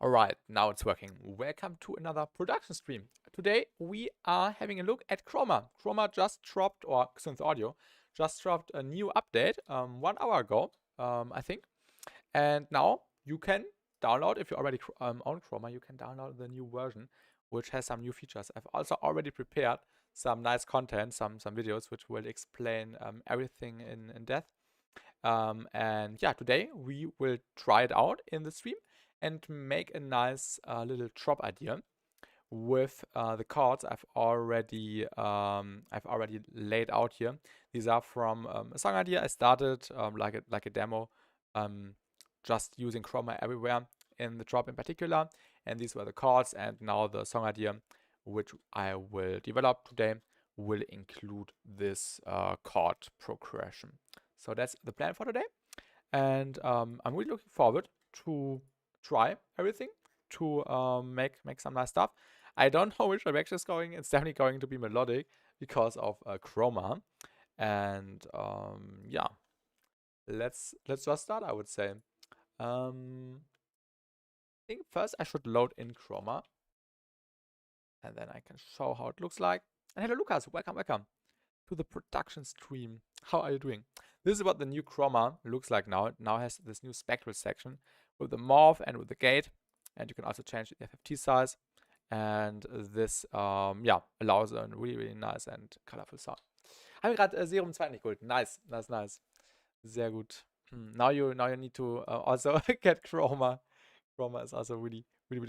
Alright, now it's working. Welcome to another production stream. Today we are having a look at Chroma. Chroma just dropped, or Synth Audio, just dropped a new update 1 hour ago, I think. And now you can download, if you already own Chroma, you can download the new version, which has some new features. I've also already prepared some nice content, some videos, which will explain everything in depth. And yeah, today we will try it out in the stream and make a nice little drop idea with the chords I've already laid out here. These are from a song idea I started like a demo, just using Chroma everywhere in the drop in particular. And these were the chords, and now the song idea, which I will develop today, will include this chord progression. So that's the plan for today, and I'm really looking forward to try everything, to make some nice stuff. I don't know which direction it's going. It's definitely going to be melodic because of Chroma, and yeah, let's just start. I would say. I think first I should load in Chroma, and then I can show how it looks like. And hello, Lucas. Welcome to the production stream. How are you doing? This is what the new Chroma looks like now. It now has this new spectral section with the morph and with the gate, and you can also change the FFT size. And this yeah, allows a really nice and colorful sound. Haben wir gerade Serum 2 nicht geholt. Nice. Sehr gut. Now you need to also get Chroma. Chroma is also really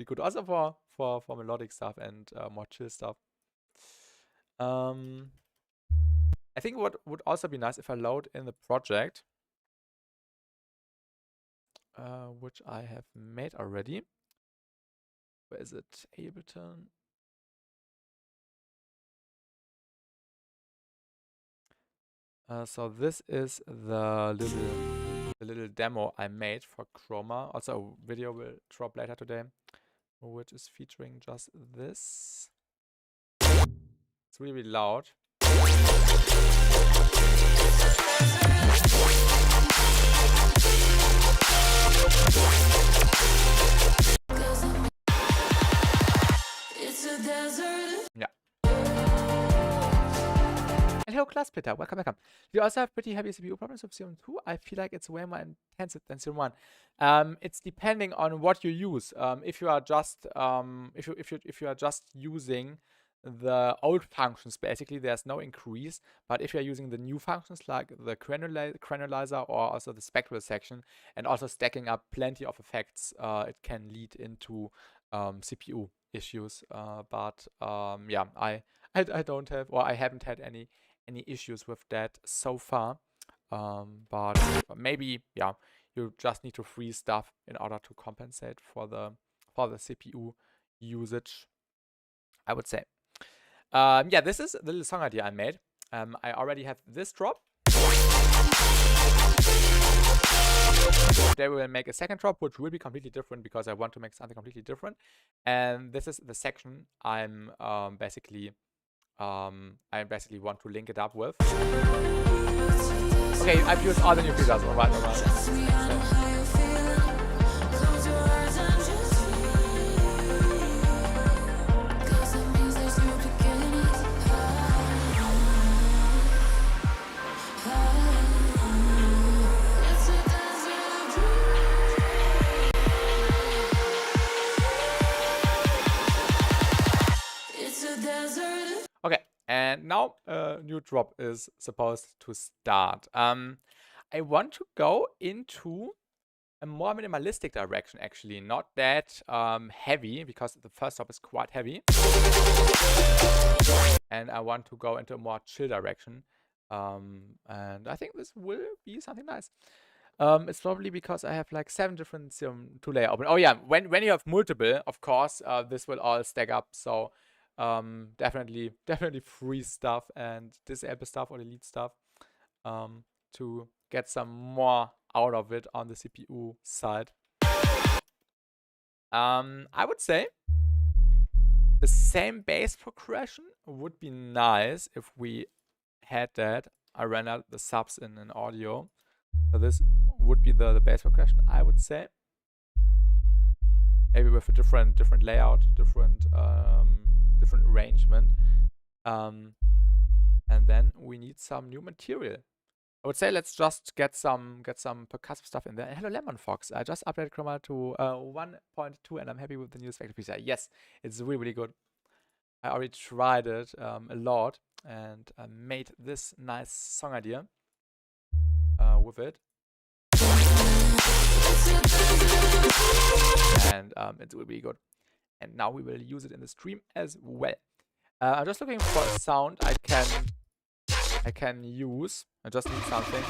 good. Also for melodic stuff and more chill stuff. I think what would also be nice if I load in the project, which I have made already. Where is it? Ableton. So this is the little demo I made for Chroma. Also, a video will drop later today, which is featuring just this. It's really loud. Yeah. And hello, class Peter. Welcome. You also have pretty heavy CPU problems with Serum 2. I feel like it's way more intensive than Serum 1. It's depending on what you use. If you are just if you are just using the old functions, basically there's no increase. But if you're using the new functions like the granulizer or also the spectral section, and also stacking up plenty of effects, it can lead into CPU issues. But yeah, I don't have, or I haven't had any issues with that so far. But maybe, yeah, you just need to freeze stuff in order to compensate for the CPU usage, I would say. Yeah, this is the little song idea I made. I already have this drop. Today we will make a second drop, which will be completely different because I want to make something completely different. And this is the section I'm basically want to link it up with. Okay, I've used all the new features. Alright. Okay, and now a new drop is supposed to start. I want to go into a more minimalistic direction, actually, not that heavy, because the first drop is quite heavy. And I want to go into a more chill direction. And I think this will be something nice. It's probably because I have like 7 different Serum 2 layer open. Oh yeah, when you have multiple, of course, this will all stack up. So definitely freeze stuff and disable stuff or delete stuff to get some more out of it on the CPU side. I would say the same bass progression would be nice if we had that. I ran out the subs in an audio, so this would be the bass progression, I would say. Maybe maybe with a different layout, different arrangement. And then we need some new material. I would say let's just get some percussive stuff in there. Hello Lemon Fox. I just updated Chroma to 1.2 and I'm happy with the new Spectral Gate. Yes, it's really good. I already tried it a lot and made this nice song idea with it. And it's really good. And now we will use it in the stream as well. I'm just looking for a sound I can use. I just need something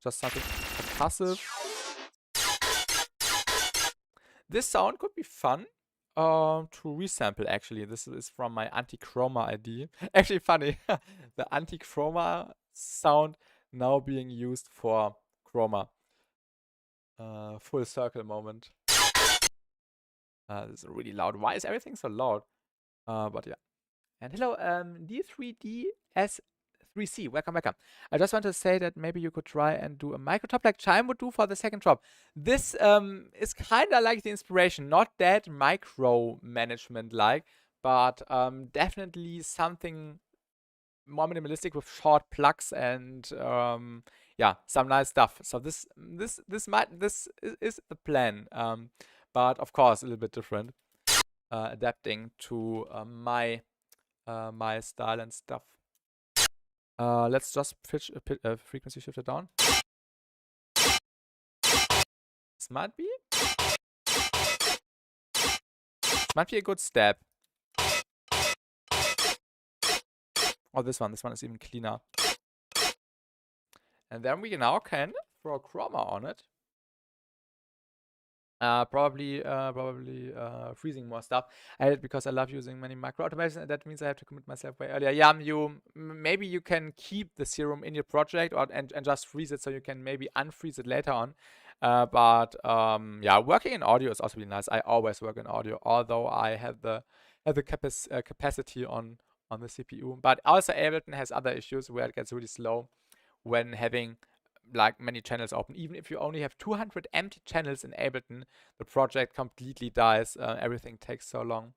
percussive. This sound could be fun to resample. Actually, this is from my anti-chroma ID. Actually, funny, the anti-chroma sound now being used for chroma. Full circle moment. This is really loud. Why is everything so loud? But yeah. And hello, D3DS3C. Welcome. I just want to say that maybe you could try and do a micro top like Chime would do for the second drop. This is kind of like the inspiration, not that micro management like, but definitely something more minimalistic with short plugs and yeah, some nice stuff. So this is the plan, but of course a little bit different, adapting to my style and stuff. Let's just pitch frequency shift it down. This might be a good step. Oh, this one is even cleaner. And then we now can throw chroma on it. Probably freezing more stuff. I did it because I love using many micro automations, and that means I have to commit myself way earlier. Yeah, maybe you can keep the serum in your project and just freeze it, so you can maybe unfreeze it later on. But yeah, working in audio is also really nice. I always work in audio, although I have the capacity on the CPU. But also Ableton has other issues where it gets really slow when having like many channels open. Even if you only have 200 empty channels in Ableton, the project completely dies. Everything takes so long.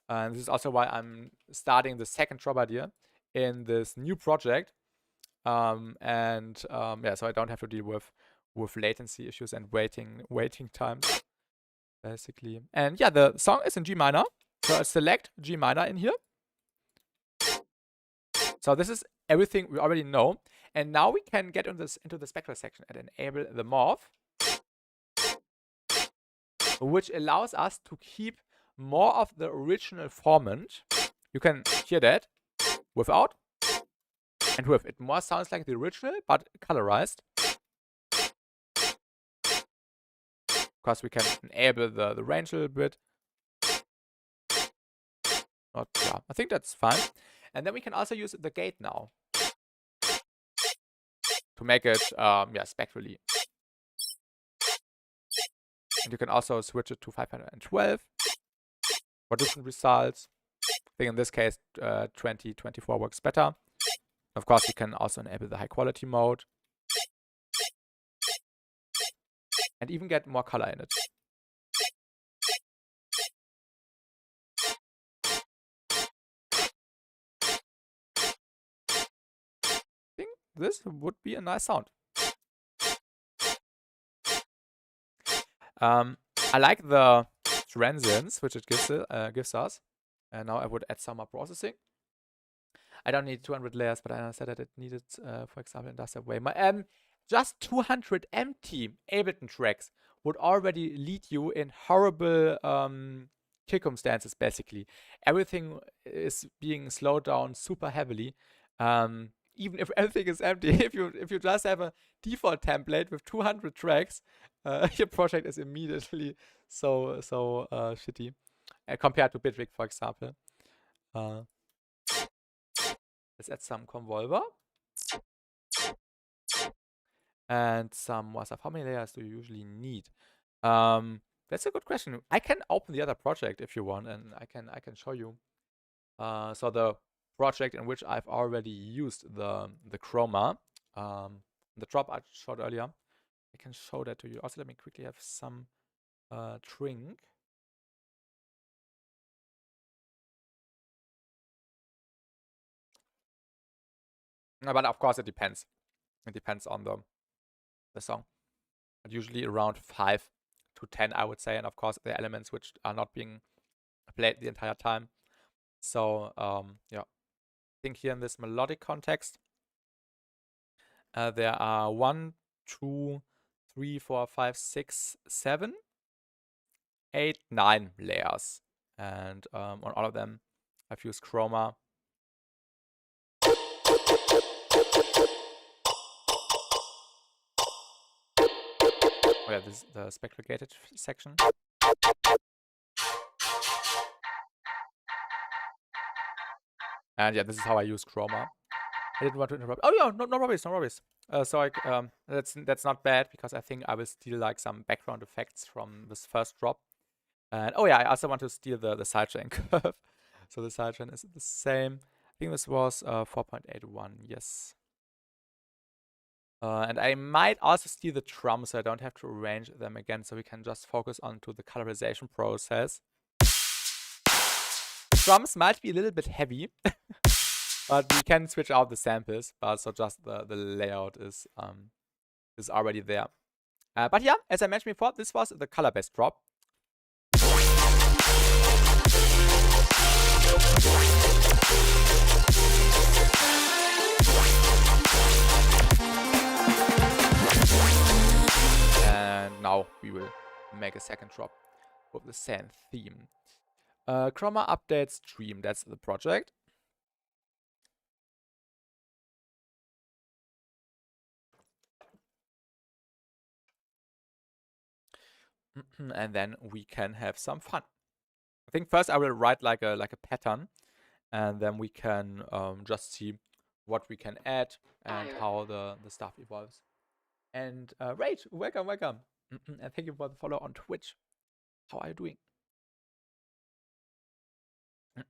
And this is also why I'm starting the second drop idea in this new project. Yeah, so I don't have to deal with latency issues and waiting times, basically. And yeah, the song is in G minor. So I select G minor in here. So this is everything we already know. And now we can get into the spectral section and enable the morph, which allows us to keep more of the original formant. You can hear that without and with. It more sounds like the original, but colorized. Because we can enable the range a little bit. Yeah, I think that's fine. And then we can also use the gate now to make it spectrally. And you can also switch it to 512 for different results. I think in this case 2024 works better. Of course, we can also enable the high quality mode and even get more color in it. I think this would be a nice sound. I like the transients which it gives us. And now I would add some more processing. I don't need 200 layers, but I said that it needed, for example, in Dubstep way. Just 200 empty Ableton tracks would already lead you in horrible circumstances, basically. Everything is being slowed down super heavily. Even if everything is empty, if you just have a default template with 200 tracks, your project is immediately so shitty compared to Bitwig, for example. Let's add some convolver and some more stuff. How many layers do you usually need? That's a good question. I can open the other project if you want, and I can show you. So the project in which I've already used the chroma, the drop I showed earlier, I can show that to you. Also, let me quickly have some drink. But of course, it depends. It depends on the song. But usually around 5 to 10, I would say. And of course, the elements which are not being played the entire time. So, yeah. I think here in this melodic context, there are 1, 2, 3, 4, 5, 6, 7, 8, 9 layers. And on all of them, I've used Chroma. Oh yeah, this is the Spectral Gate section. And yeah, this is how I use Chroma. I didn't want to interrupt. Oh yeah, no worries, no worries. So that's not bad, because I think I will steal like some background effects from this first drop. And oh yeah, I also want to steal the sidechain curve. So the sidechain is the same. I think this was 4.81, yes. And I might also steal the drums, so I don't have to arrange them again, so we can just focus on to the colorization process. Drums might be a little bit heavy, but we can switch out the samples, but so just the layout is already there. But yeah, as I mentioned before, this was the color-based drop. And now we will make a second drop with the same theme. Chroma update stream, that's the project. And then we can have some fun. I think first I will write like a pattern, and then we can just see what we can add and how the stuff evolves. And Rach, welcome. And thank you for the follow on Twitch. How are you doing?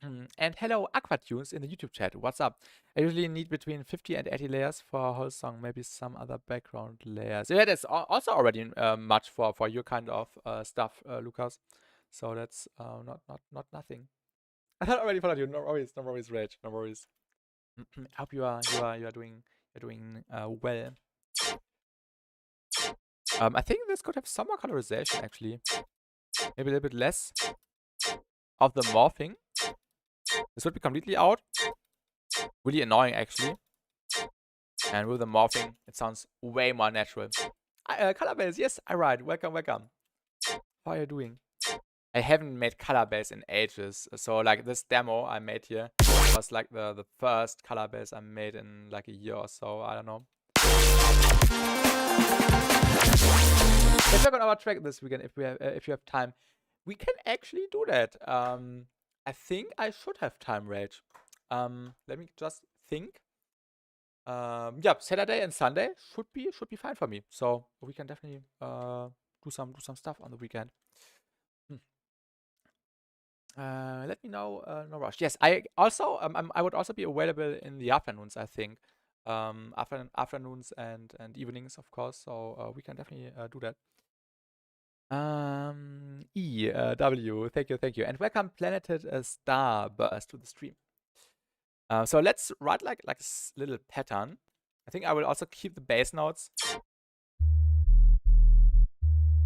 And hello, Aquatunes in the YouTube chat. What's up? I usually need between 50 and 80 layers for a whole song, maybe some other background layers. Yeah, that's also already much for your kind of stuff, Lucas. So that's not nothing. I thought I already followed you. No worries, Rage. No worries. I hope you are doing well. I think this could have some more colorization actually. Maybe a little bit less of the morphing. This would be completely out. Really annoying actually. And with the morphing, it sounds way more natural. Color base, yes, alright. Welcome. How are you doing? I haven't made color base in ages. So like this demo I made here was like the first color base I made in like a year or so. I don't know. Let's work on our track this weekend if you have time. We can actually do that. I think I should have time, Rage. Let me just think. Yeah, Saturday and Sunday should be fine for me. So we can definitely do some stuff on the weekend. Let me know. No rush. Yes, I also I would also be available in the afternoons. I think afternoons and evenings, of course. So we can definitely do that. W, thank you, and welcome Planeted Starburst to the stream. So let's write like a little pattern. I think I will also keep the bass notes.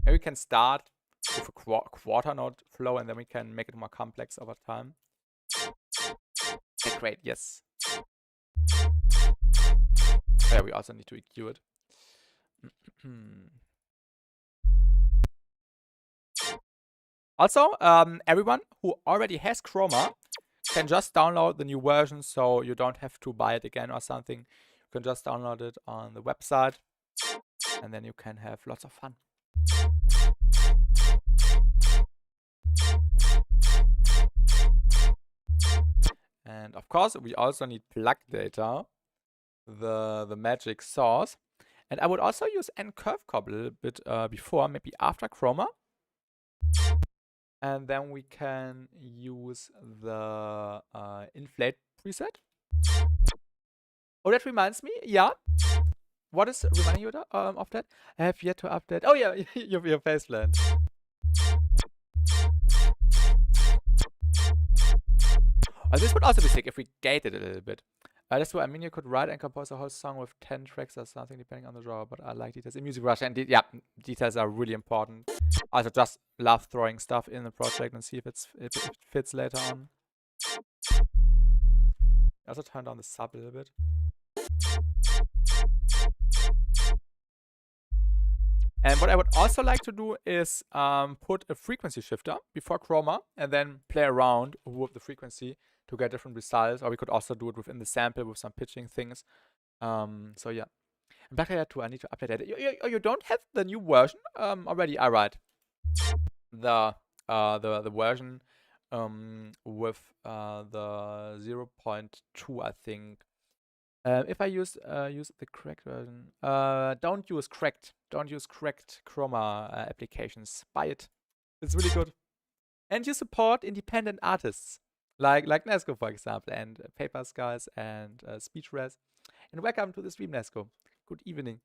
Maybe we can start with a quarter note flow, and then we can make it more complex over time. Okay, great, yes. Yeah, we also need to EQ it. Also, everyone who already has Chroma can just download the new version, so you don't have to buy it again or something. You can just download it on the website, and then you can have lots of fun. And of course, we also need plug data, the magic source. And I would also use N-curve cop a little bit before, maybe after Chroma. And then we can use the inflate preset. Oh, that reminds me. Yeah. What is reminding you of that? I have yet to update. Oh yeah, your face blend. This would also be sick if we gate it a little bit. That's what I mean. You could write and compose a whole song with 10 tracks or something, depending on the genre. But I like details in Music Rush, and yeah, details are really important. I also just love throwing stuff in the project and see if it fits later on. I also turn down the sub a little bit. And what I would also like to do is put a frequency shifter before Chroma and then play around with the frequency to get different results. Or we could also do it within the sample with some pitching things. So yeah. And back to that too, I need to update it. You don't have the new version already? Alright. The version with the 0.2, I think. If I use the correct version, don't use cracked Chroma applications. Buy it. It's really good. And you support independent artists like Nesco, for example, and Paper Skies and Speechless. And welcome to the stream, Nesco. Good evening.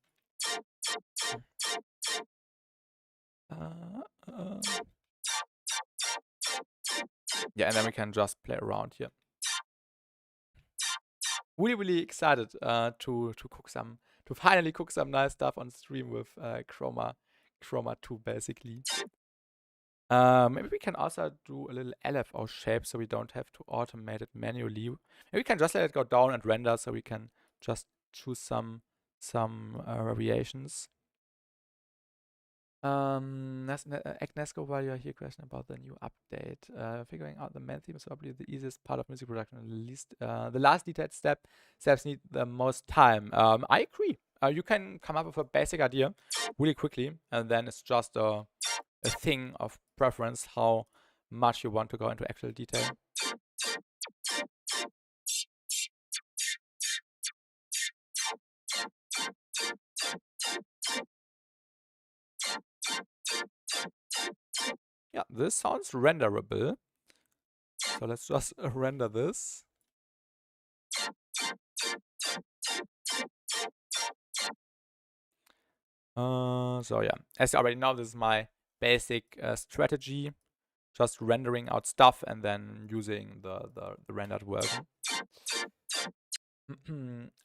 Yeah, and then we can just play around here. Really excited to finally cook some nice stuff on stream with Chroma 2 basically. Maybe we can also do a little LFO shape so we don't have to automate it manually. Maybe we can just let it go down and render so we can just choose some variations. Agnesco, while you're here, question about the new update. Figuring out the main theme is probably the easiest part of music production. At least the last detailed steps need the most time. I agree. You can come up with a basic idea really quickly, and then it's just a thing of preference how much you want to go into actual detail. Yeah, this sounds renderable. So let's just render this. So yeah, as you already know, this is my basic strategy. Just rendering out stuff and then using the rendered version.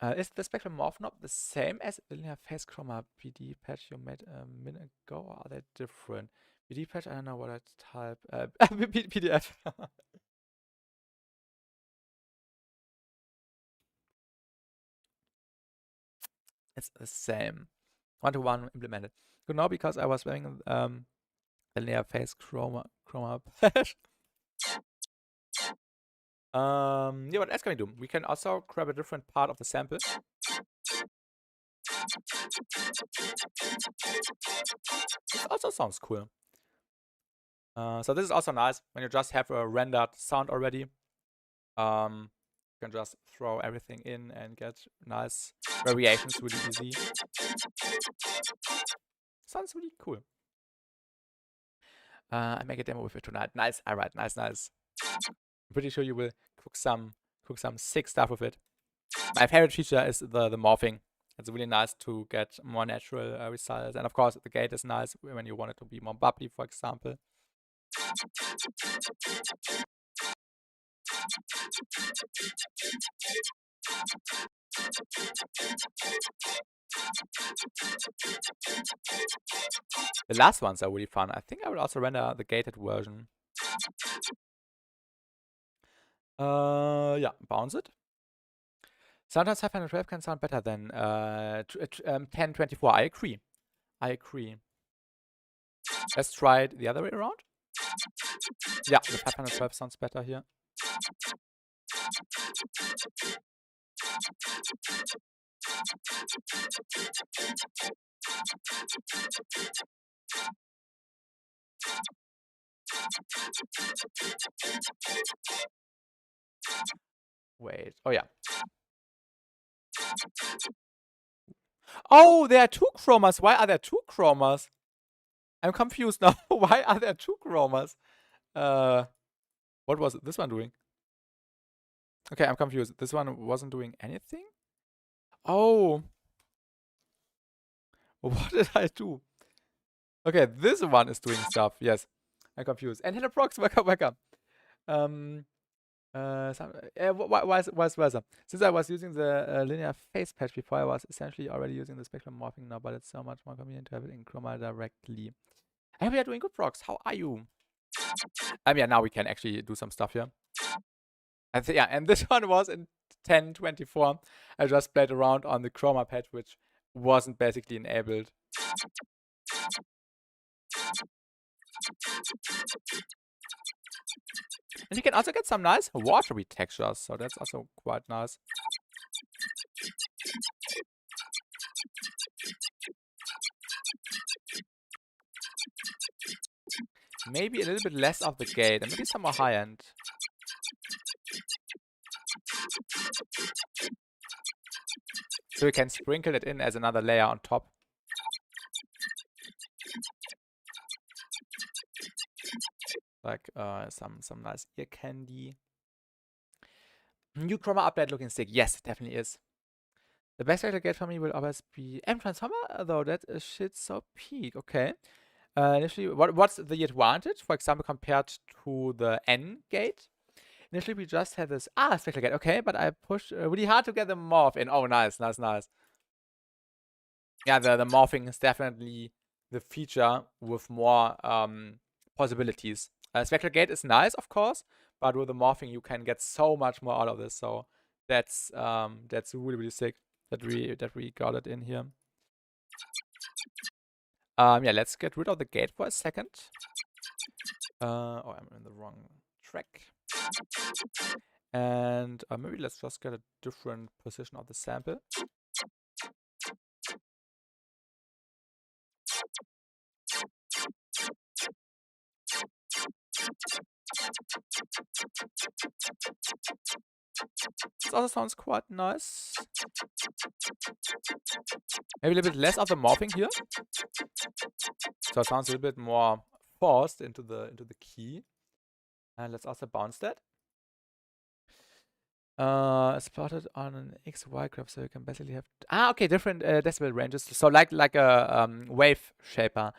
Is the Spectral Morph knob the same as the linear phase Chroma PD patch you made a minute ago, or are they different? PD patch, I don't know what I type. PDF. It's the same. 1-to-1 implemented. Good now because I was wearing the linear phase Chroma patch. Yeah, what else can we do? We can also grab a different part of the sample. This also sounds cool. So this is also nice when you just have a rendered sound already. You can just throw everything in and get nice variations really easy. Sounds really cool. I make a demo with it tonight. Nice. Alright, nice. I'm pretty sure you will cook some sick stuff with it. My favorite feature is the morphing. It's really nice to get more natural results. And of course, the gate is nice when you want it to be more bubbly, for example. The last ones are really fun. I think I will also render the gated version. Yeah, bounce it. Sometimes 512 can sound better than 1024. I agree. Let's try it the other way around. Yeah, the 512 sounds better here. Wait. Oh, yeah. Oh, there are two chromas. Why are there two chromas? I'm confused now. Why are there two chromas? What was this one doing? Okay, I'm confused. This one wasn't doing anything? Oh. What did I do? Okay, this one is doing stuff. Yes. I'm confused. And hello, Prox. Welcome. Vice versa. Since I was using the linear phase patch before, I was essentially already using the spectral morphing now, but it's so much more convenient to have it in Chroma directly. I hope you are doing good, Prox. How are you? Yeah, now we can actually do some stuff here. Yeah, and this one was in 1024. I just played around on the Chroma patch, which wasn't basically enabled. And you can also get some nice watery textures, so that's also quite nice. Maybe a little bit less of the gate and maybe some more high end. So you can sprinkle it in as another layer on top. Like some nice ear candy. New Chroma update looking sick. Yes, it definitely is. The best Spectral Gate for me will always be Transformer, though that is shit so peak. Okay. Initially, what's the advantage, for example, compared to the N gate? Initially, we just had this Spectral Gate. Okay, but I pushed really hard to get the morph in. Oh, nice. Yeah, the morphing is definitely the feature with more possibilities. Spectral Gate is nice, of course, but with the morphing, you can get so much more out of this. So that's really sick that we got it in here. Yeah, let's get rid of the gate for a second. Oh, I'm in the wrong track. And maybe let's just get a different position of the sample. This also sounds quite nice. Maybe a little bit less of the morphing here. So it sounds a little bit more forced into the key. And let's also bounce that. It's plotted on an XY graph, so you can basically have okay, different decibel ranges. So like a wave shaper.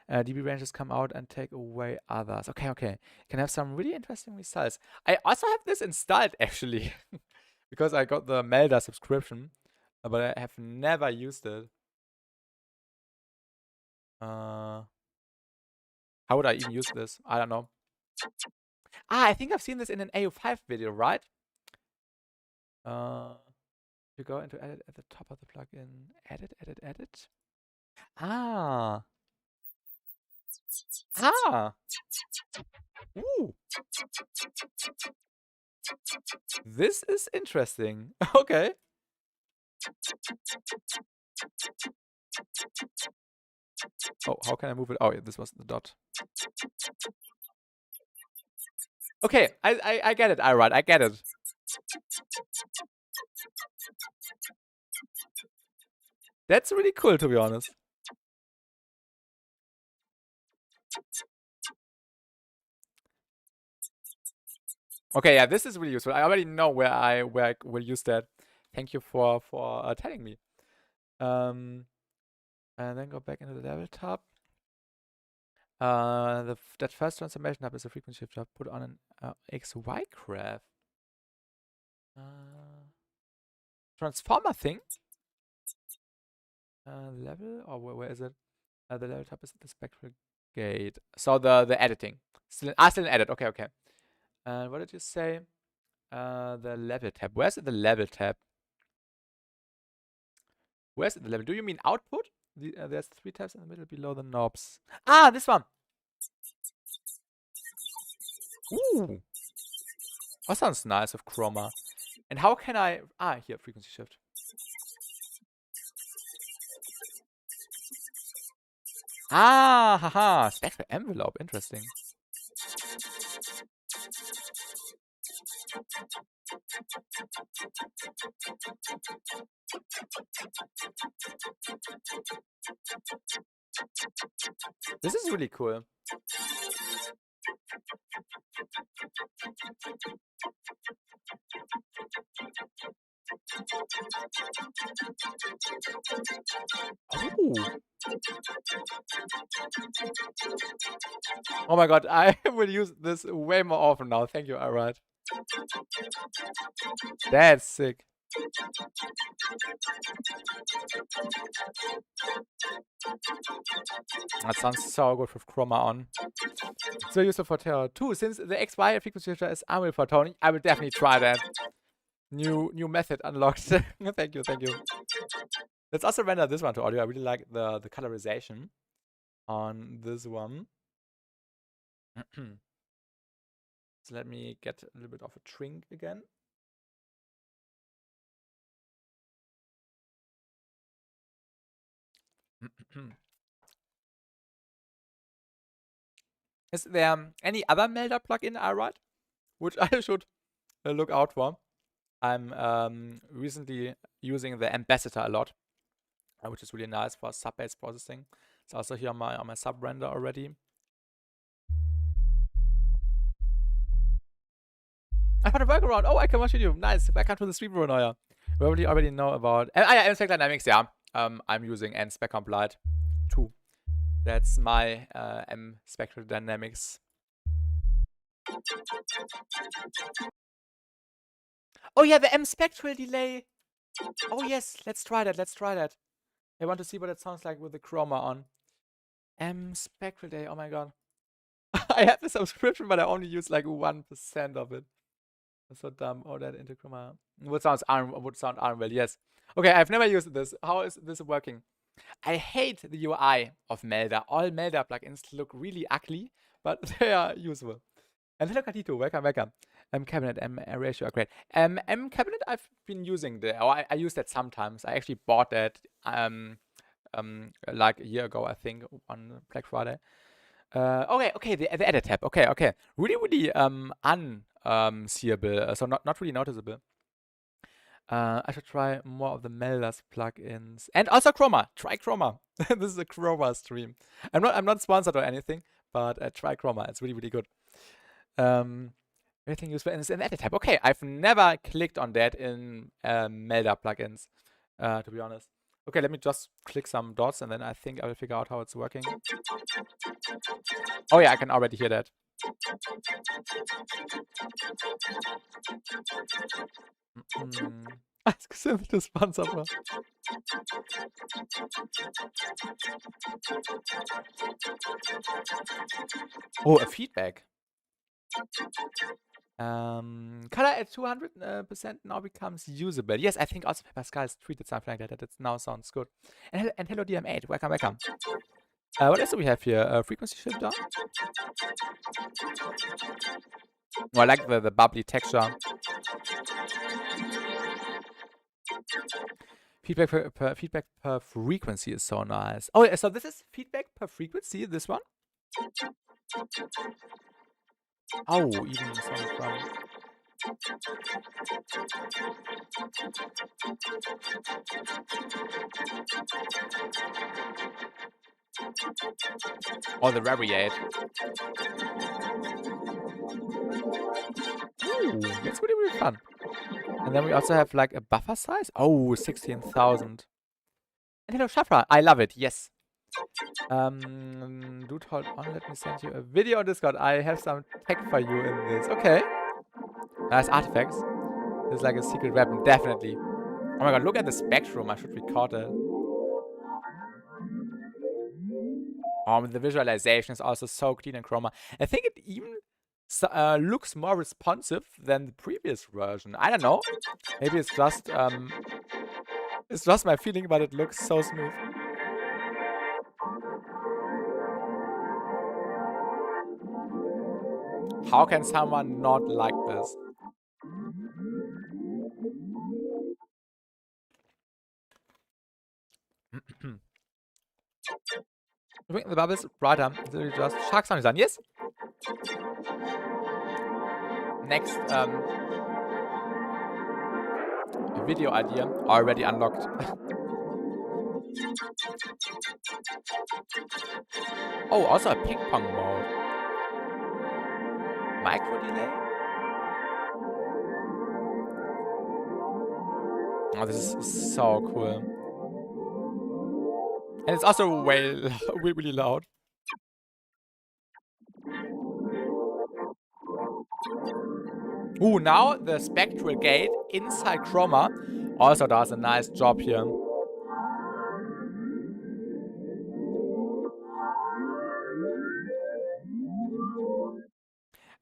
dB ranges come out and take away others. Okay. You can have some really interesting results. I also have this installed actually, because I got the Melda subscription, but I have never used it. How would I even use this? I don't know. I think I've seen this in an AU5 video, right? You go into edit at the top of the plugin. Edit. Ooh. This is interesting. Okay. Oh, how can I move it? Oh, yeah, this was the dot. Okay, I get it, Alright, I get it. That's really cool, to be honest. Okay, yeah, this is really useful. I already know where I will use that. Thank you for telling me. And then go back into the level tab. That first transformation tab is a frequency shifter. Put on an XY graph. Transformer thing. Level, or where is it? The level tab is the Spectral Gate. So the editing. Still an edit. Okay. And what did you say? The level tab. Where's the level tab? Where's the level? Do you mean output? There's 3 tabs in the middle below the knobs. This one. Ooh. That sounds nice with Chroma. And how can I... here, frequency shift. Haha. Spectral envelope. Interesting. This is really cool. Ooh. Oh my god, I will use this way more often now. Thank you, Alright. That's sick. That sounds so good with Chroma on. So useful for Terror 2. Since the XY frequency shifter is unreal for toning, I will definitely try that. New method unlocked. Thank you, thank you. Let's also render this one to audio. I really like the colorization on this one. So let me get a little bit of a shrink again. Is there any other Melder plugin I write, which I should look out for? I'm recently using the Ambassador a lot, which is really nice for sub-bass processing. It's also here on my sub render already. I found a workaround. Oh, I can watch you. Nice. Welcome to the stream, Bruno. We already know about. Yeah, Spectral Dynamics. Yeah. I'm using Spec Lite 2. That's my Spectral Dynamics. Oh yeah, the Spectral delay. Oh yes, let's try that. Let's try that. I want to see what it sounds like with the Chroma on. Spectral delay. Oh my god. I have a subscription, but I only use like 1% of it. That's so dumb. Oh, that into Chroma. Would sound unreal. Yes. Okay, I've never used this. How is this working? I hate the UI of Melder. All Melder plugins look really ugly, but they are useful. And hello, Katito. Welcome. Cabinet, ratio are great. Cabinet, I've been using I use that sometimes. I actually bought that like a year ago, I think, on Black Friday. Okay, the edit tab. Okay. Really unseeable. So not really noticeable. I should try more of the Melders plugins. And also Chroma. Try Chroma. This is a Chroma stream. I'm not sponsored or anything, but try Chroma. It's really good. Everything useful is in the edit tab. Okay, I've never clicked on that in Melder plugins, to be honest. Okay, let me just click some dots and then I think I will figure out how it's working. Oh yeah, I can already hear that. Synth to sponsor. Oh, a feedback. Color at 200% now becomes usable. Yes, I think also Pascal has tweeted something like that. It now sounds good. And hello DM8, welcome. What else do we have here? Frequency shifter. Oh, I like the bubbly texture. Feedback per frequency is so nice. Oh, so this is feedback per frequency, this one? Oh, even sonic drum. Oh, the variate. Ooh, that's really fun. And then we also have like a buffer size. Oh, 16,000. And hello, Shafra. I love it. Yes. Dude, hold on. Let me send you a video on Discord. I have some tech for you in this. Okay. Nice artifacts. This is like a secret weapon. Definitely. Oh my god, look at the spectrum. I should record it. Oh, the visualization is also so clean in Chroma. I think it even looks more responsive than the previous version. I don't know. Maybe it's just my feeling, but it looks so smooth. How can someone not like this? Bring the bubbles brighter. Just shark sound design. Yes. Next video idea already unlocked. Oh, also a ping pong mode. Micro delay. Oh, this is so cool. And it's also really loud. Ooh, now the Spectral Gate inside Chroma also does a nice job here.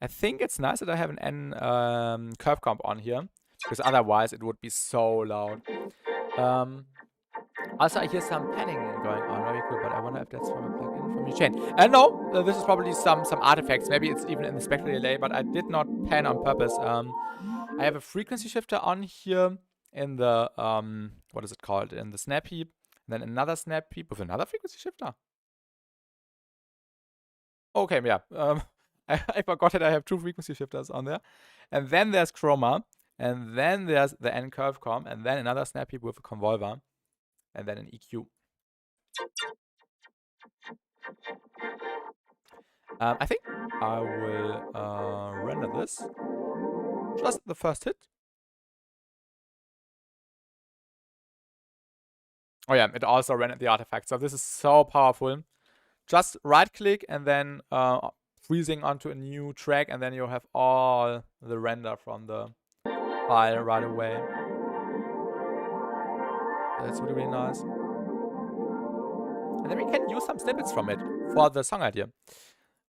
I think it's nice that I have an N curve comp on here, because otherwise it would be so loud. Also, I hear some panning going on, very cool, but I wonder if that's from a plugin from your chain. No, this is probably some artifacts. Maybe it's even in the spectral delay, but I did not pan on purpose. I have a frequency shifter on here in the, what is it called? In the snap heap. And then another snap heap with another frequency shifter. Okay, yeah. I forgot that I have 2 frequency shifters on there. And then there's Chroma. And then there's the N curve comp. And then another snap heap with a convolver. And then an EQ. I think I will render this. Just the first hit. Oh yeah, it also rendered the artifact. So this is so powerful. Just right click and then freezing onto a new track, and then you have all the render from the file right away. That's really, really nice. And then we can use some snippets from it for the song idea.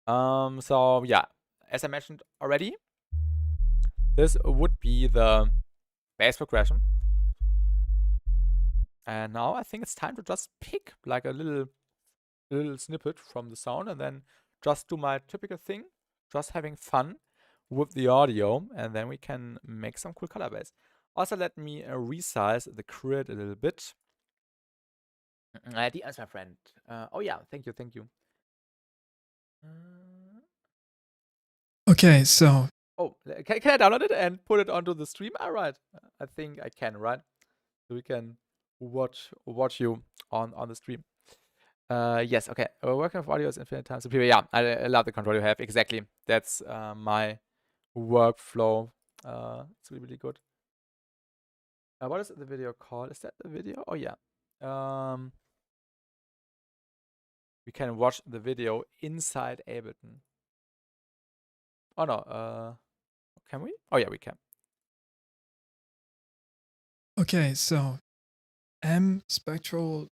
So yeah, as I mentioned already, this would be the bass progression. And now I think it's time to just pick like a little snippet from the sound and then just do my typical thing, just having fun with the audio, and then we can make some cool color bass. Also, let me resize the grid a little bit. DS, my friend. Oh yeah, thank you. Okay, so. Oh, can I download it and put it onto the stream? All right, I think I can, right? So we can watch you on the stream. Yes, okay. Working with audio is infinite times superior. Yeah, I love the control you have. Exactly. That's my workflow. It's really, really good. What is the video called? Is that the video? Oh yeah. We can watch the video inside Ableton. Oh no. Can we? Oh yeah, we can. Okay, so spectral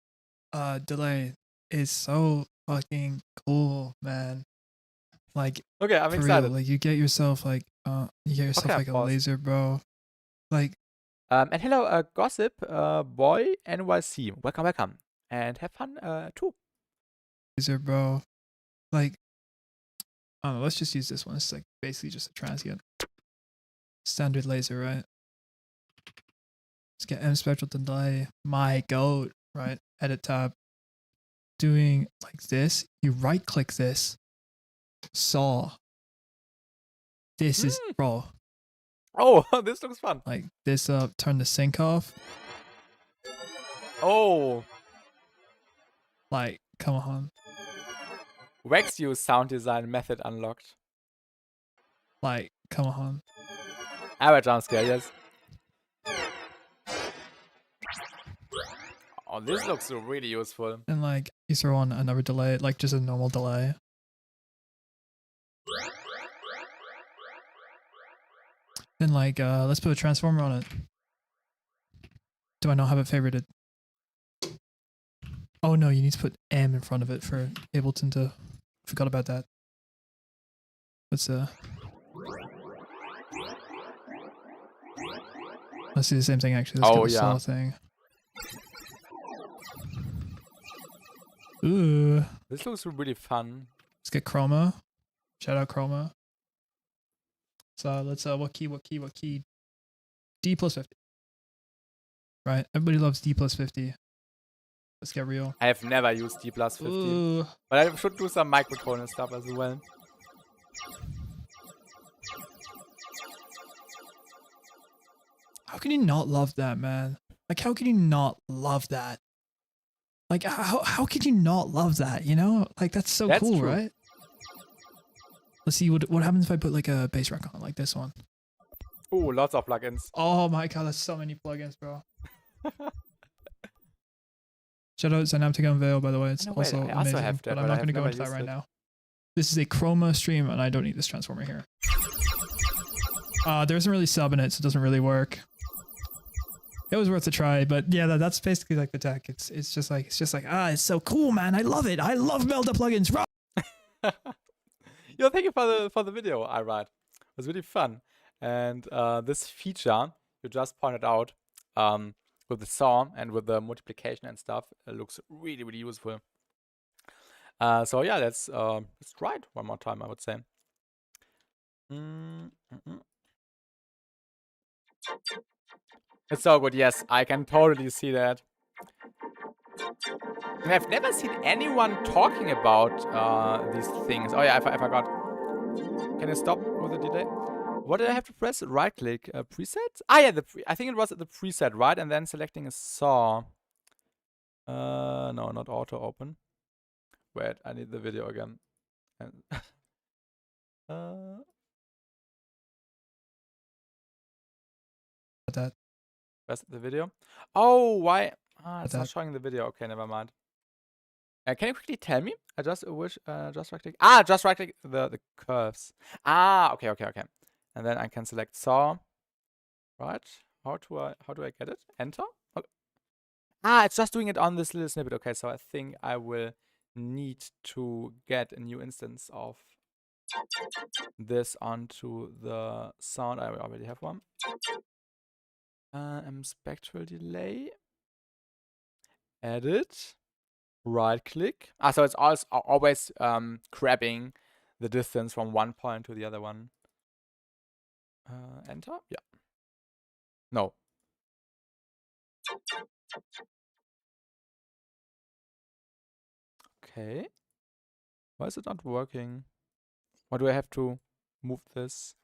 delay is so fucking cool, man. Like, okay, I'm excited. Real, like you get yourself like a laser, bro. Like and hello, Gossip Boy NYC. Welcome. And have fun too. Laser, bro. Like, I don't know, let's just use this one. It's like basically just a transient. Standard laser, right? Let's get spectral delay. My goat, right? Edit tab. Doing like this. You right click this. Saw. This is, bro. Oh, this looks fun. Like this up, turn the sync off. Oh. Like, come on. Wax use sound design method unlocked. Like, come on. Our jump scare, yes. Oh, this looks really useful. And like, you throw on another delay, like just a normal delay. Then like, let's put a transformer on it. Do I not have it favorited? Oh no, you need to put M in front of it for Ableton to... Forgot about that. Let's do the same thing actually. Let's get the saw thing. Ooh. This looks really fun. Let's get Chroma. Shout out Chroma. So let's what key? D plus 50. Right? Everybody loves D plus 50. Let's get real. I have never used D plus 50. Ooh. But I should do some microphone and stuff as well. How can you not love that, man? Like, how can you not love that? Like, how could you not love that, you know? Like, that's so cool, true. Right? Let's see, what happens if I put, like, a bass rack on, like this one? Ooh, lots of plugins. Oh my god, there's so many plugins, bro. Shout out Synaptic Unveil, by the way. It's also amazing, also have that, but I'm not going to go into that right now. This is a Chroma stream, and I don't need this transformer here. There isn't really sub in it, so it doesn't really work. It was worth a try, but yeah, that's basically like the tech. It's just like it's so cool, man. I love it. I love Melda plugins. Yo, thank you for the video, I write. It was really fun. And this feature you just pointed out with the saw and with the multiplication and stuff, it looks really, really useful. So yeah, let's try it one more time, I would say. It's so good, yes, I can totally see that. And I've never seen anyone talking about these things. Oh yeah, I forgot. Can you stop with the delay? What did I have to press? Right click. Presets? Ah yeah, I think it was the preset, right? And then selecting a saw. No, not auto open. Wait, I need the video again. And where's the video? Oh, why? It's not showing the video. Okay, never mind. Can you quickly tell me? I just wish just right click. Just right click the curves. Okay. And then I can select saw. Right? How do I get it? Enter? Okay. It's just doing it on this little snippet. Okay, so I think I will need to get a new instance of this onto the sound. I already have one. Spectral delay. Edit. Right click. So it's also always grabbing the distance from one point to the other one. Enter? Yeah. No. Okay. Why is it not working? Why do I have to move this?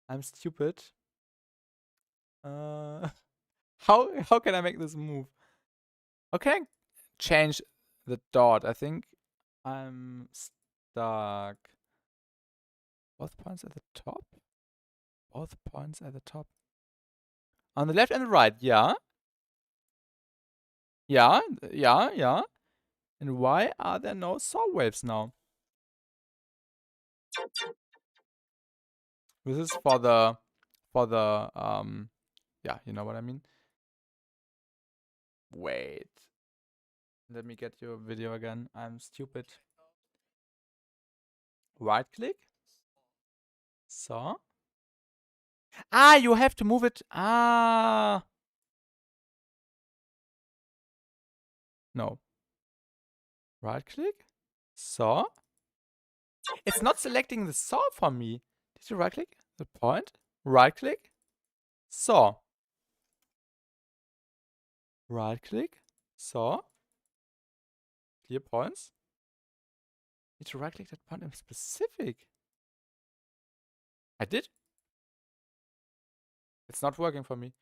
I'm stupid. How can I make this move? Okay, change the dot. I think I'm stuck. Both points at the top? Both points at the top. On the left and the right, yeah. Yeah. And why are there no saw waves now? This is for the yeah, you know what I mean? Wait. Let me get your video again. I'm stupid. Right click. Saw. You have to move it. No. Right click. Saw. It's not selecting the saw for me. Did you right click the point? Right click. Saw. Right click. Saw. Clear points. Need to right click that point in specific. I did. It's not working for me.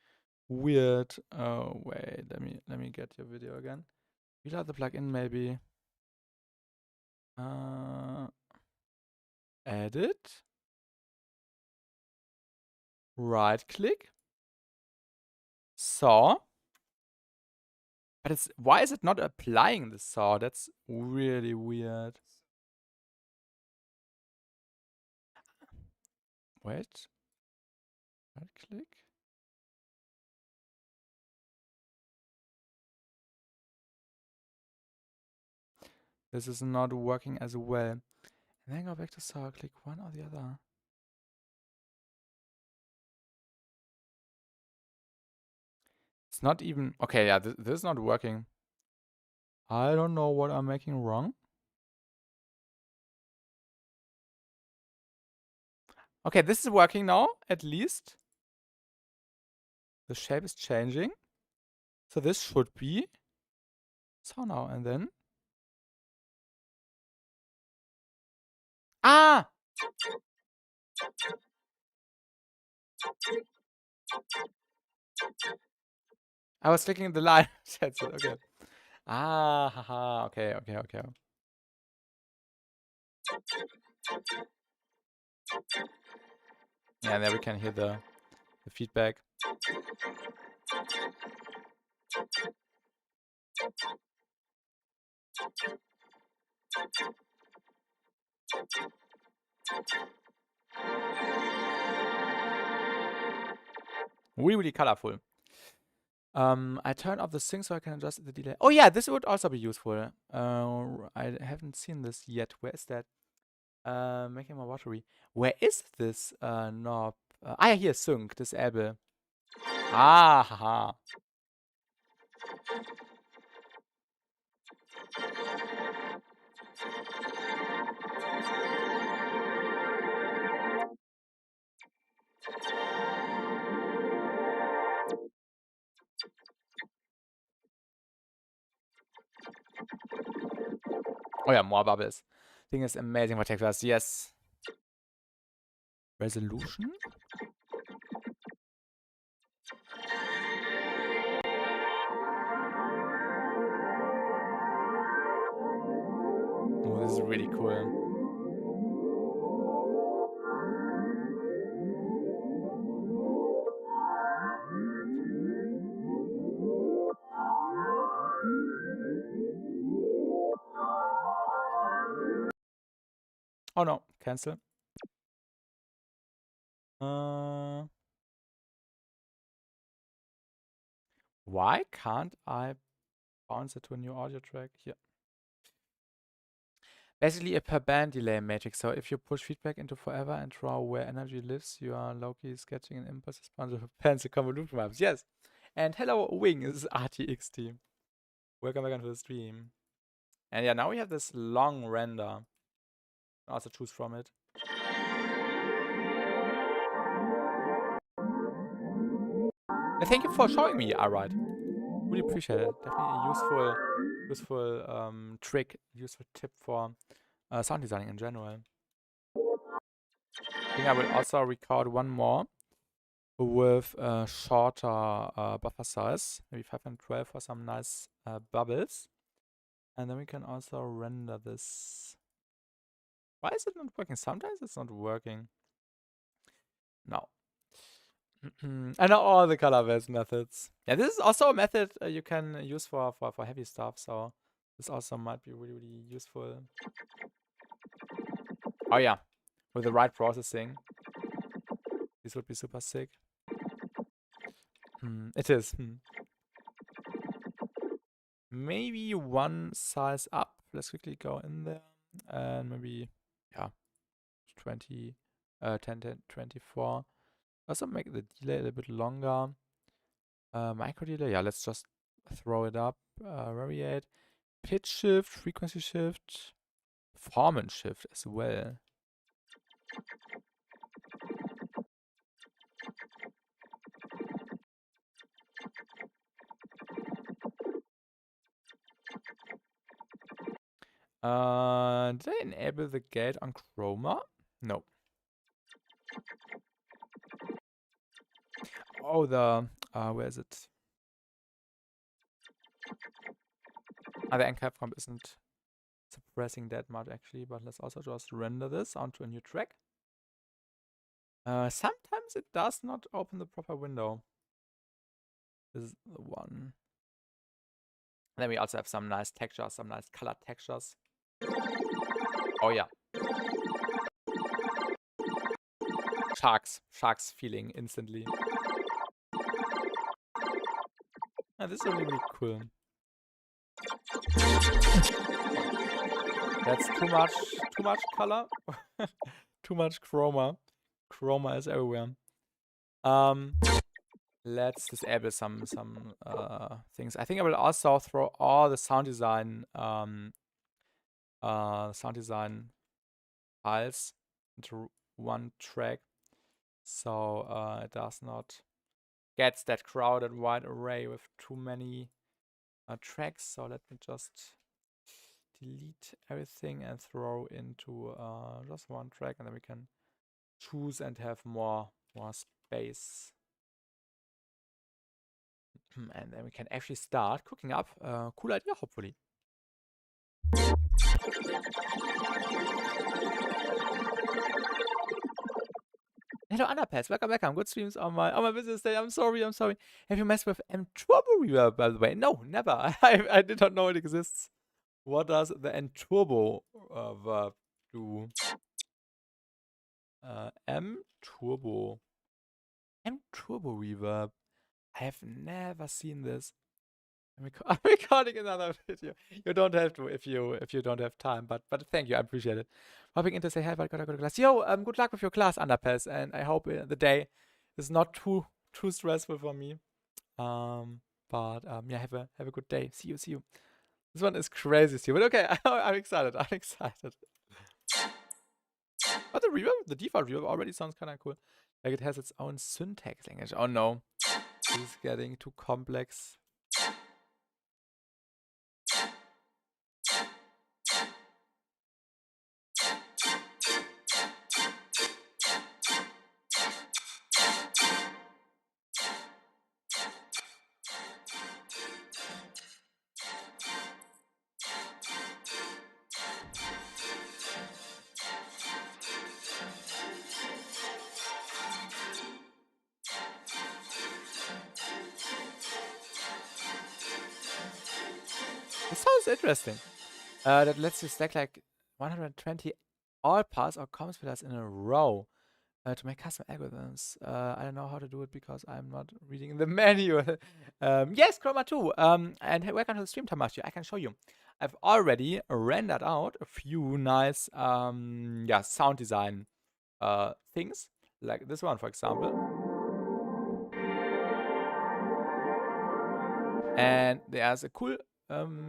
Weird. Oh wait, let me get your video again. Reload the plugin maybe. Edit. Right click. Saw. But why is it not applying the saw? That's really weird. Wait. Right click. This is not working as well. And then go back to saw, click one or the other. It's not even, okay, yeah, this is not working. I don't know what I'm making wrong. Okay, this is working now, at least. The shape is changing. So this should be saw now, and then. I was clicking the line. That's it, okay. Haha, okay. Yeah, there we can hear the feedback. Really, really colorful. I turn off the sync so I can adjust the delay. Oh yeah, this would also be useful. I haven't seen this yet. Where is that? Making more watery. Where is this knob? Yeah, here, sync, disable. Ah, haha. Oh yeah, more bubbles. Thing is amazing for textures. Yes. Resolution? Oh, this is really cool. Oh no, cancel. Why can't I bounce it to a new audio track? Here. Basically a per band delay matrix. So if you push feedback into forever and draw where energy lives, you are low-key sketching an impulse response of pencil convolution maps. Yes. And hello, Wing. This is RTX team. Welcome back onto the stream. And yeah, now we have this long render. Also choose from it. And thank you for showing me, alright. Really appreciate it. Definitely a useful trick, useful tip for sound designing in general. I think I will also record one more with a shorter buffer size, maybe 512 for some nice bubbles. And then we can also render this. Why is it not working? Sometimes it's not working. No. I know all the color-based methods. Yeah, this is also a method you can use for heavy stuff, so this also might be really, really useful. Oh yeah, with the right processing. This would be super sick. It is. Maybe one size up. Let's quickly go in there. And maybe, yeah, 20, 10, 24. Also make the delay a little bit longer. Micro delay, yeah, let's just throw it up. Variate. Pitch shift, frequency shift, formant shift as well. Did I enable the gate on Chroma? No. Oh, where is it? The encap comp isn't suppressing that much actually, but let's also just render this onto a new track. Sometimes it does not open the proper window. This is the one. And then we also have some nice textures, some nice colored textures. Oh yeah. Sharks feeling instantly. Yeah, this is really, really cool. That's too much color. Too much chroma. Chroma is everywhere. Let's disable some things. I think I will also throw all the sound design files into one track, so it does not get that crowded wide array with too many tracks. So let me just delete everything and throw into just one track, and then we can choose and have more space. And then we can actually start cooking up. Cool idea, hopefully. Hello, Underpass. Welcome. Good streams on my business day. I'm sorry. Have you messed with Turbo Reverb, by the way? No, never. I did not know it exists. What does the Turbo verb do? Turbo. and turbo reverb. I have never seen this. I'm recording another video. You don't have to if you don't have time, but thank you, I appreciate it. Hopping in to say hi, but gotta go to class. Yo, good luck with your class, Underpass, and I hope the day is not too stressful for me. Yeah, have a good day. See you. This one is crazy, but okay, I'm excited. But the reverb, the default reverb already sounds kind of cool. Like it has its own syntax language. Oh no, this is getting too complex. This sounds interesting. That lets you stack like 120 all paths or comms pillars in a row to make custom algorithms. I don't know how to do it because I'm not reading the manual. Yes, Chroma 2. And welcome to the stream, Tamashi. I can show you. I've already rendered out a few nice sound design things, like this one, for example. And there's a cool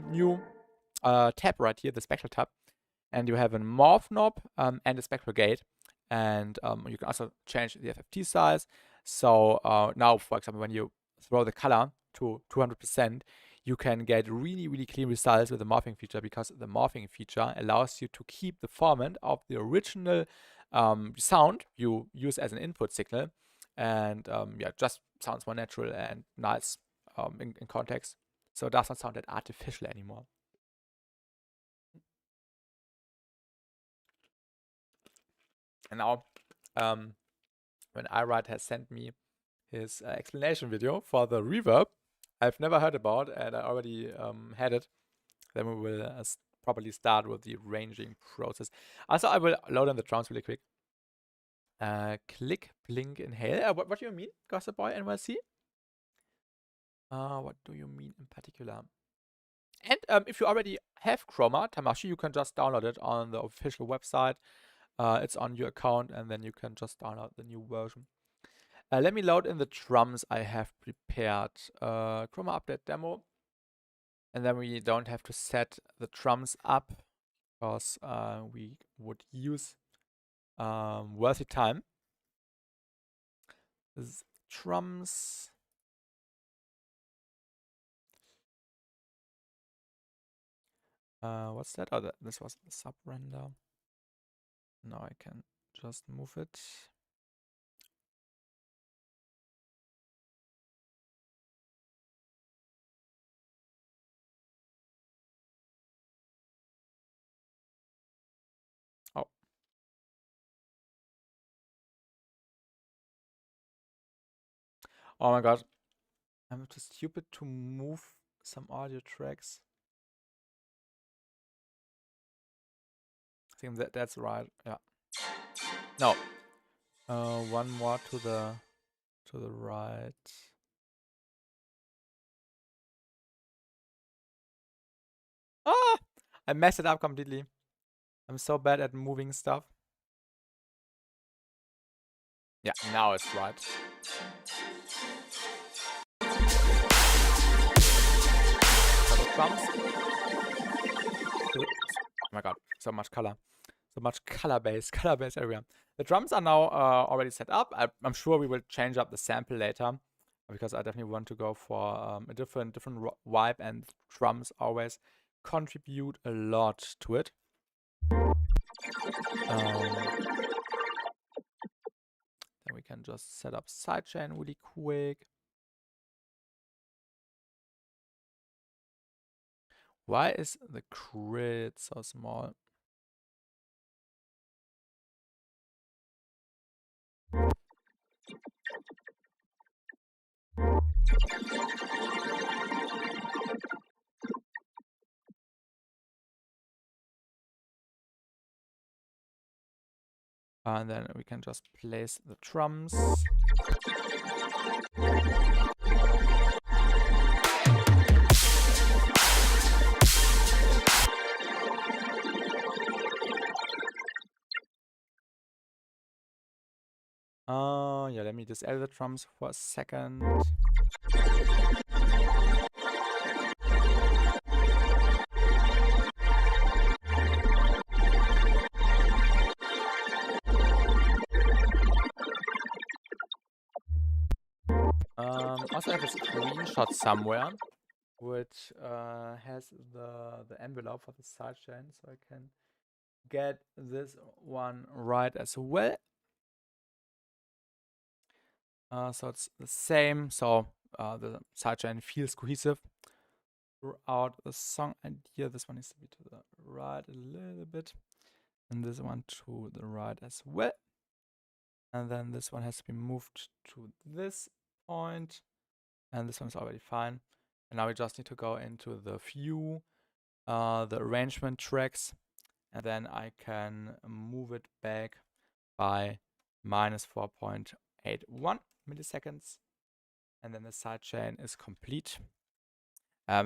new tab right here, the Spectral tab. And you have a Morph knob and a Spectral Gate. And you can also change the FFT size. So now, for example, when you throw the color to 200%, you can get really, really clean results with the morphing feature, because the morphing feature allows you to keep the formant of the original sound you use as an input signal. And yeah, just sounds more natural and nice in context. So it does not sound that artificial anymore. And now, when iWrite has sent me his explanation video for the reverb, I've never heard about, and I already had it. Then we will properly start with the ranging process. Also, I will load in the Trance really quick. Click, blink, inhale. What do you mean, Gossip Boy NYC? What do you mean in particular? And if you already have Chroma, Tamashi, you can just download it on the official website. It's on your account, and then you can just download the new version. Let me load in the drums I have prepared. Chroma update demo. And then we don't have to set the drums up, because we would use worthy time. This is drums. What's that? Oh, this was the sub render. Now I can just move it. Oh. Oh my god. I'm too stupid to move some audio tracks. I think that's right. Yeah. No. One more to the right. Ah! I messed it up completely. I'm so bad at moving stuff. Yeah, now it's right. So the drums. Oh my god, so much color. So much color base area. The drums are now already set up. I'm sure we will change up the sample later, because I definitely want to go for a different vibe, and drums always contribute a lot to it. Then we can just set up sidechain really quick. Why is the grid so small? And then we can just place the drums. Yeah, let me disable the drums for a second. Also have a screenshot somewhere which has the envelope for the sidechain, so I can get this one right as well. So it's the same, so the sidechain feels cohesive throughout the song. And here this one needs to be to the right a little bit, and this one to the right as well. And then this one has to be moved to this point, and this one's already fine. And now we just need to go into the view, the arrangement tracks, and then I can move it back by minus 4.81 milliseconds, and then the sidechain is complete.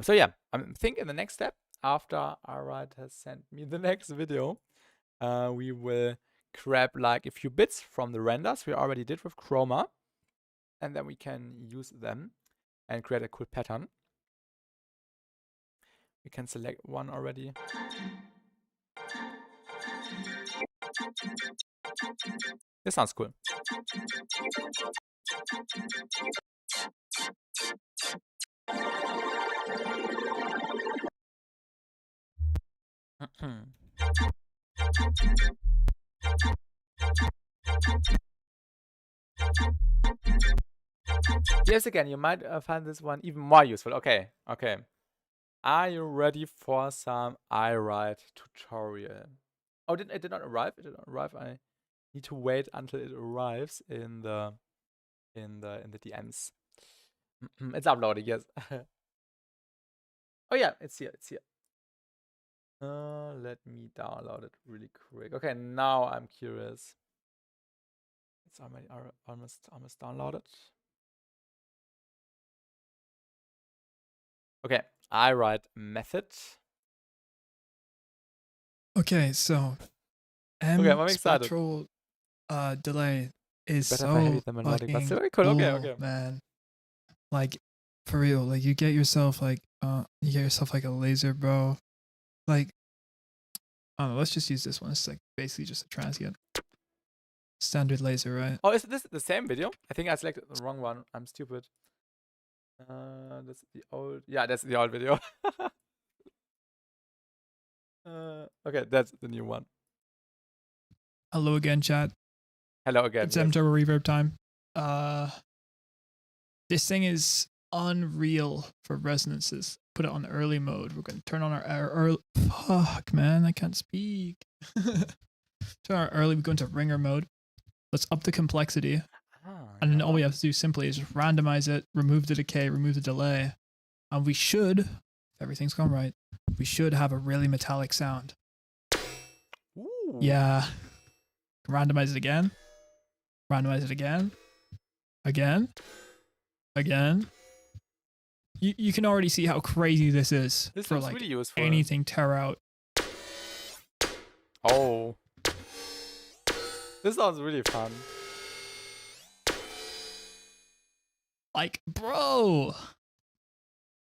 So yeah, I think in the next step, after Arad has sent me the next video, we will grab like a few bits from the renders we already did with Chroma, and then we can use them and create a cool pattern. We can select one already. This sounds cool. Yes, again, you might find this one even more useful. Okay. Are you ready for some iWrite tutorial? Oh, it did not arrive. It did not arrive. I need to wait until it arrives in the DMs. It's uploading. Yes. Oh yeah, it's here. Let me download it really quick. Okay, now I'm curious. It's already almost downloaded. Okay, iWrite method. Okay, so Spectral delay is better so for heavy than melodic, but still very cool. Okay. Man. Like, for real, like you get yourself like a laser, bro. Like, I don't know, let's just use this one. It's like basically just a transient. Standard laser, right? Oh, is this the same video? I think I selected the wrong one. I'm stupid. That's the old. Yeah, that's the old video. Okay, that's the new one. Hello again, chat. Hello again. It's M-Turbo reverb time. This thing is unreal for resonances. Put it on early mode. We're going to turn on our early. Fuck, man, I can't speak. Turn our early. We go into ringer mode. Let's up the complexity. And then all we have to do simply is just randomize it, remove the decay, remove the delay. And we should, if everything's gone right, we should have a really metallic sound. Ooh. Yeah. Randomize it again. Randomize it again. Again. You can already see how crazy this is. This for looks like really useful. Anything tear out. Oh. This sounds really fun. Like, bro.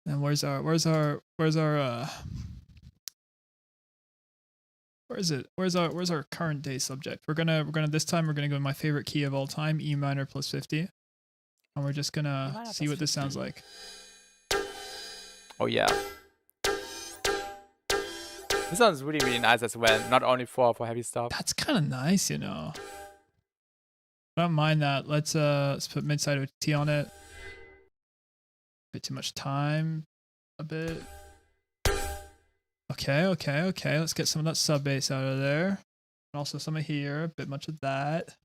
And where's our current day subject? We're gonna this time we're gonna go in my favorite key of all time, E minor plus 50. And we're just gonna see what this sounds like. Oh yeah. This sounds really, really nice as well. Not only for heavy stuff. That's kind of nice, you know. I don't mind that. Let's put mid-side OT on it. Bit too much time. A bit. Okay. Let's get some of that sub bass out of there. And also some of here. A bit much of that.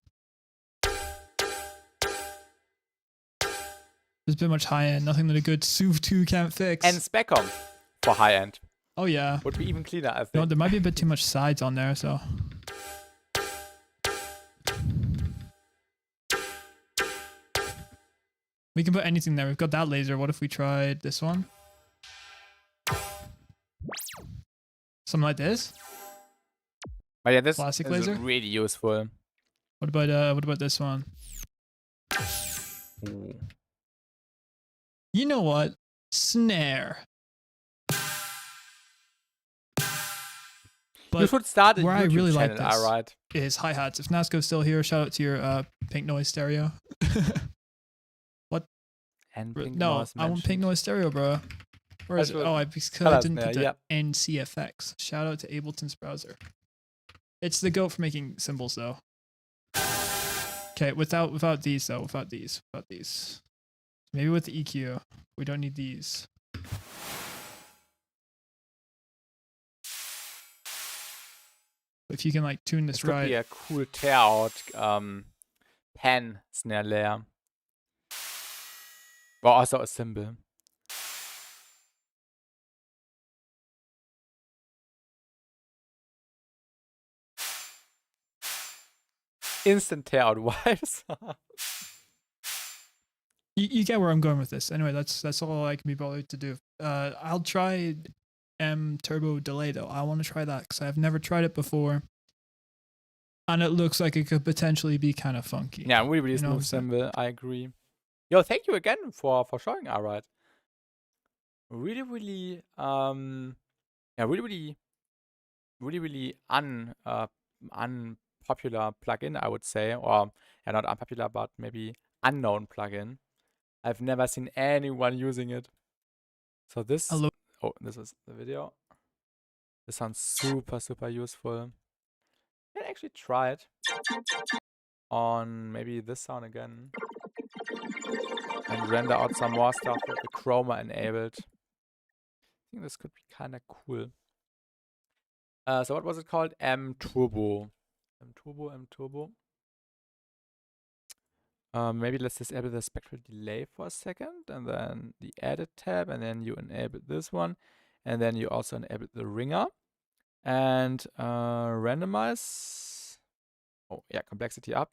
There's a bit much high end. Nothing that a good SUV 2 can't fix. And Specom for high end. Oh yeah. Would be even cleaner, I think. No, there might be a bit too much sides on there, so. We can put anything there. We've got that laser. What if we tried this one? Something like this? But yeah, this Plastic is laser? really useful. What about this one? Ooh. You know what? Snare. But you should start a where YouTube I really channel, like this alright. is hi-hats. If Nasco's still here, shout out to your pink noise stereo. What? And pink No, noise I want pink noise stereo, bro. Where is it? Oh, because I didn't put the NCFX. Shout out to Ableton's browser. It's the goat for making cymbals, though. Okay, without these though, without these. Maybe with the EQ. We don't need these. If you can like tune this right. Could be a cool tear out pan snare layer. Or also a cymbal. Instant tear out vibes. You get where I'm going with this. Anyway, that's all I can be bothered to do. I'll try turbo delay though. I want to try that because I've never tried it before, and it looks like it could potentially be kind of funky. Yeah, really smooth cymbal. I agree. Yo, thank you again for showing. Alright. Really unpopular plugin, I would say, or yeah, not unpopular, but maybe unknown plugin. I've never seen anyone using it. So this, this is the video. This sounds super useful. I can actually try it on maybe this sound again and render out some more stuff with the Chroma enabled. I think this could be kind of cool. So what was it called? M Turbo. Maybe let's disable the spectral delay for a second, and then the edit tab, and then you enable this one, and then you also enable the ringer, and randomize. Oh yeah, complexity up,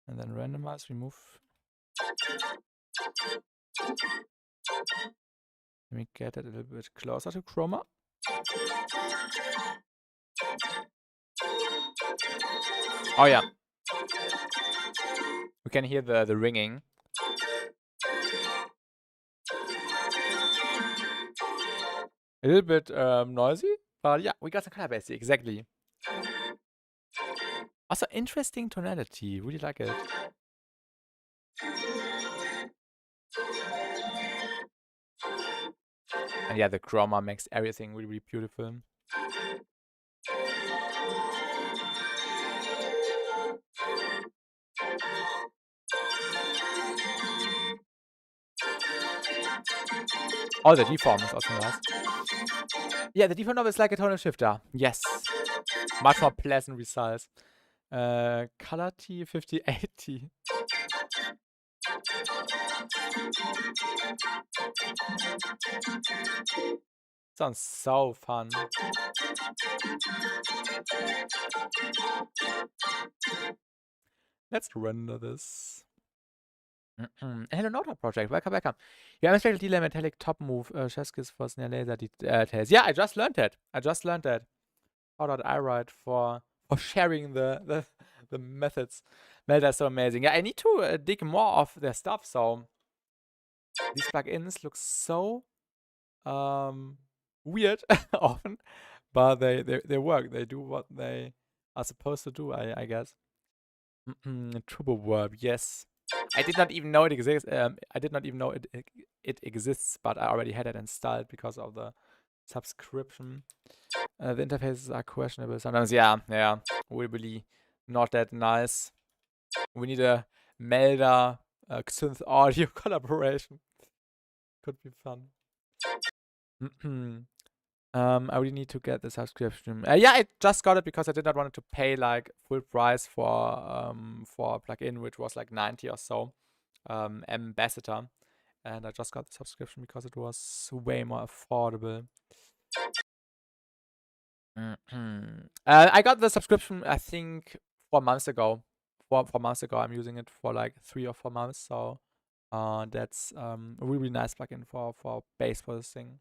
and then randomize, remove. Let me get it a little bit closer to Chroma. Oh yeah. We can hear the ringing. A little bit noisy, but yeah, we got some color basic, exactly. Also interesting tonality, really like it. And yeah, the Chroma makes everything really beautiful. Oh, the deform is also nice. Yeah, the deform knob is like a tonal shifter. Yes. Much more pleasant results. Color T 5080. Sounds so fun. Let's render this. Hello Nota project, welcome. You have a spectral delay metallic top move, chess for snare laser details. Yeah, I just learned that. How did I write for sharing the methods? Melda's so amazing. Yeah, I need to dig more of their stuff. So these plugins look so weird often, but they work. They do what they are supposed to do. I guess. Turbo verb, yes. I did not even know it exists. I did not even know it exists, but I already had it installed because of the subscription. The interfaces are questionable sometimes. Yeah, really not that nice. We need a Melda synth audio collaboration. Could be fun. I really need to get the subscription. Yeah, I just got it because I did not want to pay like full price for a plugin, which was like 90 or so, Ambassador, and I just got the subscription because it was way more affordable. I got the subscription I think 4 months ago. 4 months ago, I'm using it for like 3 or 4 months, so That's a really nice plugin for bass processing.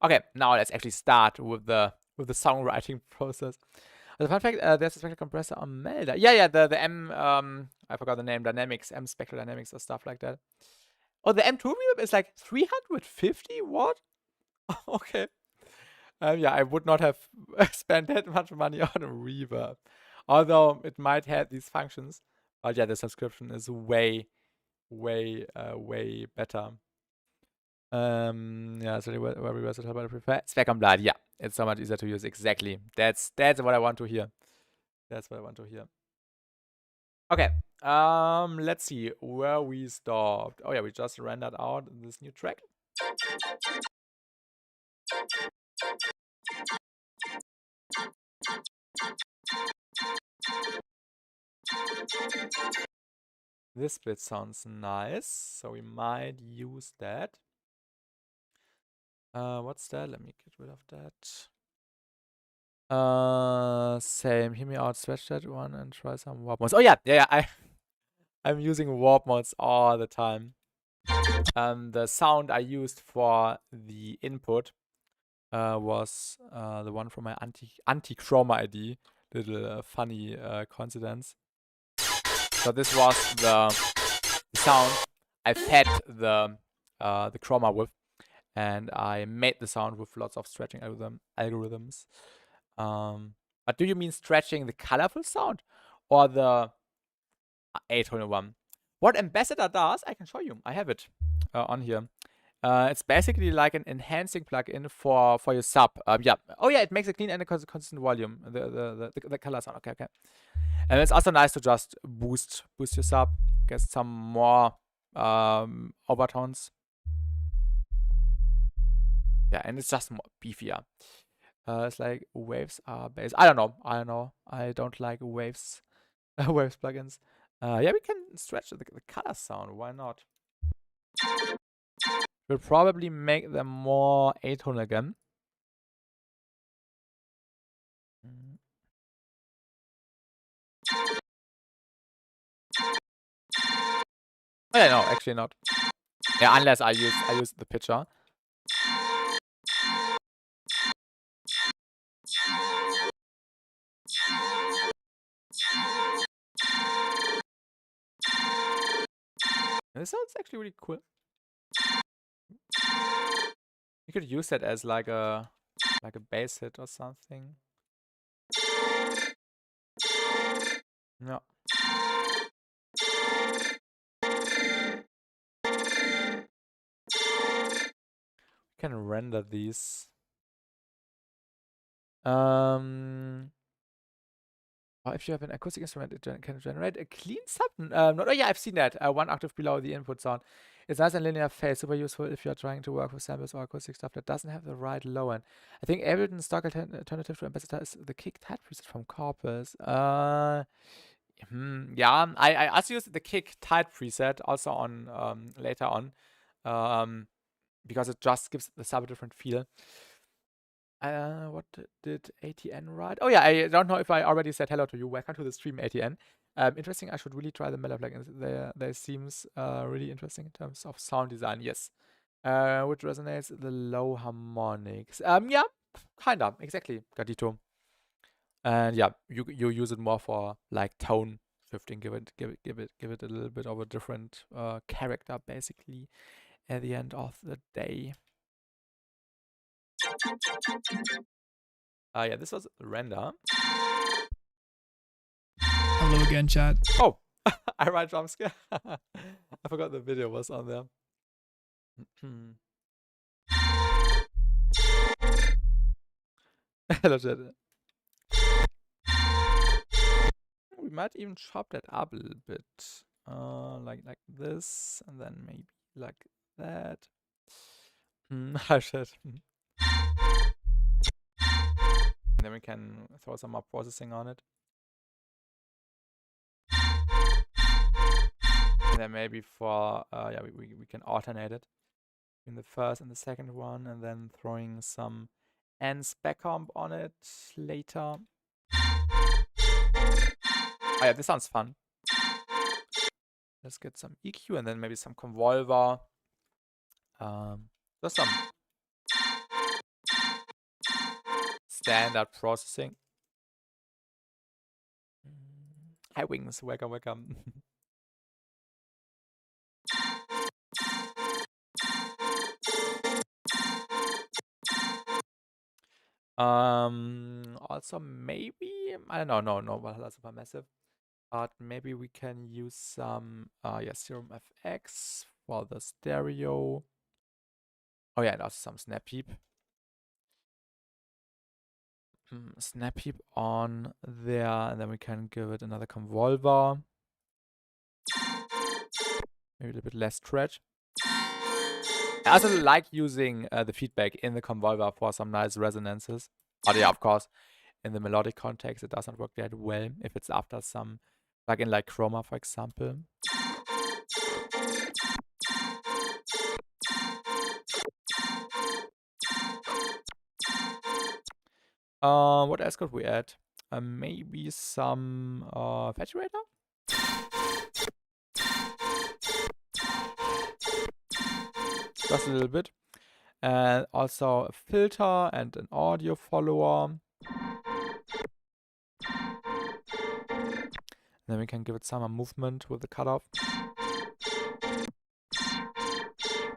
Okay, now let's actually start with the songwriting process. The fun fact, there's a spectral compressor on Melda. Yeah, the M, I forgot the name, Dynamics, M Spectral Dynamics or stuff like that. Oh, the M2 reverb is like 350 watt? Okay. Yeah, I would not have spent that much money on a reverb. Although it might have these functions. But yeah, the subscription is way better. Yeah, so very versatile, but I prefer Spec on Blood. Yeah, it's so much easier to use. Exactly. That's what I want to hear. That's what I want to hear. Okay. Let's see where we stopped. Oh yeah, we just rendered out this new track. This bit sounds nice, so we might use that. What's that? Let me get rid of that. Same. Hear me out. Stretch that one and try some warp modes. Oh yeah. I'm using warp modes all the time. The sound I used for the input was the one from my anti-Chroma ID. Little funny coincidence. So this was the sound I fed the Chroma with, and I made the sound with lots of stretching algorithms. But do you mean stretching the colorful sound or the atonal one? What Ambassador does, I can show you. I have it on here. It's basically like an enhancing plugin for your sub. Yeah. Oh yeah, it makes a clean and a consistent volume. The color sound. Okay. And it's also nice to just boost your sub, get some more overtones. Yeah, and it's just more beefier. It's like waves are bass. I don't know. I don't like waves. Waves plugins. Yeah, we can stretch the color sound. Why not? We'll probably make them more atonal again. Oh, yeah, no, actually not. Yeah, unless I use the pitcher. And this sounds actually really cool. You could use that as like a bass hit or something. Yeah. We can render these. If you have an acoustic instrument, it can generate a clean sub. Oh yeah, I've seen that. One octave below the input sound. It's nice and linear phase, super useful if you're trying to work with samples or acoustic stuff that doesn't have the right low end. I think Ableton's stock alternative to Ambassador is the kick type preset from Corpus. Yeah, I also used the kick type preset also on later on, because it just gives the sub a different feel. What did ATN write? Oh yeah, I don't know if I already said hello to you. Welcome to the stream, ATN. Interesting. I should really try the Mellow plugins. They seems really interesting in terms of sound design. Yes. Which resonates the low harmonics. Yeah, kinda exactly, Gatito. And yeah, you use it more for like tone shifting. Give it a little bit of a different character, basically, at the end of the day. Yeah, this was render. Hello again, chat. Oh, I write jump scare. I forgot the video was on there. Hello, chat. We might even chop that up a little bit, like this, and then maybe like that. I should. And then we can throw some more processing on it. And then maybe for yeah, we can alternate it in the first and the second one, and then throwing some spec comp on it later. Oh yeah, this sounds fun. Let's get some EQ and then maybe some convolver. Just some standard processing. Hi Wings, welcome, welcome. Also maybe, I don't know, no, Valhalla super massive. But maybe we can use some, Serum FX for the stereo. Oh yeah, and also some snap heap. Snap heap on there, and then we can give it another convolver. Maybe a little bit less stretch. I also like using the feedback in the convolver for some nice resonances. But yeah, of course, in the melodic context, it doesn't work that well if it's after some plugin like Chroma, for example. What else could we add? Maybe some saturator? Just a little bit. And also a filter and an audio follower. And then we can give it some movement with the cutoff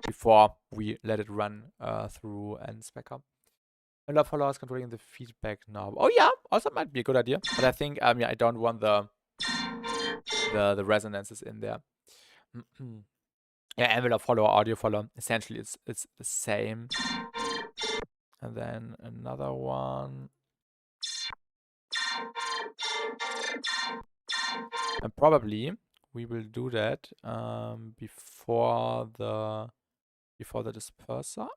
before we let it run through and spec up. And followers controlling the feedback knob. Oh yeah, also might be a good idea. But I think I don't want the resonances in there. Yeah, envelope follower, audio follower. Essentially, it's the same. And then another one. And probably we will do that before the disperser.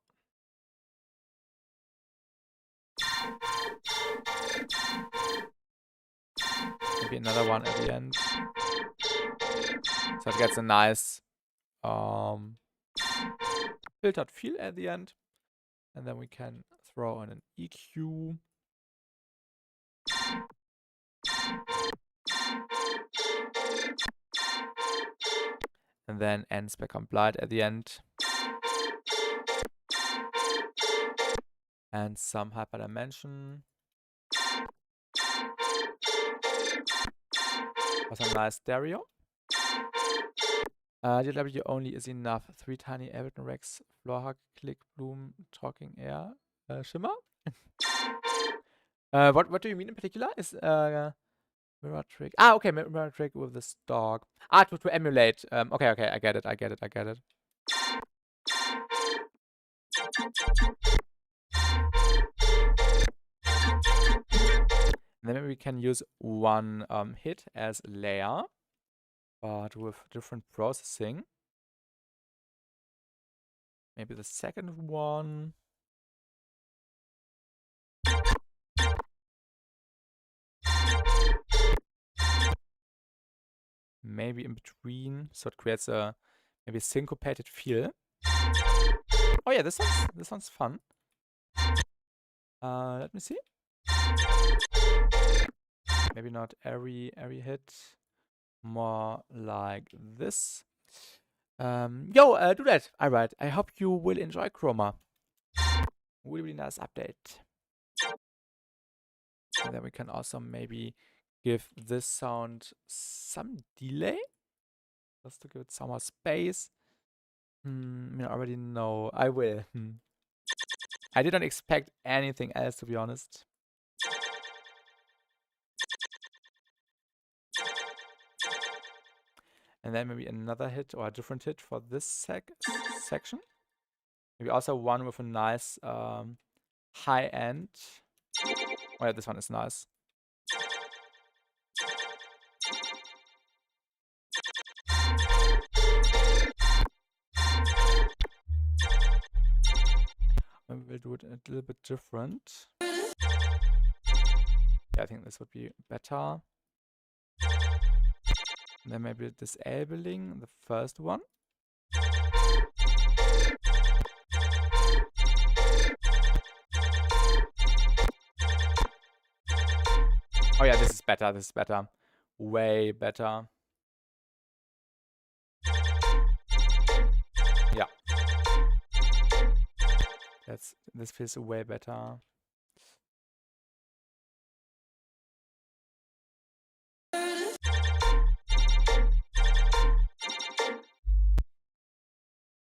Maybe another one at the end. So it gets a nice filtered feel at the end. And then we can throw in an EQ. And then spec complied at the end. And some hyperdimension. For some nice stereo. DW only is enough. 3 tiny Ableton Rex, floor hug, click, bloom, talking air, shimmer. What do you mean in particular? Is mirror trick? Ah, okay, mirror trick with the stock. Ah, to emulate. Okay, I get it. And then maybe we can use one hit as layer, but with different processing. Maybe the second one. Maybe in between, so it creates a maybe syncopated feel. Oh yeah, this sounds fun. Let me see. Maybe not every hit. More like this. Do that. Alright, I hope you will enjoy Chroma. Really nice update. And then we can also maybe give this sound some delay. Just to give it some more space. I already know. I will. I didn't expect anything else, to be honest. And then maybe another hit or a different hit for this section. Maybe also one with a nice high end. Oh yeah, this one is nice. Maybe we'll do it a little bit different. Yeah, I think this would be better. And then maybe disabling the first one. Oh yeah, this is better. Way better. This feels way better.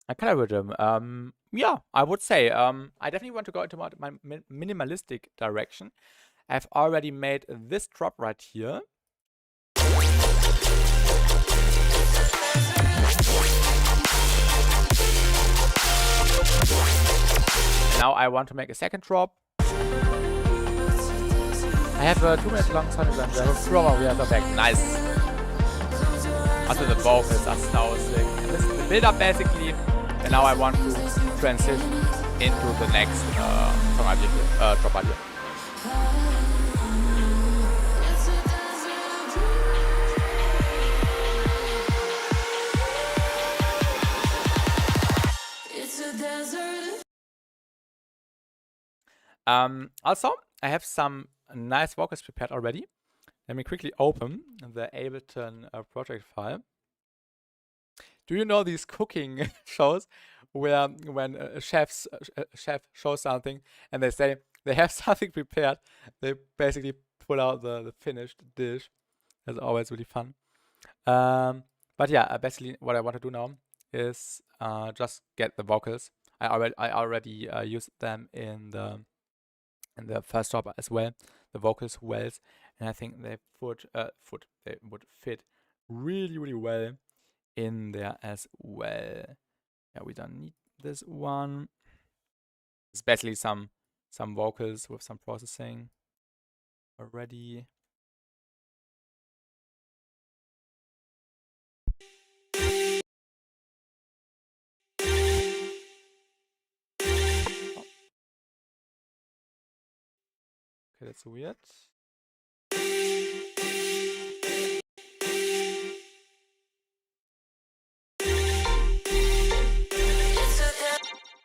A color rhythm. Yeah, I would say I definitely want to go into my minimalistic direction. I've already made this drop right here. Now I want to make a second drop. I have a 2 minute long sonogram. We have a Chroma, we have a back. Nice. Also the vocals are so sick. And this is the build up basically. And now I want to transition into the next drop idea. Also, I have some nice vocals prepared already. Let me quickly open the Ableton project file. Do you know these cooking shows where when a chef shows something and they say they have something prepared, they basically pull out the finished dish. That's always really fun. But yeah, basically what I want to do now is just get the vocals. I already used them in the first drop as well, the vocals wells, and I think they would fit really well in there as well. Yeah, we don't need this one. It's basically some vocals with some processing already. Okay, that's weird.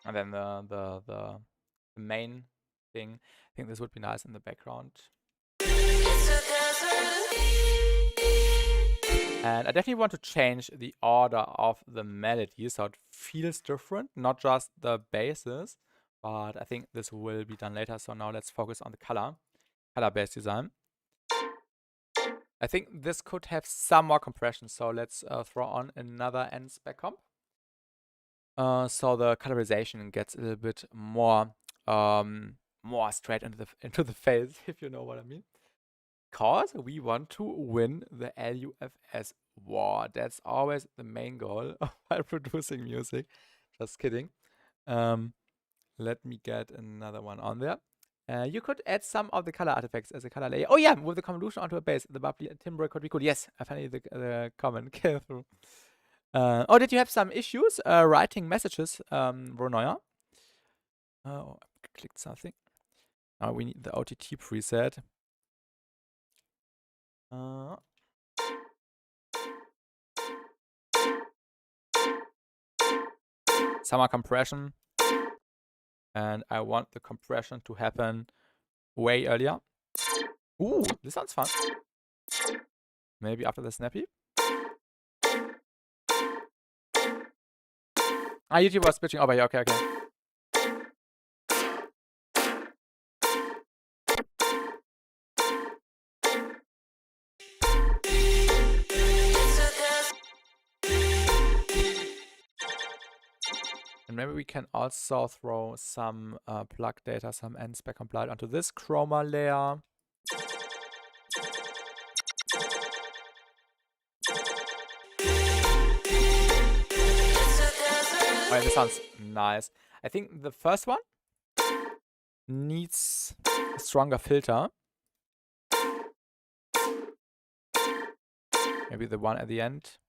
And then the main thing, I think this would be nice in the background. And I definitely want to change the order of the melody so it feels different, not just the basses, but I think this will be done later. So now let's focus on the color-based design. I think this could have some more compression, so let's throw on another end spec comp. So the colorization gets a little bit more straight into the face, if you know what I mean. Because we want to win the LUFS war. That's always the main goal while producing music. Just kidding. Let me get another one on there. You could add some of the color artifacts as a color layer. Oh yeah, with the convolution onto a bass, the bubbly timbre could be cool. Yes, I finally the comment came through. Oh, did you have some issues writing messages, Ronoya? Oh, I clicked something. Now we need the OTT preset. Summer compression. And I want the compression to happen way earlier. Ooh, this sounds fun. Maybe after the snappy. YouTube was switching over here. Okay. And maybe we can also throw some plug data, some end spec compiled onto this Chroma layer. Oh, this sounds nice. I think the first one needs a stronger filter. Maybe the one at the end.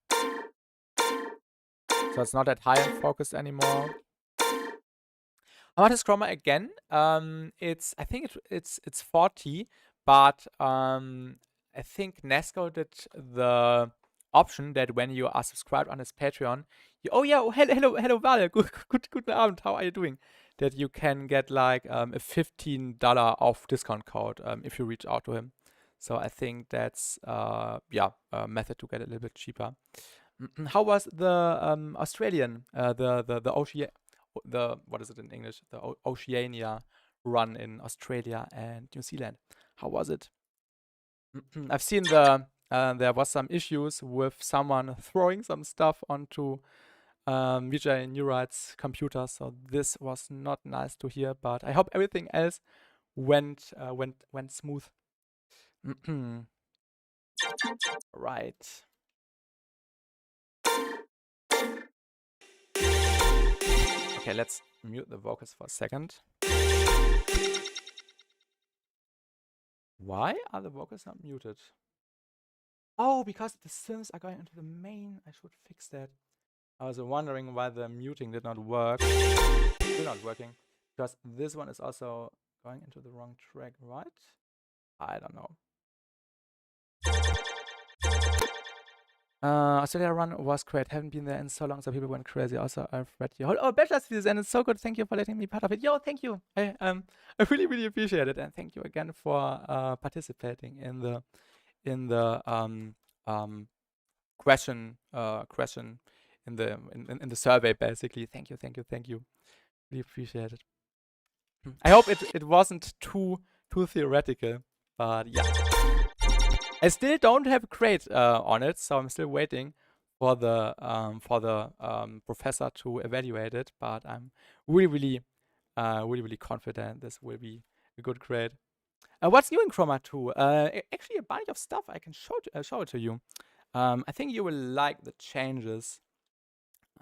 So it's not that high and focused anymore. How much is Chroma again? I think it's 40, but I think Nesco did the option that when you are subscribed on his Patreon, hello Vale, guten Abend, how are you doing? That you can get like a $15 off discount code if you reach out to him. So I think that's a method to get a little bit cheaper. How was the Australian, the what is it in English? The Oceania run in Australia and New Zealand. How was it? I've seen there was some issues with someone throwing some stuff onto Vijay Newright's computer, so this was not nice to hear. But I hope everything else went smooth. Right. Okay, let's mute the vocals for a second. Why are the vocals not muted? Oh, because the synths are going into the main. I should fix that. I was wondering why the muting did not work. Still not working. Because this one is also going into the wrong track, right? I don't know. Australia run was great. Haven't been there in so long, so people went crazy. Also, I've read your whole bachelor thesis, and it's so good. Thank you for letting me part of it. Yo, thank you. I really, really appreciate it, and thank you again for participating in the question in the survey. Basically, thank you. Really appreciate it. I hope it wasn't too theoretical, but yeah. I still don't have a grade on it, so I'm still waiting for the professor to evaluate it. But I'm really confident this will be a good grade. What's new in Chroma 2? Actually, a bunch of stuff. I can show it to you. I think you will like the changes.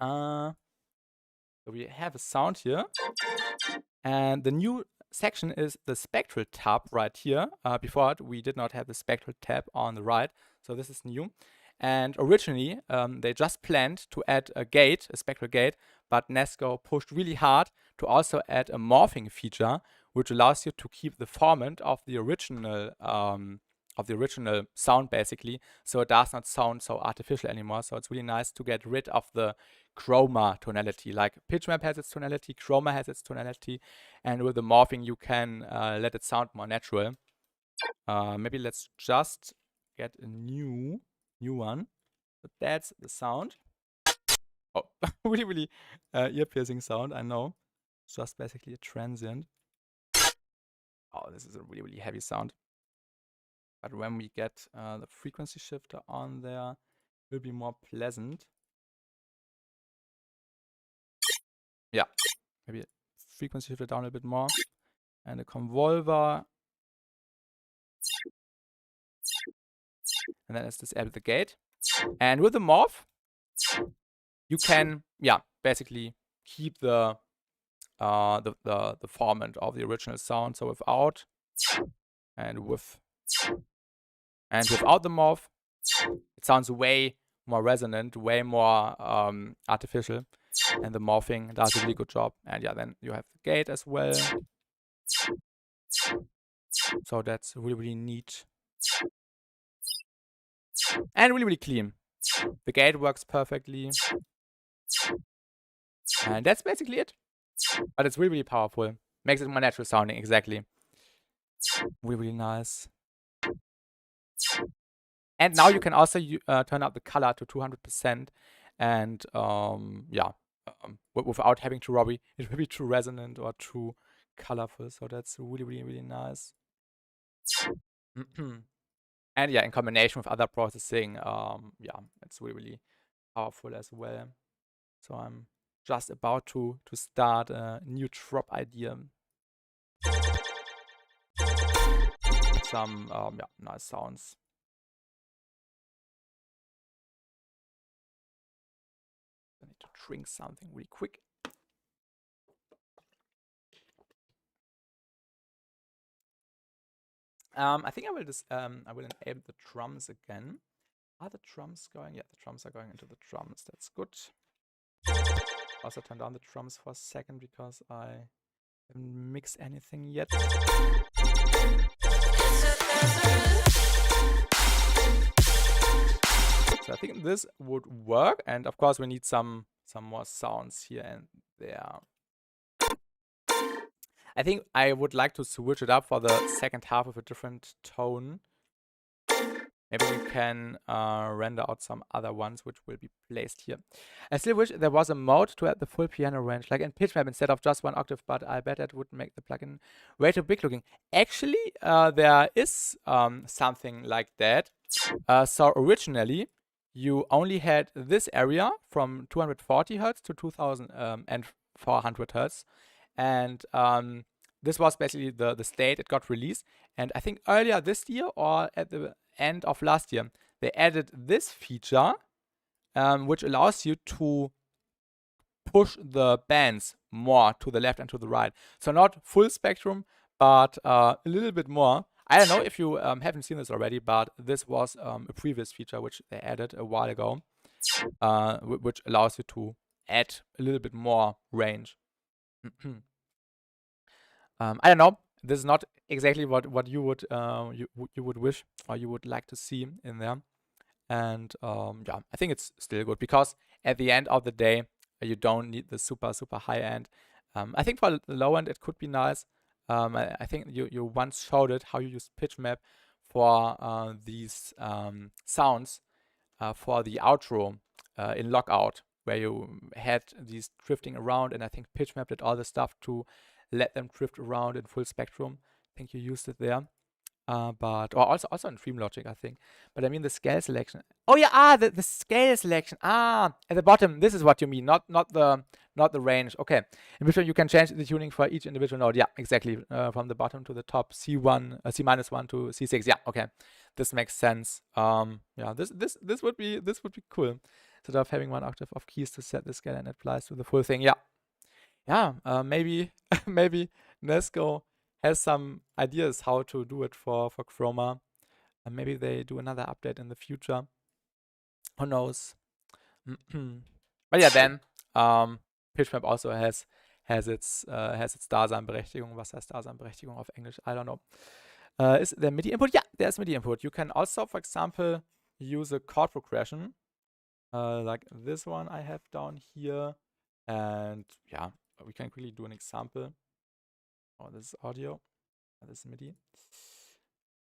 So we have a sound here, and the new section is the spectral tab right here. Before it, we did not have the spectral tab on the right, so this is new. And originally, they just planned to add a gate, a spectral gate, but Nesco pushed really hard to also add a morphing feature, which allows you to keep the formant of the original sound, basically, so it does not sound so artificial anymore. So it's really nice to get rid of the Chroma tonality. Like pitch map has its tonality, Chroma has its tonality, and with the morphing you can let it sound more natural. Maybe let's just get a new one. But that's the sound. Oh, really ear-piercing sound, I know. It's just basically a transient. Oh, this is a really heavy sound. But when we get the frequency shifter on there, it will be more pleasant. Yeah, maybe frequency shifter down a bit more. And a convolver. And then let's disable the gate. And with the morph, you can, basically keep the formant of the original sound. So without and without the morph, it sounds way more resonant, way more artificial. And the morphing does a really good job. And yeah, then you have the gate as well. So that's really neat. And really clean. The gate works perfectly. And that's basically it. But it's really powerful. Makes it more natural sounding, exactly. Really nice. And now you can also turn up the color to 200%. And without having to worry, it will be too resonant or too colorful. So that's really nice. And yeah, in combination with other processing, it's really powerful as well. So I'm just about to start a new drop idea. Some nice sounds. I need to drink something really quick. I think I will enable the drums again. Are the drums going? Yeah, the drums are going into the drums. That's good. Also turn down the drums for a second because I haven't mixed anything yet. So I think this would work, and of course we need some more sounds here and there. I think I would like to switch it up for the second half of a different tone. maybe we can render out some other ones which will be placed here. I still wish there was a mode to add the full piano range, like in pitch map instead of just 1 octave, but I bet that would make the plugin way too big looking. Actually, there is something like that. So originally, you only had this area from 240 Hertz to 2400 Hertz. And this was basically the state it got released. And I think earlier this year or at the end of last year, they added this feature, which allows you to push the bands more to the left and to the right. So not full spectrum, but a little bit more. I don't know if you haven't seen this already, but this was a previous feature which they added a while ago, which allows you to add a little bit more range. I don't know. This is not exactly what you would you would wish or you would like to see in there. And yeah, I think it's still good because at the end of the day, you don't need the super high end. I think for the low end it could be nice. I think you once showed it how you use pitch map for these sounds for the outro in Lockout, where you had these drifting around, and I think pitch map did all the stuff to let them drift around in full spectrum. I think you used it there. But or also in Dream Logic, I think. But I mean the scale selection. Oh yeah, the scale selection. At the bottom, this is what you mean, not the range. Okay, in which you can change the tuning for each individual node. Yeah, exactly. From the bottom to the top, C1, C-1 to C6. Yeah, okay, this makes sense. Yeah, this would be cool. Instead of having 1 octave of keys to set the scale and it applies to the full thing. Yeah, yeah. Maybe maybe Nesco has some ideas how to do it for Chroma. And maybe they do another update in the future. Who knows? But yeah, then PitchMap also has its Daseinberechtigung. Was heißt Daseinberechtigung auf English? I don't know. Is there MIDI input? Yeah, there's MIDI input. You can also, for example, use a chord progression like this one I have down here. And yeah, we can quickly do an example. Oh, this is audio. This is MIDI.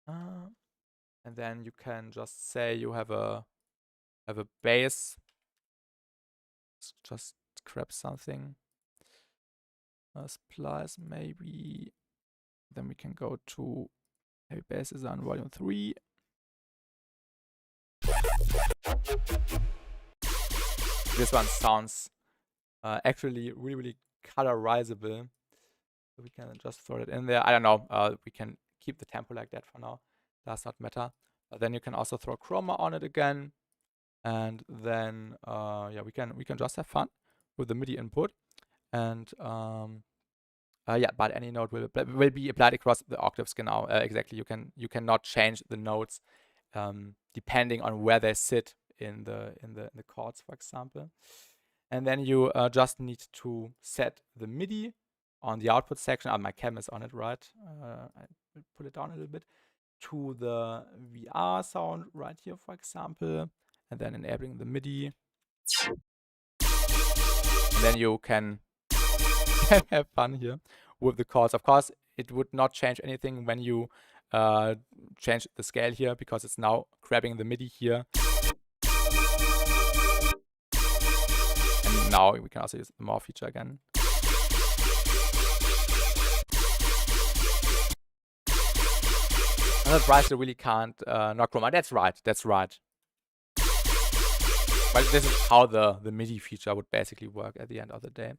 And then you can just say you have a bass. Let's just grab something. Splice maybe. Then we can go to maybe bass is on volume 3. This one sounds actually really colorizable. So we can just throw it in there. I don't know. We can keep the tempo like that for now. Does not matter. But then you can also throw Chroma on it again. And then yeah, we can just have fun with the MIDI input. And yeah, but any note will be applied across the octaves. Genau, exactly. You cannot change the notes depending on where they sit in the chords, for example. And then you just need to set the MIDI on the output section. My cam is on it, right? I will pull it down a little bit to the VR sound right here, for example, and then enabling the MIDI. And then you can have fun here with the chords. Of course, it would not change anything when you change the scale here, because it's now grabbing the MIDI here. And now we can also use the Morph feature again. I'm surprised you really can't not Chroma. That's right. But this is how the MIDI feature would basically work at the end of the day.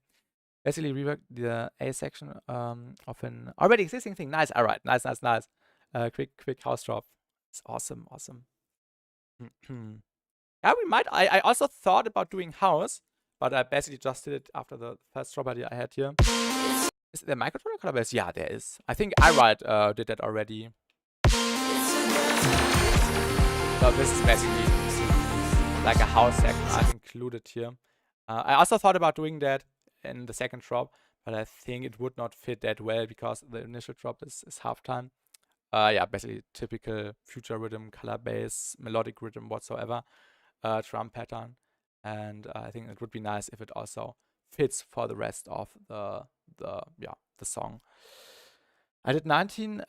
Basically rework the A section of an already existing thing. Nice. All right. Nice. Quick house drop. It's awesome. Yeah, we might. I also thought about doing house, but I basically just did it after the first drop idea I had here. Is there microcontroller color bass? Yeah, there is. I think iWrite did that already. So this is basically like a house section I've included here. I also thought about doing that in the second drop, but I think it would not fit that well because the initial drop is halftime. Yeah, basically typical future rhythm, color bass, melodic rhythm whatsoever, drum pattern. And I think it would be nice if it also fits for the rest of the song. I did 19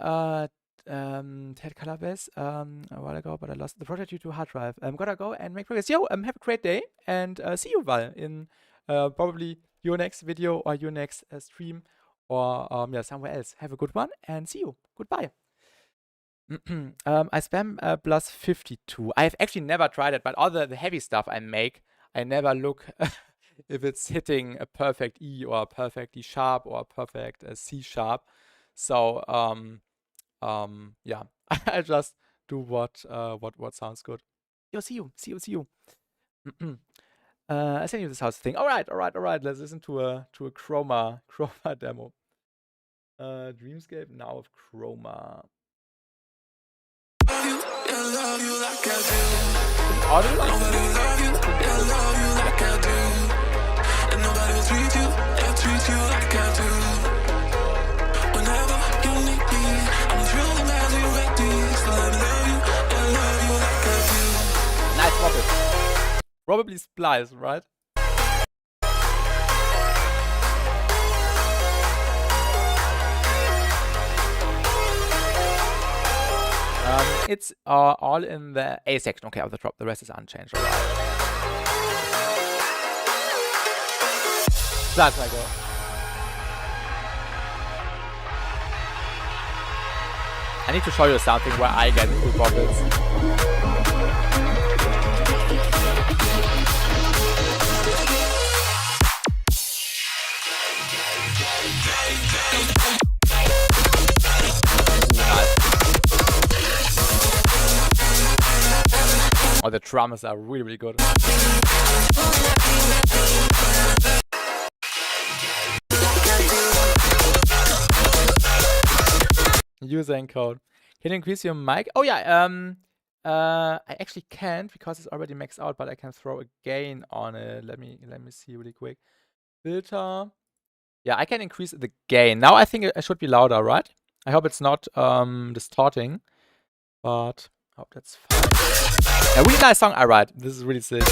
Ted color bass a while ago, but I lost the project due to hard drive. Gotta go and make progress. Yo, have a great day, and see you, Val, in probably your next video or your next stream, or yeah, somewhere else. Have a good one, and see you. Goodbye. I spam plus 52. I've actually never tried it, but all the heavy stuff I make, I never look if it's hitting a perfect E or a perfect D sharp or a perfect C sharp. So yeah, I just do what sounds good. Yo, see you. I send you this house thing. All right. Let's listen to a Chroma demo. Dreamscape now with Chroma. Love you like I do. Audible? Nobody will love you like I do. And nobody will treat you like I do. Whenever you need me, I'm through as you ready. So let me love you like I do. Nice rocket. Probably splice, right? It's all in the A section, okay, of the drop. The rest is unchanged. All right. That's my goal. I need to show you something where I get cool vocals. Oh, the drummers are really good. User encode. Can you increase your mic? Oh yeah, I actually can't because it's already maxed out, but I can throw a gain on it. Let me see really quick. Filter. Yeah, I can increase the gain. Now I think it should be louder, right? I hope it's not distorting, but I hope that's fine. A really nice song I write. This is really sick.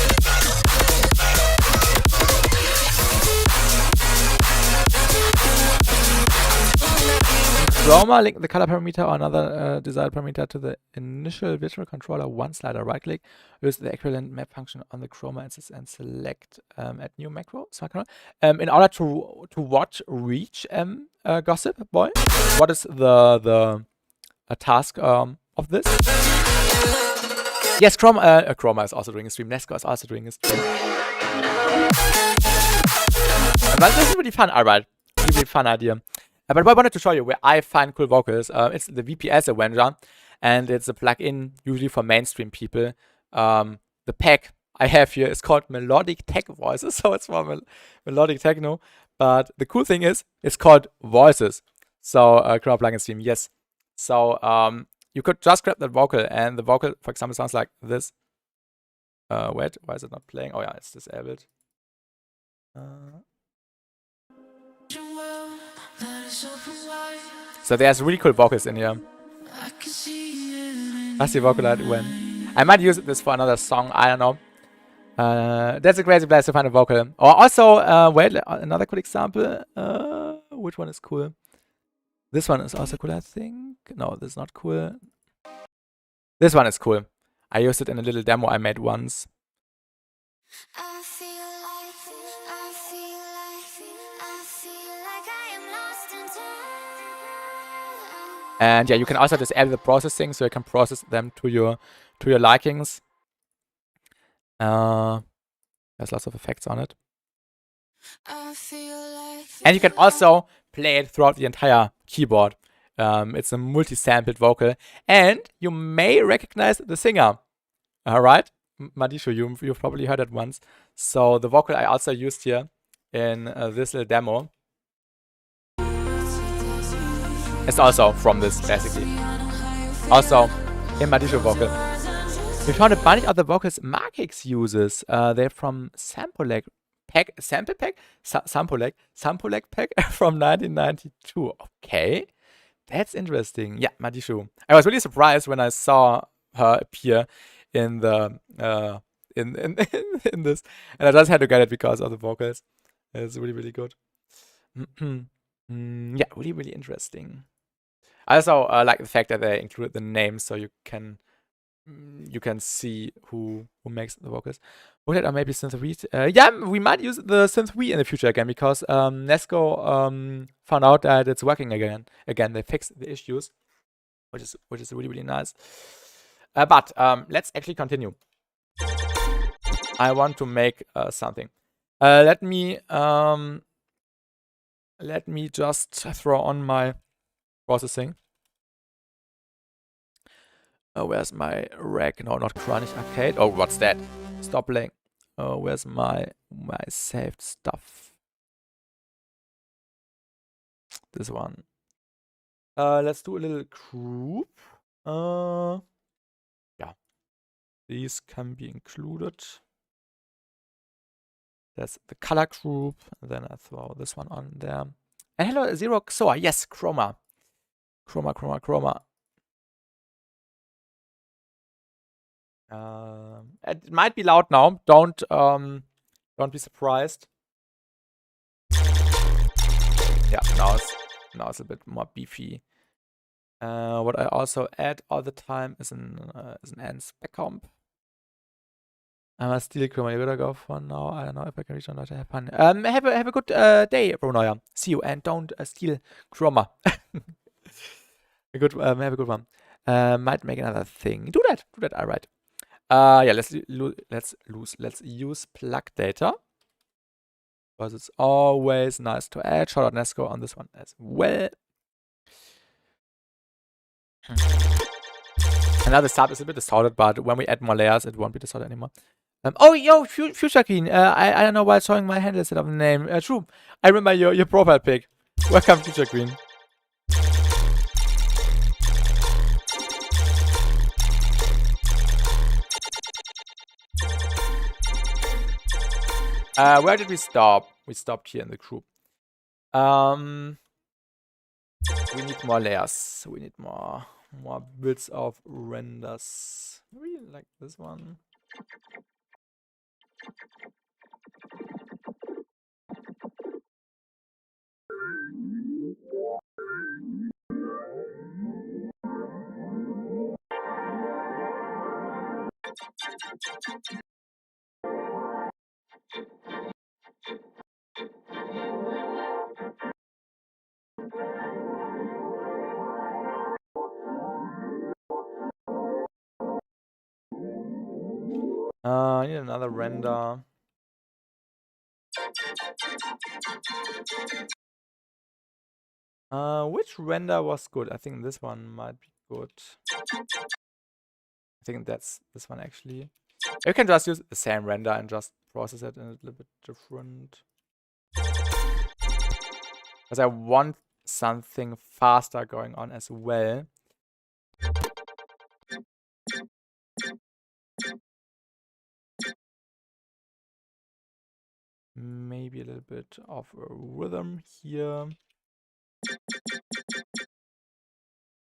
Chroma, link the color parameter or another desired parameter to the initial virtual controller. One slider, right click, use the equivalent map function on the Chroma instance and select add new macro. In order to watch reach Gossip Boy, what is the task of this? Yes, Chroma is also doing a stream. Nesco is also doing a stream. But this is really fun. Alright, really fun idea. But I wanted to show you where I find cool vocals. It's the VPS Avenger, and it's a plugin usually for mainstream people. The pack I have here is called Melodic Tech Voices, so it's for melodic techno. But the cool thing is, it's called Voices. So Chroma plugin stream, yes. So you could just grab that vocal, and the vocal, for example, sounds like this. Wait, why is it not playing? Oh yeah, it's disabled. So there's really cool vocals in here. That's the vocal I when. I might use this for another song, I don't know. That's a crazy place to find a vocal. Or also, wait, another cool example. Which one is cool? This one is also cool, I think. No, this is not cool. This one is cool. I used it in a little demo I made once. And yeah, you can also disable the processing, so you can process them to your likings. There's lots of effects on it. And you can also play it throughout the entire keyboard. It's a multi-sampled vocal, and you may recognize the singer. All right, Madisho, you've probably heard it once. So the vocal I also used here in this little demo. It's also from this, basically. Also, in Madisho vocal. We found a bunch of the vocals Markix uses. They're from Sample Pack from 1992. Okay, that's interesting. Yeah, Madisho. I was really surprised when I saw her appear in the in this, and I just had to get it because of the vocals. It's really good. Yeah, really interesting. I also like the fact that they included the names, so you can see who makes the vocals. Would it or maybe synth we? Yeah, we might use the synth we in the future again because Nesco found out that it's working again. They fixed the issues, which is really nice. But let's actually continue. I want to make something. Let me just throw on my processing. Where's my rack? No, not Chronic Arcade. Oh, what's that? Stop playing. Where's my saved stuff? This one. Let's do a little group. Yeah. These can be included. That's the color group. And then I throw this one on there. And hello, Zero Xoa. Yes, Chroma. Chroma. It might be loud now. Don't be surprised. Yeah, now it's a bit more beefy. What I also add all the time is an end spec comp. I must steal Chroma. You gotta go for now. I don't know if I can reach on that. Have fun. Have a good day, Brunoya. See you, and don't steal Chroma. Have a good one. Might make another thing. Do that. All right. Yeah. Let's use plug data because it's always nice to add. Shout out Nesco on this one as well. Another sub is a bit distorted, but when we add more layers, it won't be distorted anymore. Oh, yo, Future Queen. I don't know why it's showing my handle instead of the name. True. I remember your profile pic. Welcome, Future Queen. Where did we stop? We stopped here in the group. We need more layers. We need more bits of renders. Maybe like this one. I need another render. Which render was good? I think this one might be good. I think that's this one actually. You can just use the same render and just process it in a little bit different. Because I want something faster going on as well. Maybe a little bit of a rhythm here.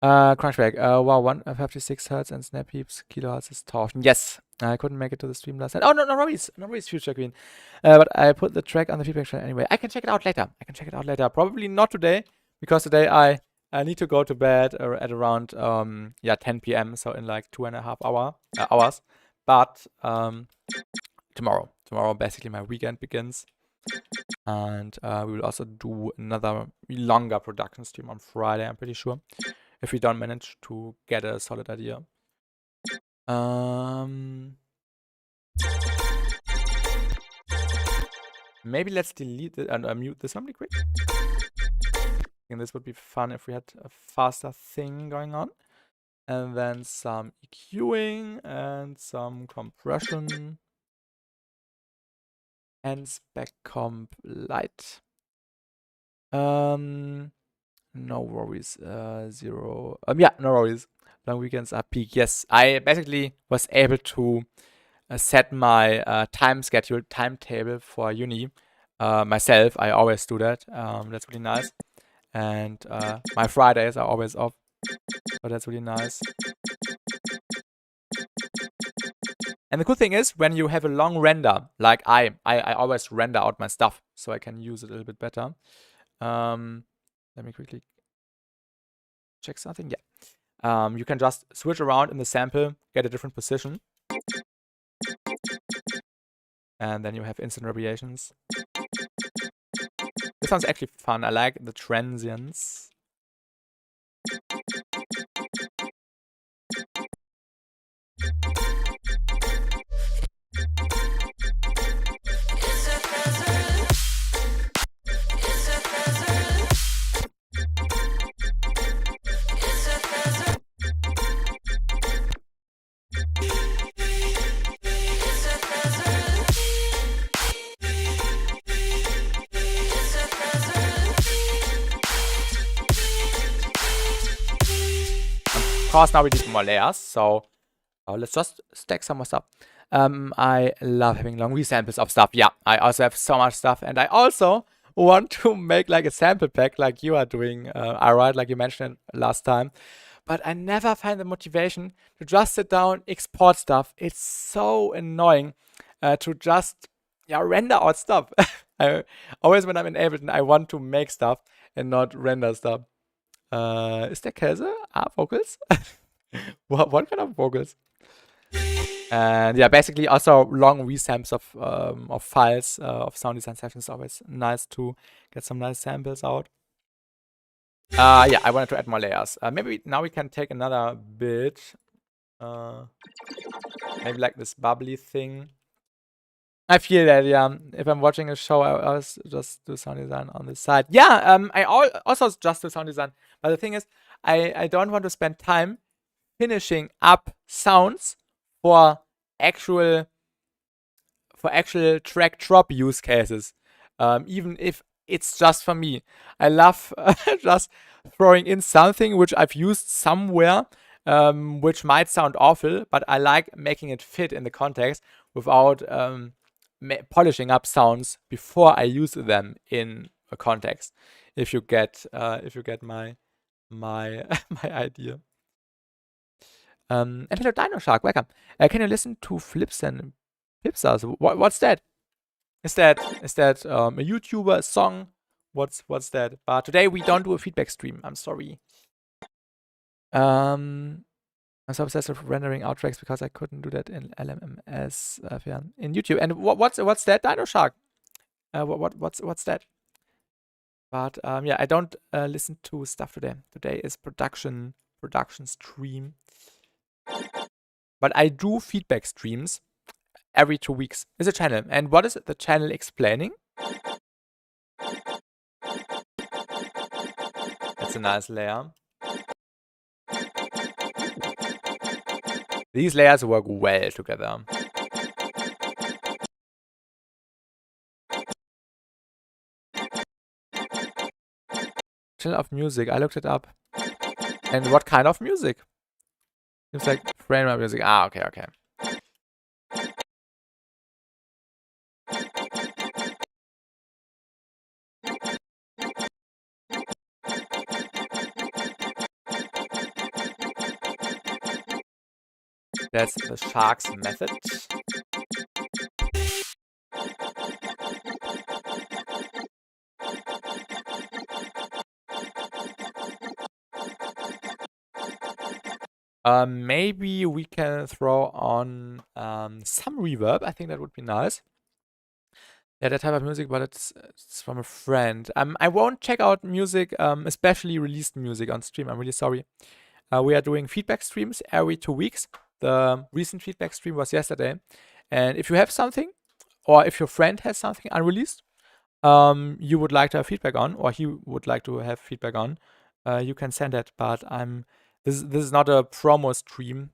Crunchback. Wow, 156 Hz and snap heaps, kilohertz is torsion. Yes, I couldn't make it to the stream last night. Oh, no worries, Future Queen. But I put the track on the feedback channel anyway. I can check it out later. Probably not today, because today I need to go to bed at around 10 p.m. So in like 2.5 hours. But tomorrow, basically my weekend begins, and we will also do another longer production stream on Friday. I'm pretty sure. If we don't manage to get a solid idea. Maybe let's delete it and mute this one really quick. I think this would be fun if we had a faster thing going on. And then some EQing and some compression. And spec comp light. No worries. Zero. No worries. Long weekends are peak. Yes, I basically was able to set my timetable for uni myself. I always do that. That's really nice. And my Fridays are always off, so that's really nice. And the cool thing is, when you have a long render, like I always render out my stuff, so I can use it a little bit better. Let me quickly check something. Yeah. You can just switch around in the sample, get a different position. And then you have instant variations. This sounds actually fun. I like the transients. Of course, now we need more layers, so let's just stack some more stuff. I love having long resamples of stuff. Yeah, I also have so much stuff, and I also want to make like a sample pack like you are doing, alright, like you mentioned last time. But I never find the motivation to just sit down, export stuff. It's so annoying to just render out stuff. I always, when I'm in Ableton, I want to make stuff and not render stuff. Is there Käse? Vocals? what kind of vocals? And yeah, basically also long resamples of files of sound design sessions is always nice to get some nice samples out. Yeah, I wanted to add more layers. Maybe now we can take another bit. Maybe like this bubbly thing. I feel that, yeah. If I'm watching a show, I always just do sound design on the side. Yeah, I also just do sound design. But the thing is, I don't want to spend time finishing up sounds for actual track drop use cases. Even if it's just for me. I love just throwing in something which I've used somewhere, which might sound awful, but I like making it fit in the context without polishing up sounds before I use them in a context. If you get my my idea. And hello, Dino Shark, welcome. Can you listen to flips and pipsas? What's that? Is that a YouTuber, a song? What's that? But today we don't do a feedback stream. I'm sorry. I'm so obsessed with rendering out tracks because I couldn't do that in LMMS in YouTube. And what's that, Dino Shark? What's that? But yeah, I don't listen to stuff today. Today is production stream. But I do feedback streams every 2 weeks. It's a channel. And what is the channel explaining? That's a nice layer. These layers work well together. Channel of music. I looked it up. And what kind of music? Seems like frame music. Ah, okay. That's the Shark's method. Maybe we can throw on some reverb. I think that would be nice. Yeah, that type of music, but it's from a friend. I won't check out music, especially released music on stream. I'm really sorry. We are doing feedback streams every 2 weeks. The recent feedback stream was yesterday. And if you have something, or if your friend has something unreleased, you would like to have feedback on, or he would like to have feedback on, you can send it. But this is not a promo stream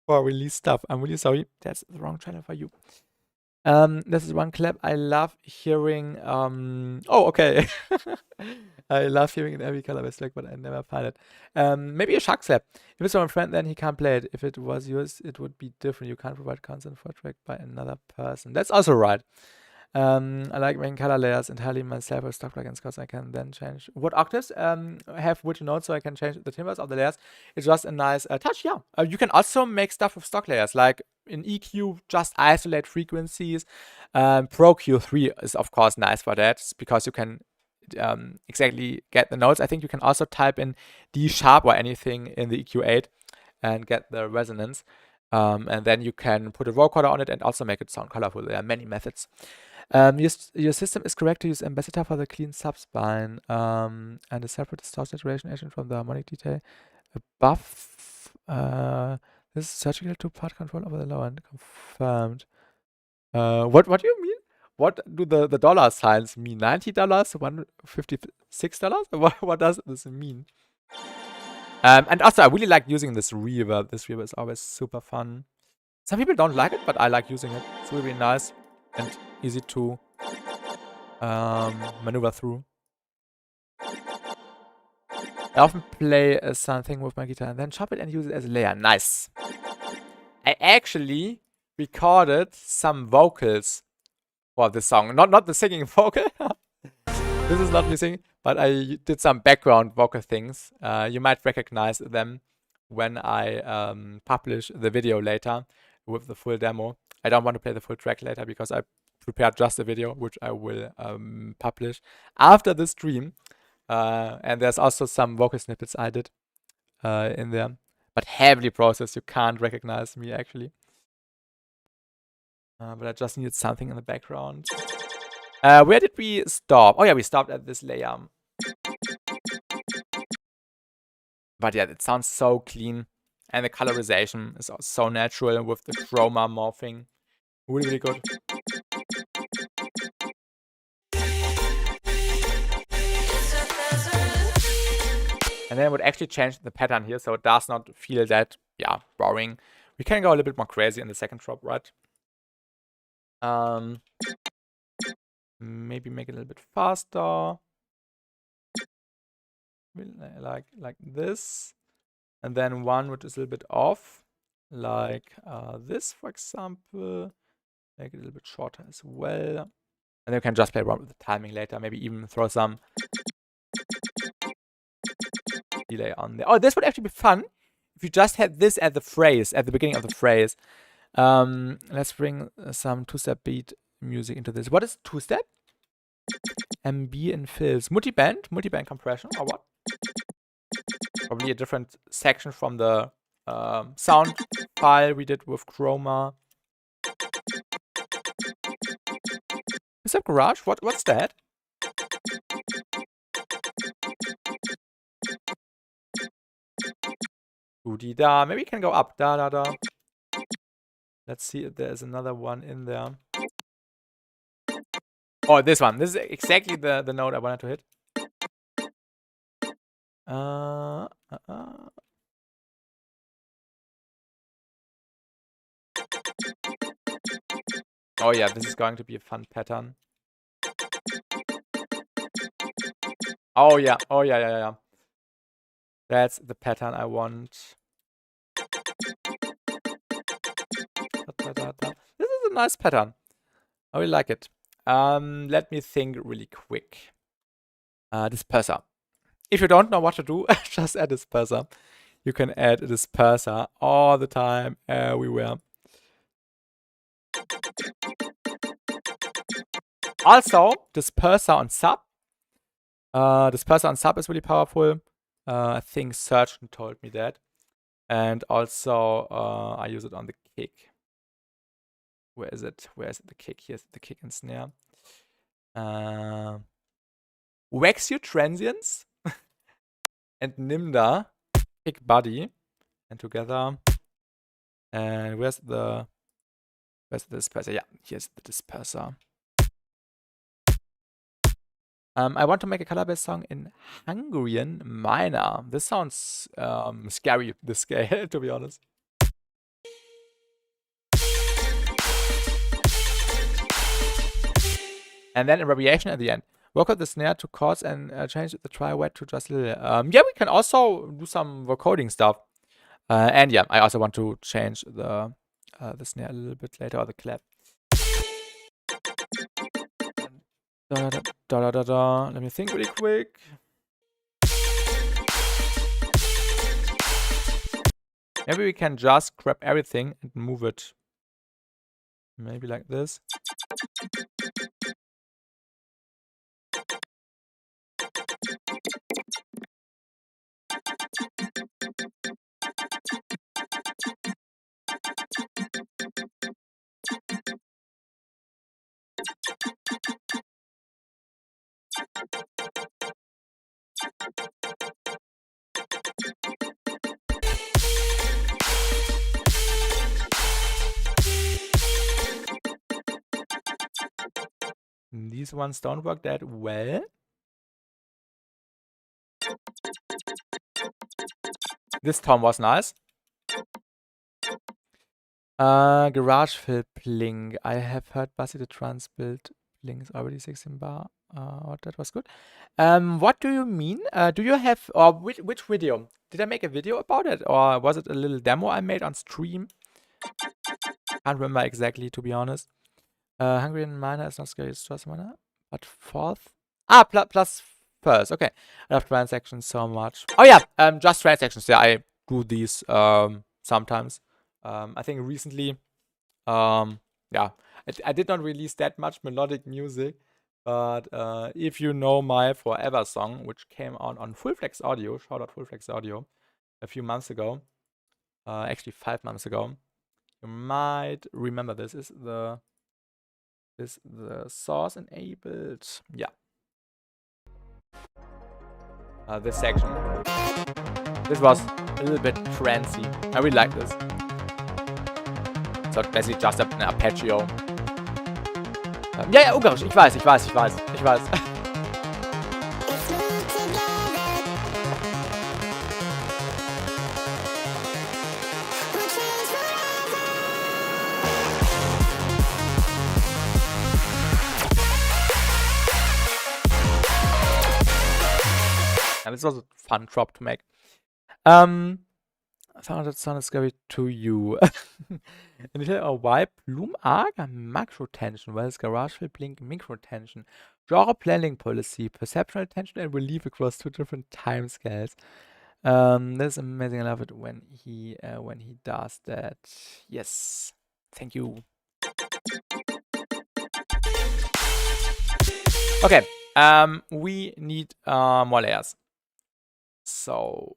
for release stuff. I'm really sorry. That's the wrong channel for you. This is one clap. I love hearing. Oh, okay. I love hearing in every color track, but I never find it. Maybe a shark slap. If it's from a friend, then he can't play it. If it was yours, it would be different. You can't provide consent for a track by another person. That's also right. I like making color layers entirely myself with stock plugins because I can then change what octaves have which notes, so I can change the timbres of the layers. It's just a nice touch. Yeah, you can also make stuff with stock layers, like in EQ, just isolate frequencies. Pro Q3 is of course nice for that because you can exactly get the notes. I think you can also type in D sharp or anything in the EQ8 and get the resonance. And then you can put a vocoder on it and also make it sound colorful. There are many methods. Your system is correct to use ambassador for the clean subspine and a separate distortion saturation agent from the harmonic detail above. This is surgical two-part control over the low end. Confirmed. What do you mean? What do the dollar signs mean? $90? $156? What does this mean? And also, I really like using this reverb. This reverb is always super fun. Some people don't like it, but I like using it. It's really nice and easy to maneuver through. I often play something with my guitar and then chop it and use it as a layer. Nice. I actually recorded some vocals for this song. Not the singing vocal. This is not me singing, but I did some background vocal things. You might recognize them when I publish the video later with the full demo. I don't want to play the full track later because I prepared just a video, which I will publish after the stream. And there's also some vocal snippets I did in there, but heavily processed. You can't recognize me actually. But I just needed something in the background. Where did we stop? Oh yeah, we stopped at this layer. But yeah, it sounds so clean. And the colorization is so natural with the chroma morphing. Really, really good. And then I would actually change the pattern here so it does not feel that, yeah, boring. We can go a little bit more crazy in the second drop, right? Maybe make it a little bit faster. Like this. And then one which is a little bit off. Like this, for example. Make it a little bit shorter as well. And then you can just play around with the timing later. Maybe even throw some delay on there. Oh, this would actually be fun if you just had this at the phrase, at the beginning of the phrase. Let's bring some two-step beat music into this. What is two-step? MB and fills. Multiband compression, or what? Probably a different section from the sound file we did with Chroma. Is that Garage? What's that? Ooh-dee-da. Maybe we can go up. Da-da-da. Let's see if there's another one in there. Oh, this one. This is exactly the note I wanted to hit. Oh yeah, this is going to be a fun pattern. Oh yeah. That's the pattern I want. This is a nice pattern. I really like it. Let me think really quick. Disperser. If you don't know what to do, just add disperser. You can add a disperser all the time, everywhere. Also, disperser on sub. Disperser on sub is really powerful. I think Surgeon told me that. And also, I use it on the kick. Where is it? The kick? Here's the kick and snare. Wax you transients and Nimda kick body and together. And where's the disperser? Yeah, here's the disperser. I want to make a color-based song in Hungarian minor. This sounds scary, the scale, to be honest. And then a variation at the end. Work out the snare to chords and change the tri-wet to just a little. Yeah, we can also do some vocoding stuff. And yeah, I also want to change the snare a little bit later, or the clap. Let me think really quick. Maybe we can just grab everything and move it. Maybe like this. These ones don't work that well. This tom was nice. Garage fill pling. I have heard BassTi the Trance build pling is already 16 bar. That was good. What do you mean? Do you have, or which video? Did I make a video about it, or was it a little demo I made on stream? Can't remember exactly, to be honest. Hungarian minor is not scary, it's just minor, but fourth. Plus first. Okay, I love transactions so much. Oh yeah, just transactions. Yeah, I do these sometimes. I think recently, yeah, I did not release that much melodic music, but if you know my Forever song, which came out on Full Flex Audio, shout out Full Flex Audio, a few months ago, actually 5 months ago, you might remember this is the source enabled. Yeah. This section. This was a little bit trancy. I really like this. So basically just an arpeggio. Ja, Ungarisch. Ich weiß. And this was a fun drop to make. Sounded scary to you. Initial why Bloom Arc macro tension, whereas Garage will blink micro tension. Genre planning policy, perceptual tension and relief across 2 different time scales. This is amazing. I love it when he does that. Yes. Thank you. Okay. We need more layers. So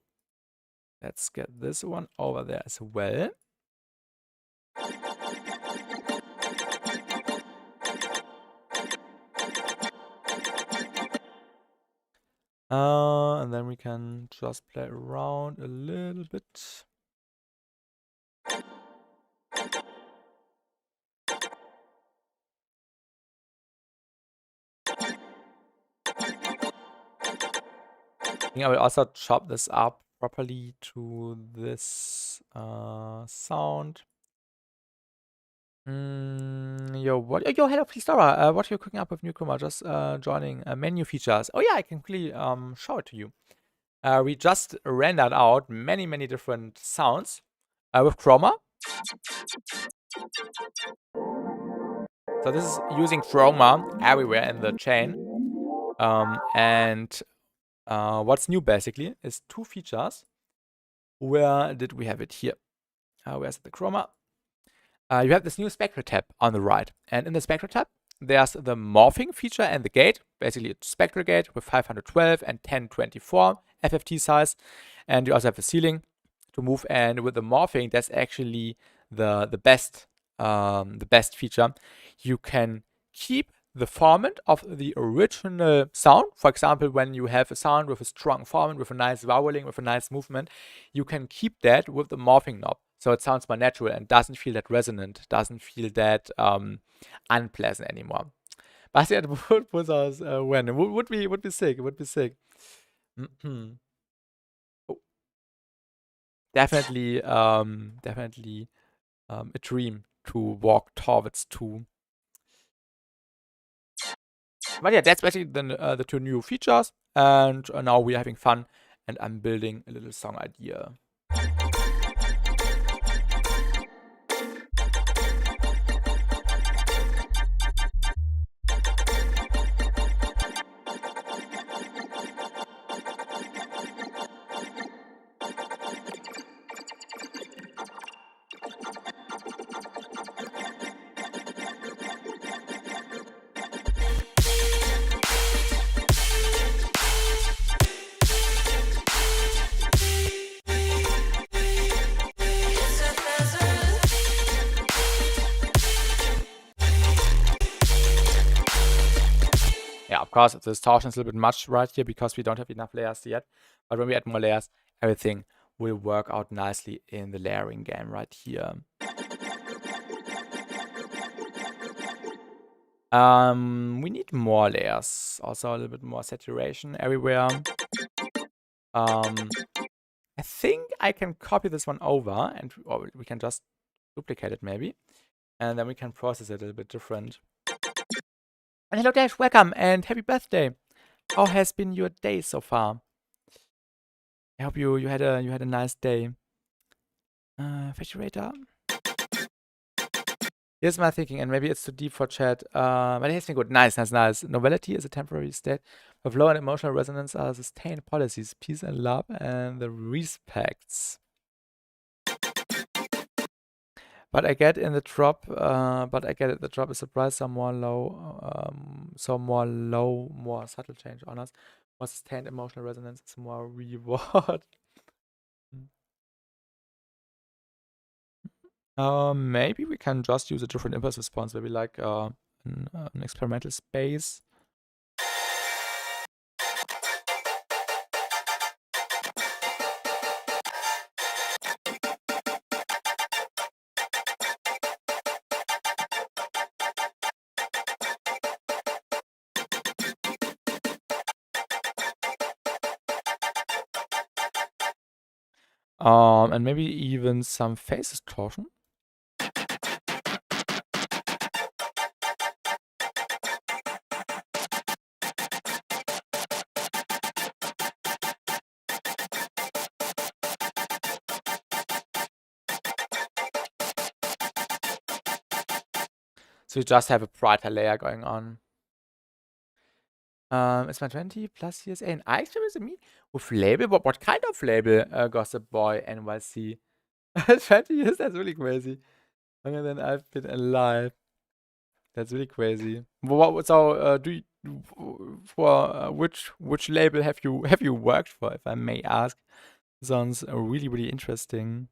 let's get this one over there as well. And then we can just play around a little bit. I think I will also chop this up properly to this sound. Yo, hello, please, Dora. What are you cooking up with new Chroma? Just joining menu features. Oh yeah, I can quickly show it to you. We just rendered out many different sounds with Chroma. So this is using Chroma everywhere in the chain. And what's new basically is 2 features. Where did we have it here? Where's the Chroma? You have this new Spectral tab on the right. And in the Spectral tab, there's the Morphing feature and the gate. Basically, it's Spectral Gate with 512 and 1024 FFT size. And you also have a ceiling to move. And with the Morphing, that's actually the best feature. You can keep the formant of the original sound. For example, when you have a sound with a strong formant, with a nice vowelling, with a nice movement, you can keep that with the Morphing knob. So it sounds more natural and doesn't feel that resonant, doesn't feel that unpleasant anymore. BassTi would put us when would be sick. It would be sick. Oh. Definitely a dream to walk towards to. But yeah, that's basically the 2 new features, and now we're having fun, and I'm building a little song idea. Yeah, of course, the distortion is a little bit much right here because we don't have enough layers yet. But when we add more layers, everything will work out nicely in the layering game right here. We need more layers. Also a little bit more saturation everywhere. I think I can copy this one over and or we can just duplicate it maybe. And then we can process it a little bit different. And hello Dave, welcome and happy birthday. How has been your day so far? I hope you had a nice day. Refrigerator. Here's my thinking, and maybe it's too deep for chat. But it has been good. Nice. Novelty is a temporary state of low and emotional resonance are sustained policies, peace and love, and the respects. But I get in the drop. The drop is surprised. Some more low. More subtle change on us. More sustained emotional resonance is more reward. Maybe we can just use a different impulse response, maybe like an experimental space. And maybe even some phase distortion. So you just have a brighter layer going on. It's my 20 plus years and I experience me with label. What kind of label, Gossip Boy NYC? 20 years? That's really crazy. Longer than I've been alive. That's really crazy. So, which label have you worked for, if I may ask? Sounds really interesting.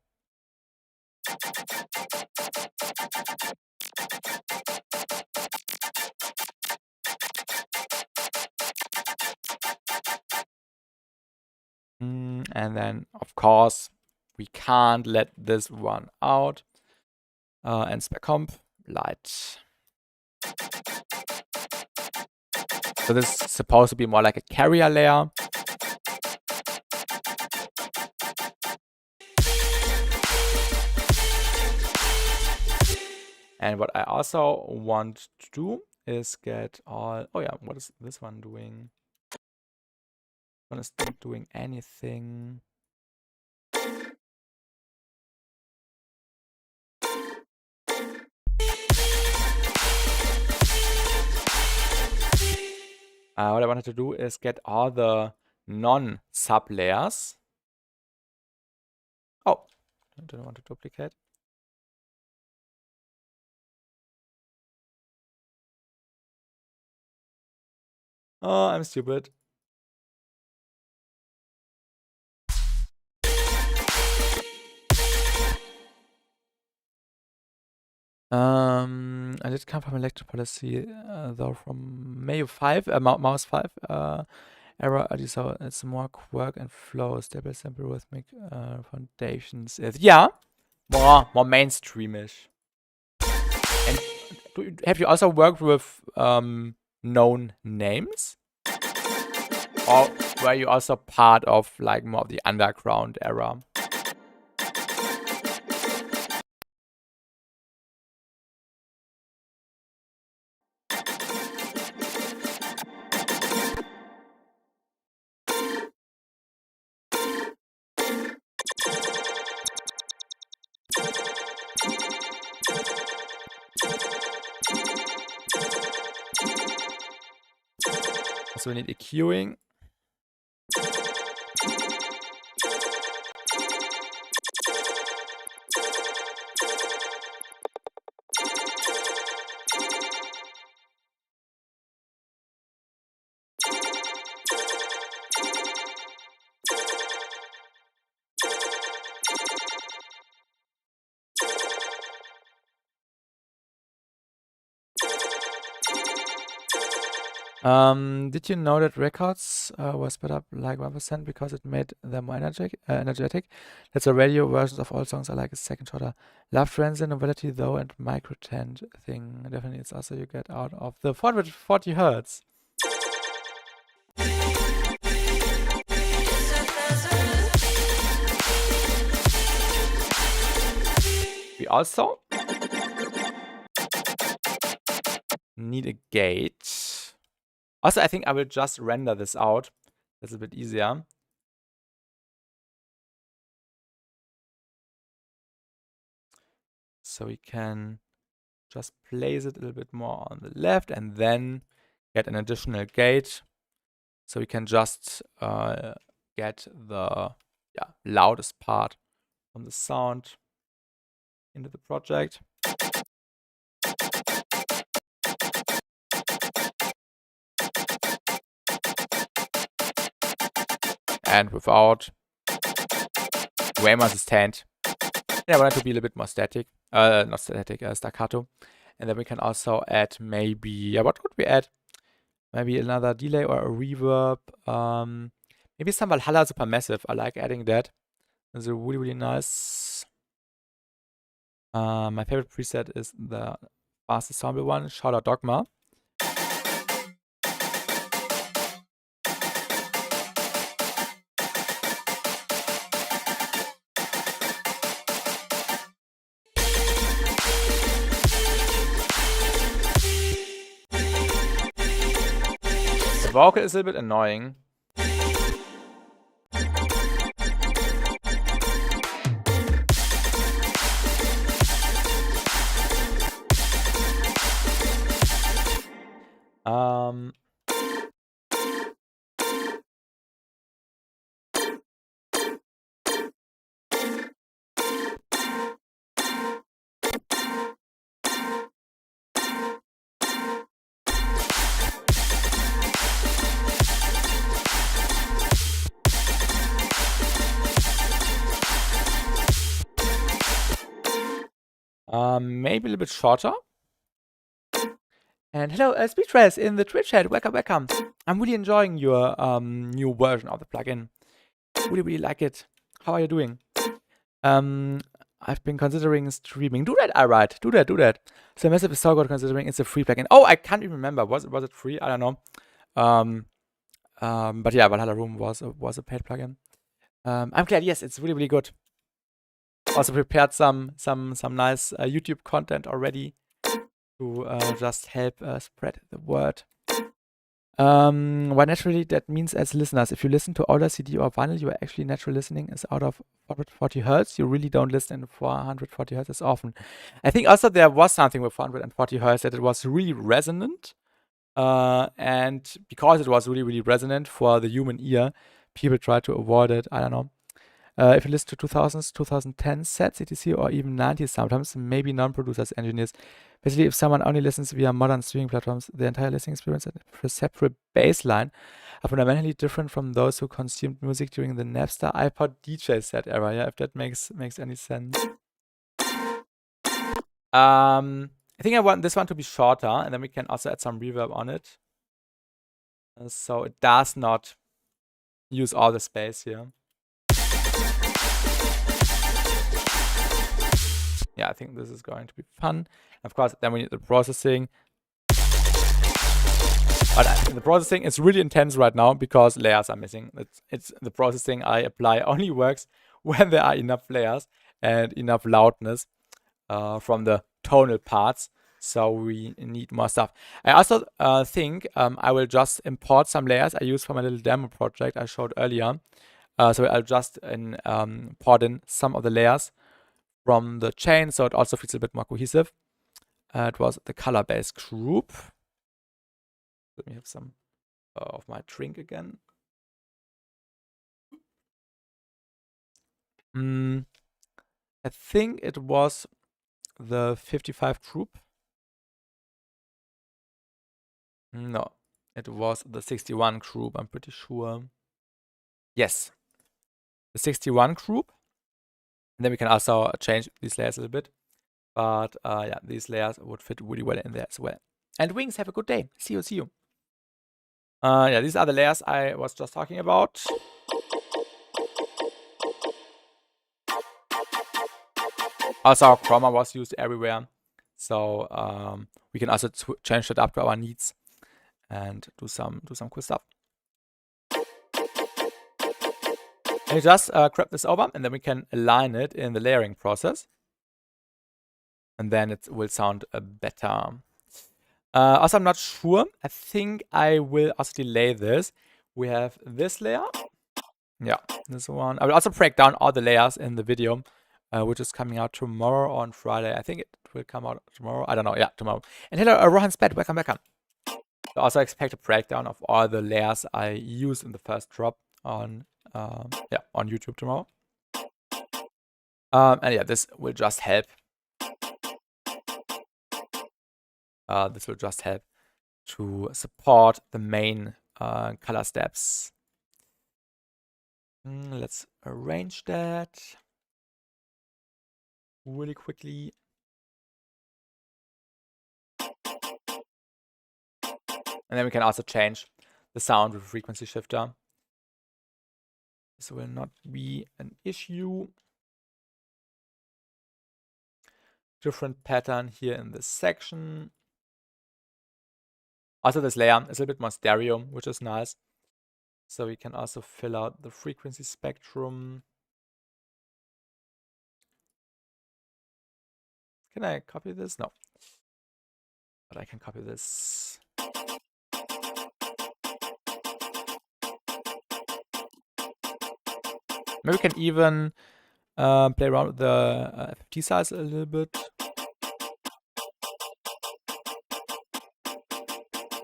And then, of course, we can't let this one out. And spec comp light. So this is supposed to be more like a carrier layer. And what I also want to do is get all... Oh yeah, what is this one doing? One is not doing anything. What I wanted to do is get all the non-sub layers. Oh, I don't want to duplicate. Oh, I'm stupid. I did come from electric policy, though from May 5, Mouse 5, error, so it's more quirk and flow, stable, simple, rhythmic, foundations. Yeah, more mainstreamish. And have you also worked with known names? Or were you also part of like more of the underground era? So we need EQing. Did you know that records were sped up like 1% because it made them more energetic? That's a radio versions of all songs are like a second shorter. Love Trance and Novelty though and microtent thing. Definitely it's also you get out of the 440 hertz. We also need a gate. Also, I think I will just render this out. That's a bit easier. So we can just place it a little bit more on the left and then get an additional gate. So we can just get the loudest part from the sound into the project. And without way more sustained. Yeah, I want it to be a little bit more static. Not static, staccato. And then we can also add maybe, what could we add? Maybe another delay or a reverb. Maybe some Valhalla Supermassive. I like adding that. It's a really, really nice. My favorite preset is the fast ensemble one, Shout Out Dogma. The vocal is a little bit annoying. Maybe a little bit shorter. And hello, Speedtrace in the Twitch chat. Welcome, welcome. I'm really enjoying your new version of the plugin. Really, really like it. How are you doing? I've been considering streaming. Do that, alright. Do that, do that. So Massive is so good considering it's a free plugin. Oh, I can't even remember. Was it free? I don't know. But yeah, Valhalla Room was a paid plugin. I'm glad. Yes, it's really, really good. Also prepared some nice YouTube content already to just help spread the word. Why naturally? That means as listeners, if you listen to older CD or vinyl, your actually natural listening is out of 440 hertz. You really don't listen in 440 hertz as often. I think also there was something with 440 hertz that it was really resonant. And because it was really, really resonant for the human ear, people try to avoid it. I don't know. If you listen to 2000s, 2010 sets, etc., or even 90s sometimes, maybe non-producers, engineers. Basically, if someone only listens via modern streaming platforms, the entire listening experience and perceptual baseline are fundamentally different from those who consumed music during the Napster iPod DJ set era. Yeah, if that makes any sense. I think I want this one to be shorter, and then we can also add some reverb on it. So it does not use all the space here. Yeah, I think this is going to be fun. Of course, then we need the processing. But the processing is really intense right now because layers are missing. It's the processing I apply only works when there are enough layers and enough loudness from the tonal parts. So we need more stuff. I also think I will just import some layers I used for my little demo project I showed earlier. So I'll just import in some of the layers from the chain, so it also feels a bit more cohesive. It was the color-based group. Let me have some of my drink again. I think it was the 55 group. No, it was the 61 group, I'm pretty sure. Yes, the 61 group. And then we can also change these layers a little bit. But yeah, these layers would fit really well in there as well. And Wings, have a good day. See you, see you. Yeah, these are the layers I was just talking about. Also, Chroma was used everywhere, so we can also change it up to our needs and do some cool stuff. And you just grab this over, and then we can align it in the layering process, and then it will sound better. Also, I'm not sure. I think I will also delay this. We have this layer. Yeah, this one. I will also break down all the layers in the video, which is coming out tomorrow or on Friday. I think it will come out tomorrow. I don't know. Yeah, tomorrow. And hello, Rohan's bed. Welcome. I also expect a breakdown of all the layers I use in the first drop on on YouTube tomorrow. And yeah, this will just help. This will just help to support the main color steps. Let's arrange that really quickly. And then we can also change the sound with a frequency shifter. This will not be an issue. Different pattern here in this section. Also, this layer is a bit more stereo, which is nice. So we can also fill out the frequency spectrum. Can I copy this? No. But I can copy this. Maybe we can even play around with the FFT size a little bit.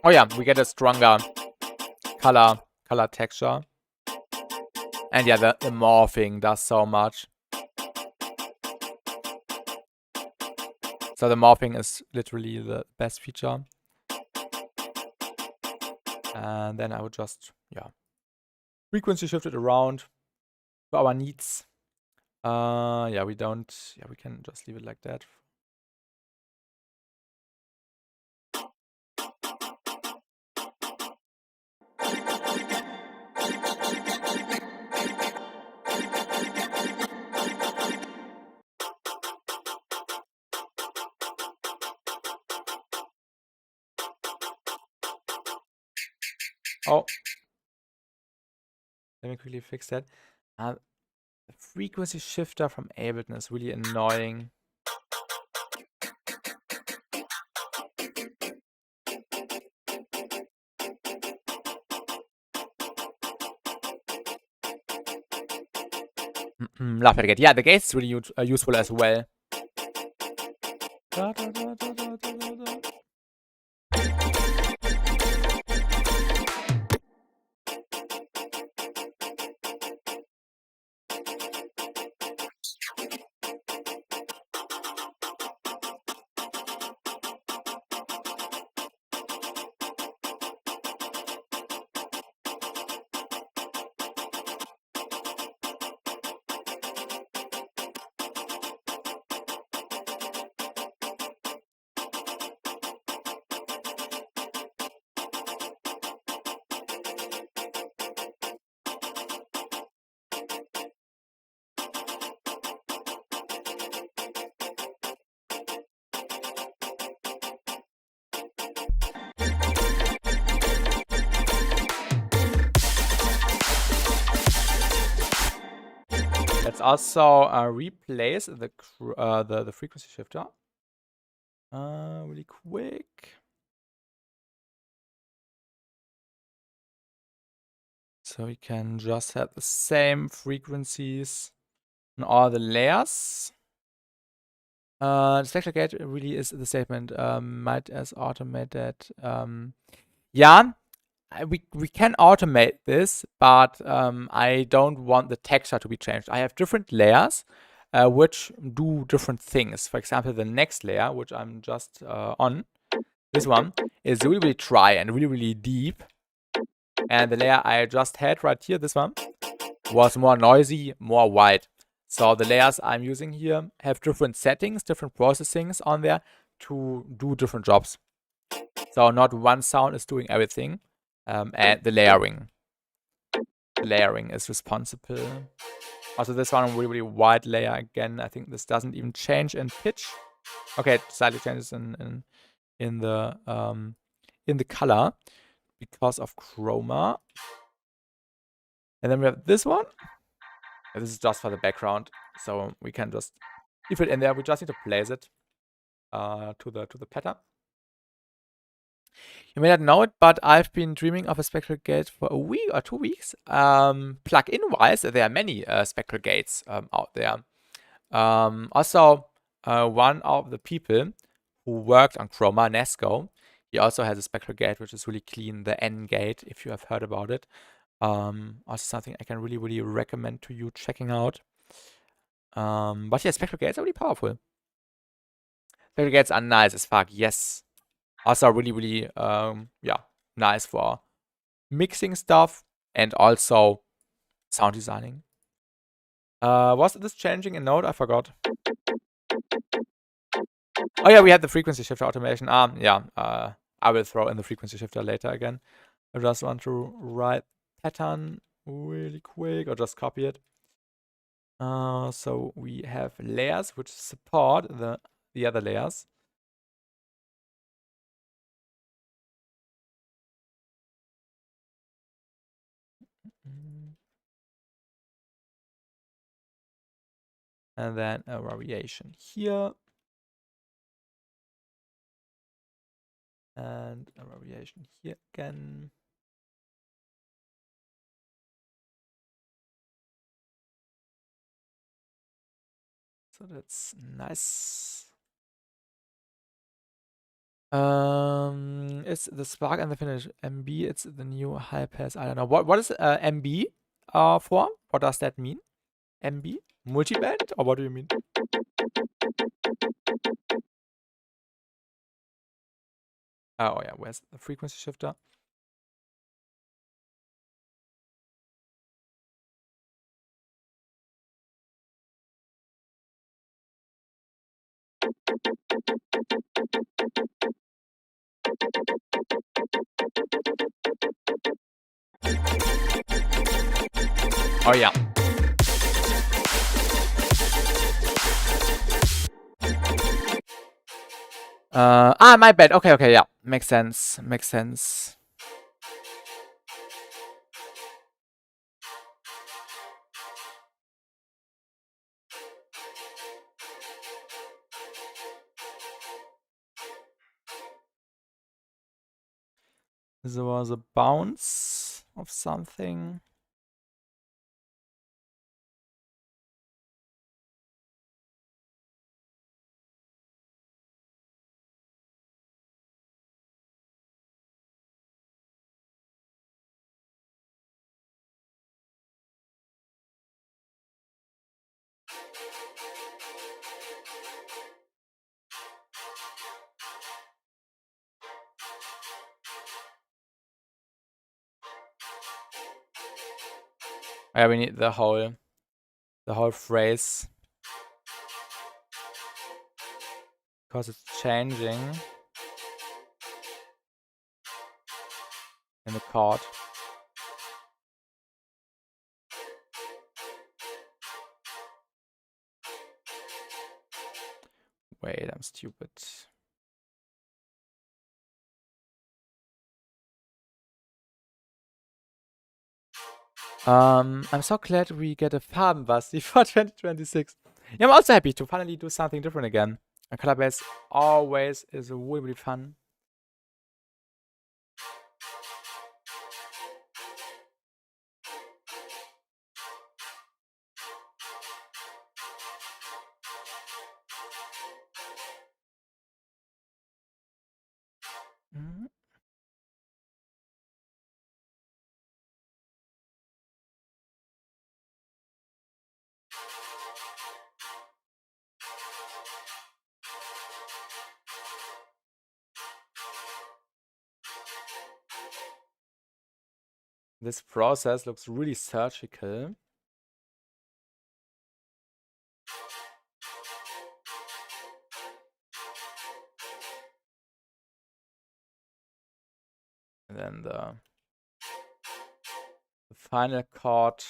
Oh yeah, we get a stronger color texture. And yeah, the morphing does so much. So the morphing is literally the best feature. And then I would just, frequency shift it around for our needs. We can just leave it like that. Oh, let me quickly fix that. The frequency shifter from Ableton is really annoying. Laughter Gate. Yeah, the gate is really useful as well. Let's also replace the frequency shifter really quick. So we can just have the same frequencies on all the layers. The Spectral Gate really is the statement. Might as automated. Yeah, we can automate this, but I don't want the texture to be changed. I have different layers which do different things. For example, the next layer, which I'm just on, this one is really, really dry and really, really deep. And the layer I just had right here, this one, was more noisy, more white. So the layers I'm using here have different settings, different processings on there to do different jobs. So not one sound is doing everything. and the layering. The layering is responsible. Also, this one really wide layer again. I think this doesn't even change in pitch. Okay, it slightly changes in the color because of Chroma. And then we have this one. And this is just for the background, so we can just leave it in there. We just need to place it to the pattern. You may not know it, but I've been dreaming of a Spectral Gate for a week or 2 weeks. Plug-in wise, there are many Spectral Gates out there. Also, one of the people who worked on Chroma, Nesco, he also has a Spectral Gate, which is really clean, the N gate, if you have heard about it. Also something I can really recommend to you checking out. But yeah, Spectral Gates are really powerful. Spectral Gates are nice as fuck, yes. Also really, yeah, nice for mixing stuff and also sound designing. Was this changing in Node? I forgot. Oh yeah, we had the frequency shifter automation. Yeah, I will throw in the frequency shifter later again. I just want to write pattern really quick or just copy it. So we have layers which support the other layers. And then a variation here. And a variation here again. So that's nice. It's the spark and the finish. MB, it's the new high pass. I don't know. What is MB for? What does that mean? MB? Multiband? Or what do you mean? Oh yeah, where's the frequency shifter? Oh yeah. My bad. Okay, yeah. Makes sense. Makes sense. There was a bounce of something. Yeah, we need the whole phrase. Because it's changing in the chord. Wait, I'm stupid. I'm so glad we get a farm BassTi for 2026. Yeah, I'm also happy to finally do something different again. A color base always is really fun. Mhm. This process looks really surgical. And then the final chord.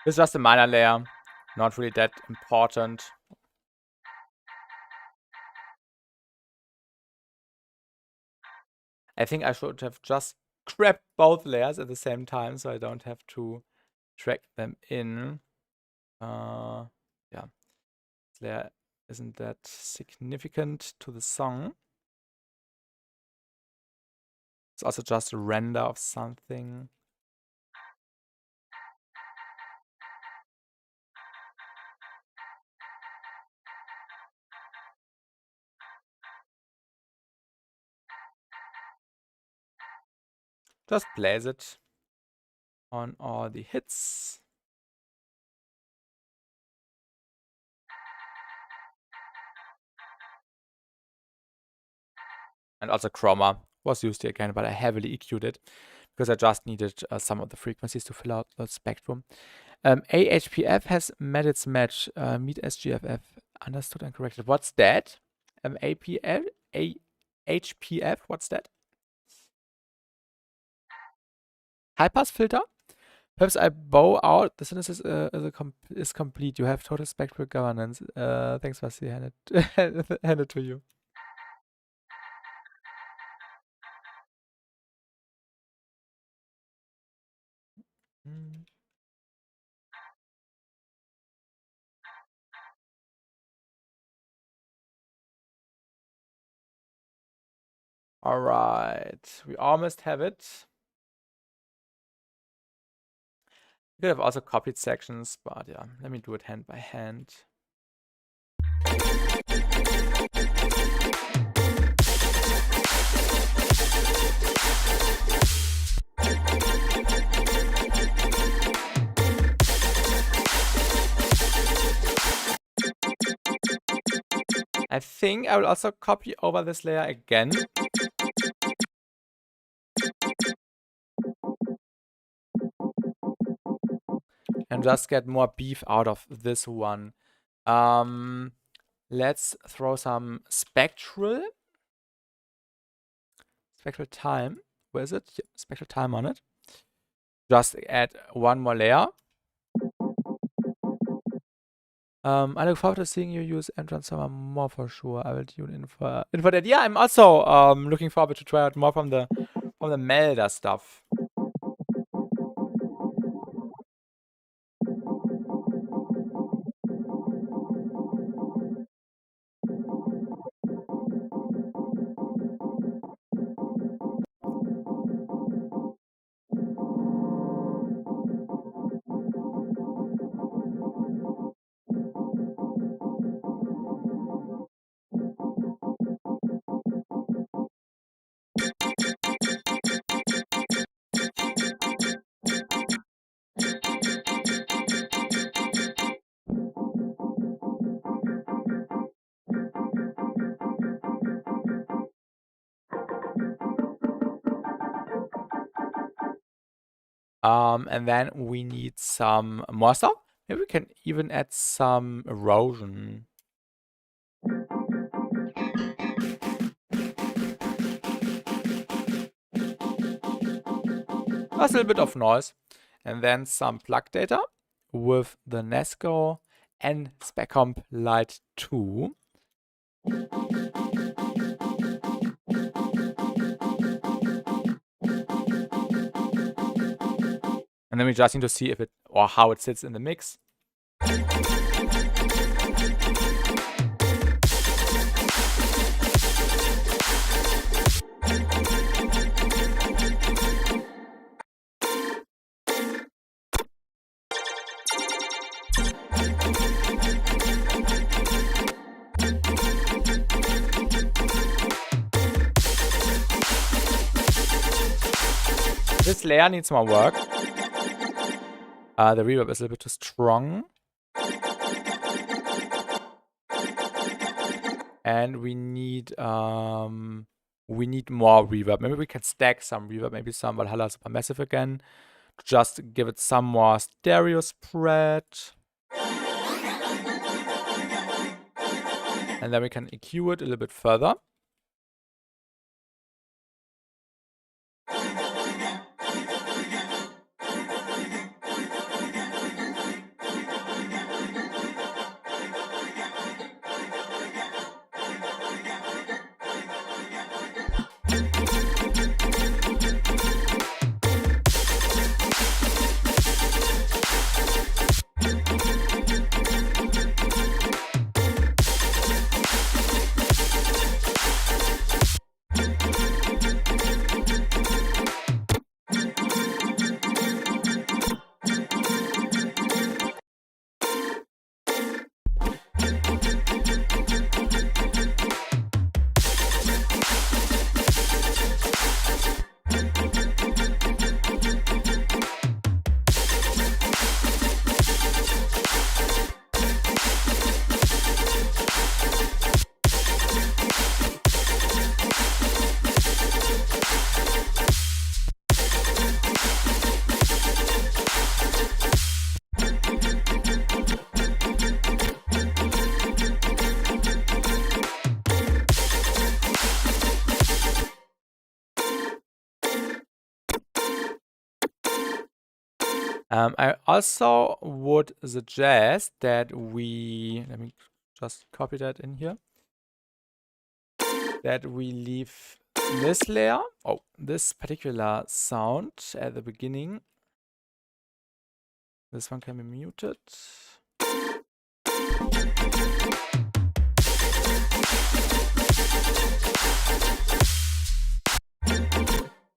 It's just a minor layer, not really that important. I think I should have just grabbed both layers at the same time so I don't have to drag them in. Yeah, this layer isn't that significant to the song. It's also just a render of something. Just place it on all the hits. And also Chroma was used here again, but I heavily EQ'd it because I just needed some of the frequencies to fill out the spectrum. AHPF has met its match. Meet SGFF. Understood and corrected. What's that? AHPF? What's that? High pass filter? Perhaps I bow out. The synthesis is complete. You have total spectral governance. Thanks, Vasi. Hand it to you. All right, we almost have it. You could have also copied sections, but yeah, let me do it hand by hand. I think I will also copy over this layer again. And just get more beef out of this one. Let's throw some spectral time. Where is it? Yep, spectral time on it. Just add one more layer. I look forward to seeing you use M-Transformer more for sure. I will tune in for that. Yeah, I'm also looking forward to try out more from the Melda stuff. And then we need some more stuff. Maybe we can even add some erosion. Just a little bit of noise. And then some plug data with the Nesco and SpecComp Lite 2. And then we just need to see if it or how it sits in the mix. This layer needs more work. The reverb is a little bit too strong. And we need more reverb. Maybe we can stack some reverb, maybe some Valhalla Supermassive again, to just give it some more stereo spread. And then we can EQ it a little bit further. I also would suggest that we, let me just copy that in here, that we leave this layer, this particular sound at the beginning. This one can be muted.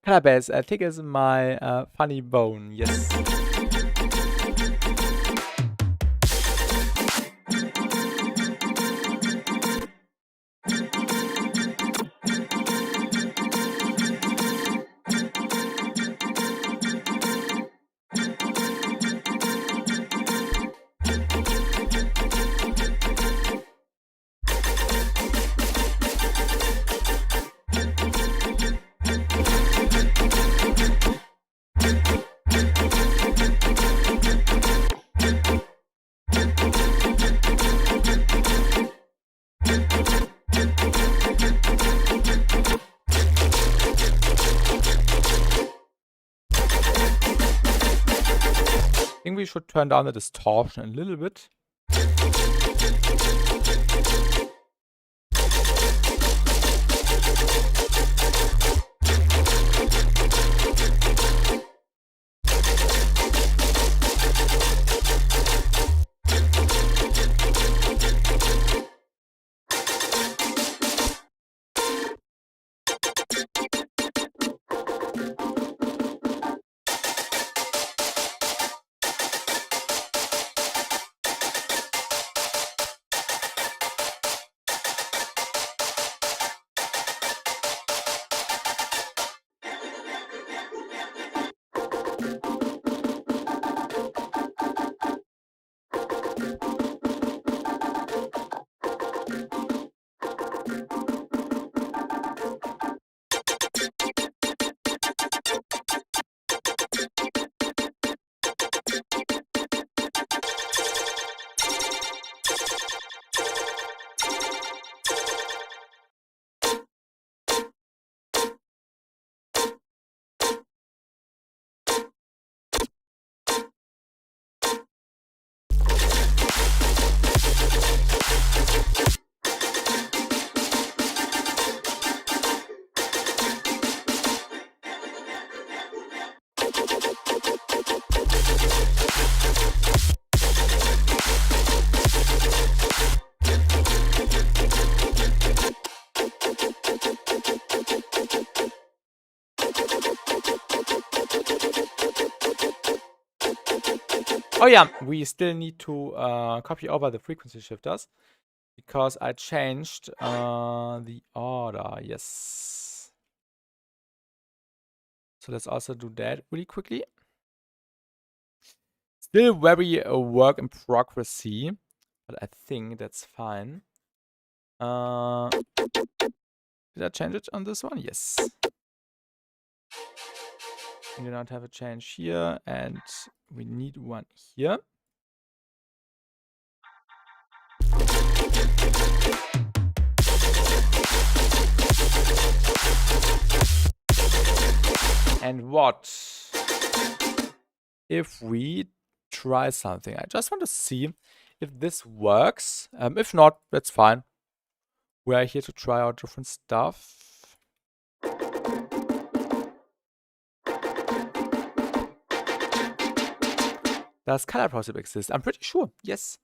Color bass, I think is my funny bone, yes. I think we should turn down the distortion a little bit. Oh yeah, we still need to copy over the frequency shifters because I changed the order. Yes. So let's also do that really quickly. Still very work in progress, but I think that's fine. Did I change it on this one? Yes. We do not have a change here, and we need one here. And what if we try something? I just want to see if this works. If not, that's fine. We are here to try out different stuff. Does color process exist? I'm pretty sure. Yes.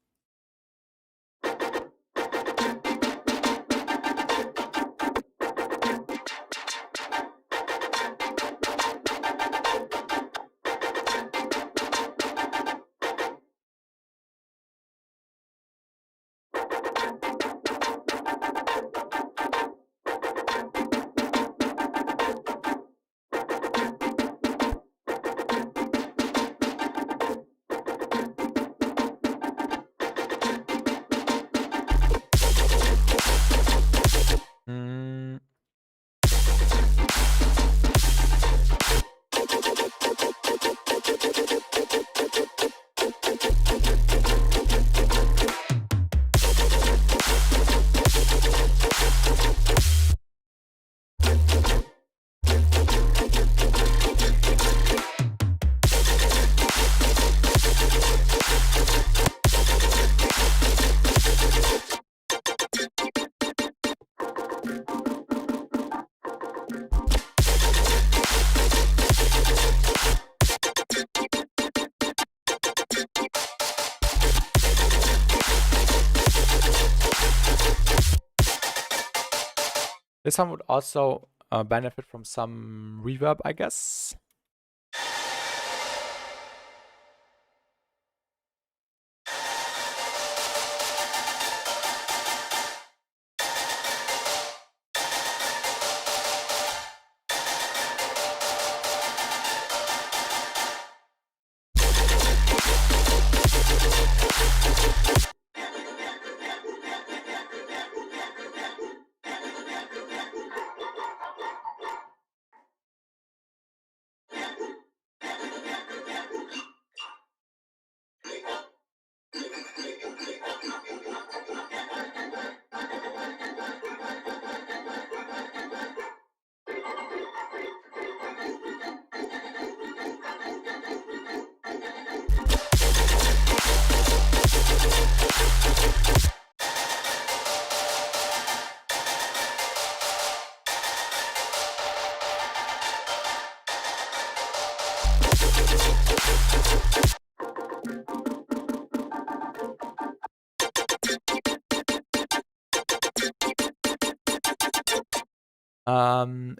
This one would also benefit from some reverb, I guess.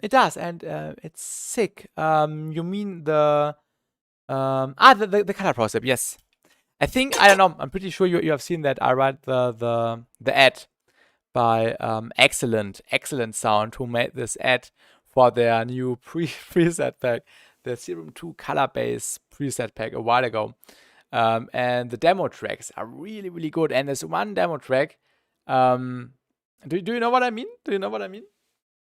It does, and it's sick. You mean the the color process? Yes, I think I don't know. I'm pretty sure you have seen that. I write the ad by excellent sound, who made this ad for their new preset pack, the Serum 2 color base preset pack a while ago. And the demo tracks are really good. And there's one demo track. Do you know what I mean? Do you know what I mean?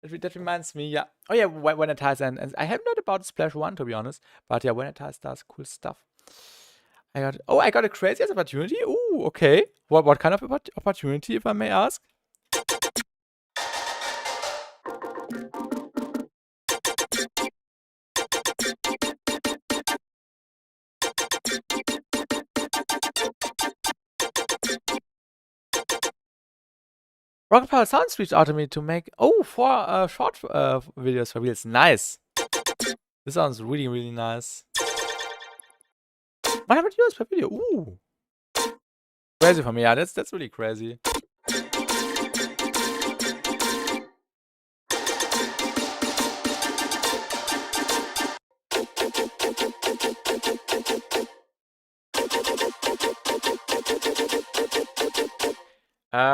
That reminds me, yeah. Oh yeah, when it ties and I have not about Splash 1 to be honest, but yeah, when it ties does cool stuff. I got a crazy opportunity. Ooh, okay. What kind of opportunity, if I may ask? Rocket Power Sounds reached out to me to make four short videos for Reels. Nice. This sounds really nice. 100 euros per video. Ooh. Crazy for me. Yeah, that's really crazy.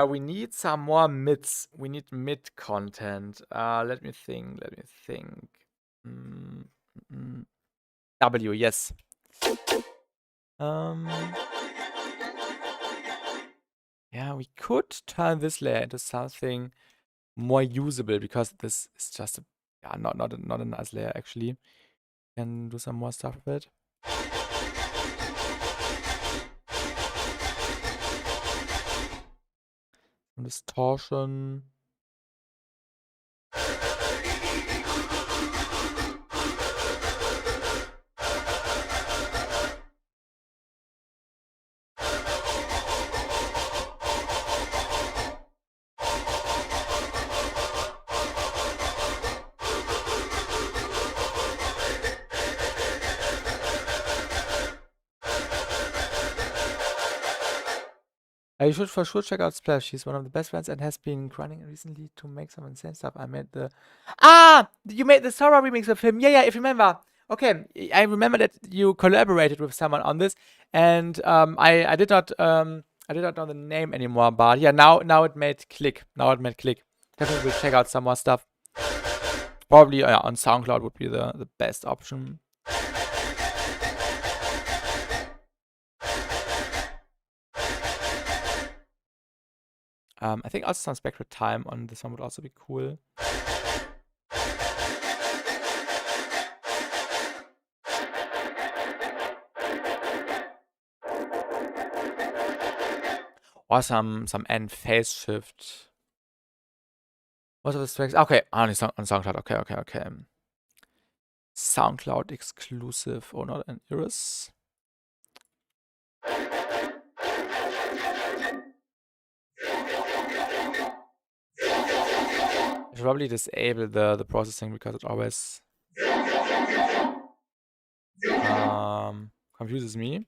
We need some more mids. We need mid content. Let me think. W, yes. Yeah, we could turn this layer into something more usable because this is just a, yeah, not a nice layer actually. Can do some more stuff with it. Some distortion. You should for sure check out Splash. She's one of the best friends and has been grinding recently to make some insane stuff. I made the... Ah! You made the Sora remix with him. Yeah, if you remember. Okay, I remember that you collaborated with someone on this, and I did not know the name anymore, but yeah, now it made click. Definitely will check out some more stuff. Probably on SoundCloud would be the best option. I think also some Spectral Time on this one would also be cool. Or some end phase shift. What are the tracks? Okay, only on SoundCloud. Okay. SoundCloud exclusive. Oh, not an Iris. I should probably disable the processing because it always confuses me.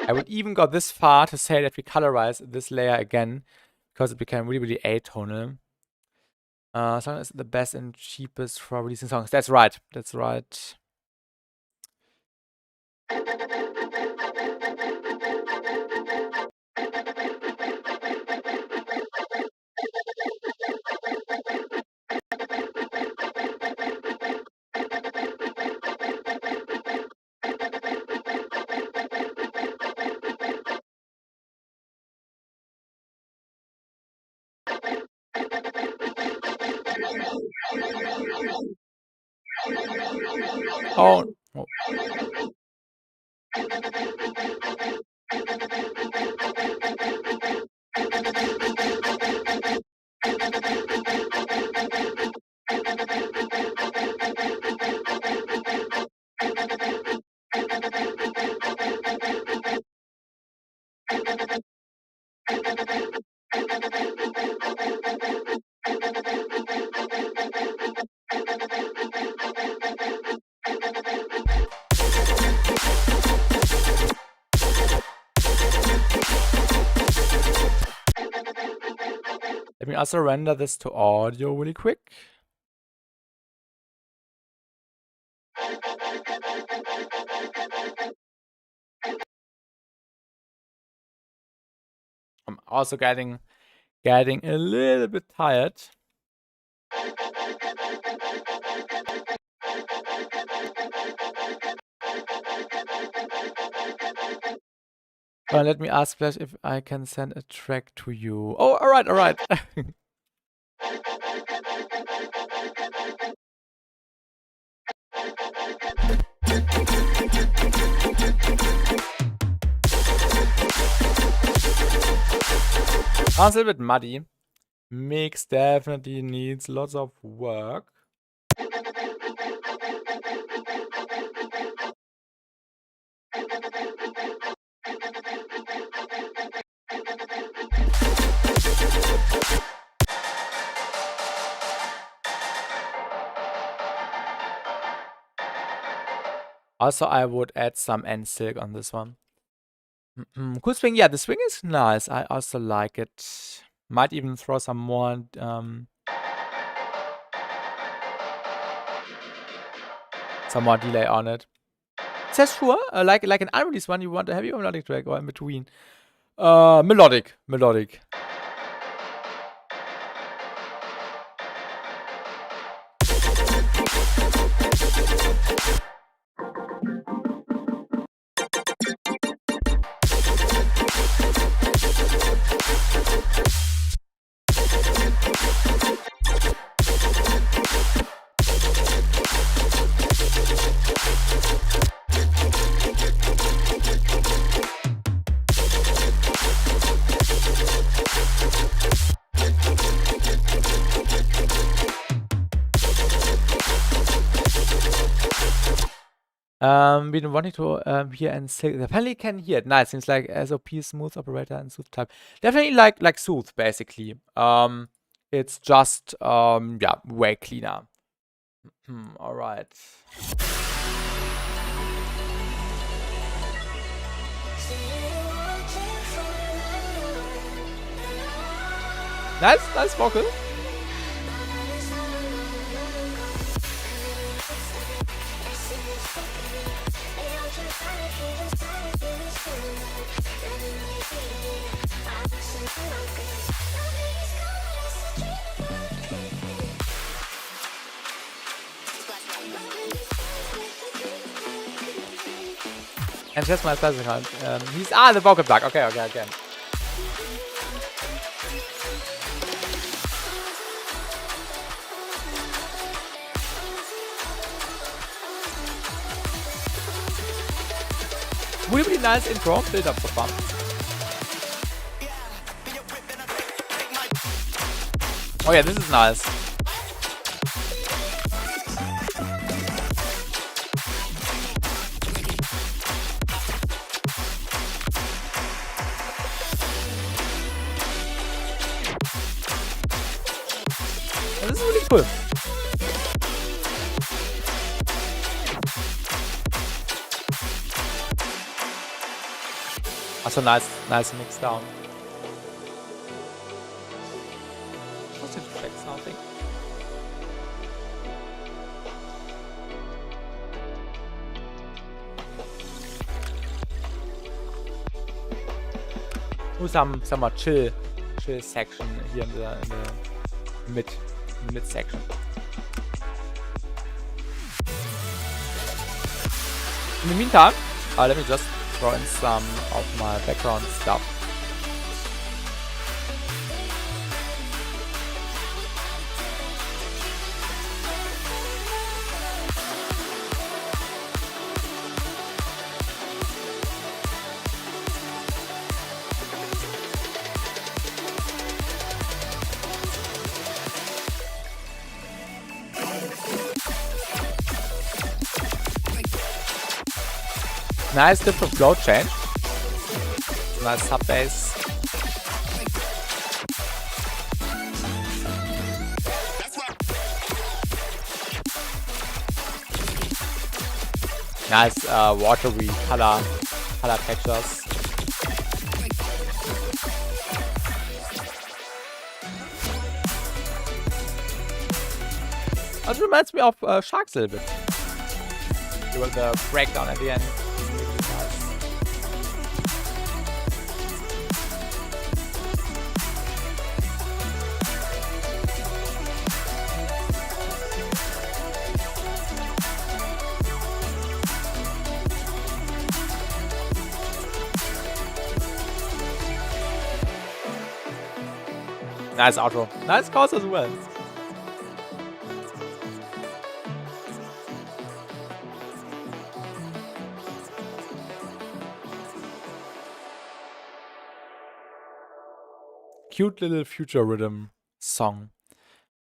I would even go this far to say that we colorize this layer again because it became really atonal. Song is the best and cheapest for releasing songs. That's right. Oh. Let me also render this to audio really quick. I'm also getting a little bit tired. Let me ask Flash if I can send a track to you. Oh, all right. Sounds a little bit muddy. Mix definitely needs lots of work. Also, I would add some end silk on this one. Cool swing. Yeah, the swing is nice. I also like it. Might even throw some more delay on it. It says sure, like an unreleased one, you want a heavy or melodic track, or in between? Melodic. Been wanting to hear and silk. Apparently can hear it. Nice. Seems like SOP, smooth operator, and soothe type. Definitely like soothe, basically. It's just yeah, way cleaner. All right. Nice vocal. And just my special account. He's the vocal plug. Okay. Really nice intro. Build up for fun. Oh yeah, this is nice. Oh, this is really cool. Also nice mix down. Just to check something. Do some more chill section here in the mid section. In the meantime, let me just throw in some of my background stuff. Nice different flow change. Nice sub bass. Nice watery color textures. It reminds me of Sharks a little bit. With the breakdown at the end. Nice outro. Nice chorus as well. Cute little future rhythm song.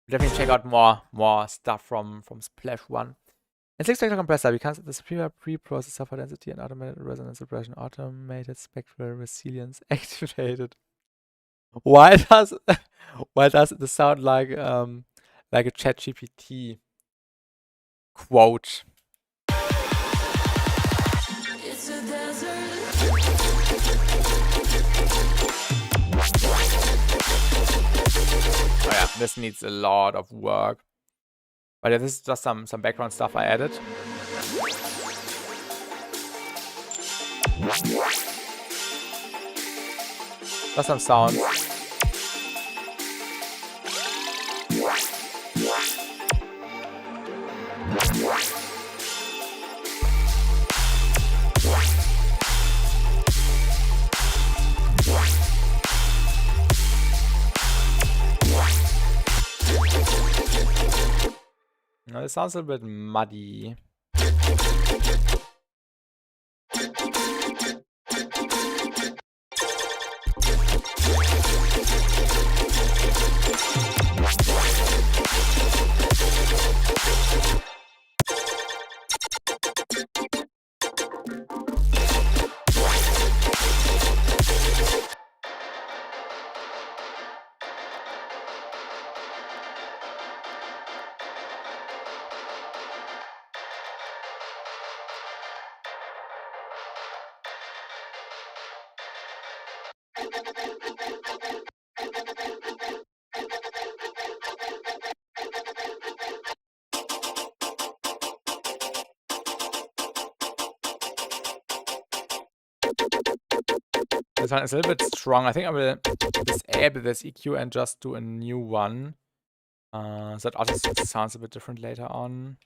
Definitely check out more stuff from Splash 1. In Spectral compressor becomes the superior preprocessor for density and automated resonance suppression, automated spectral resilience activated. Why does it sound like a ChatGPT quote? Oh yeah, this needs a lot of work. But yeah, this is just some background stuff I added. Just some sounds. Now this sounds a little bit muddy. This one is a little bit strong. I think I will disable this EQ and just do a new one. So that also sounds a bit different later on.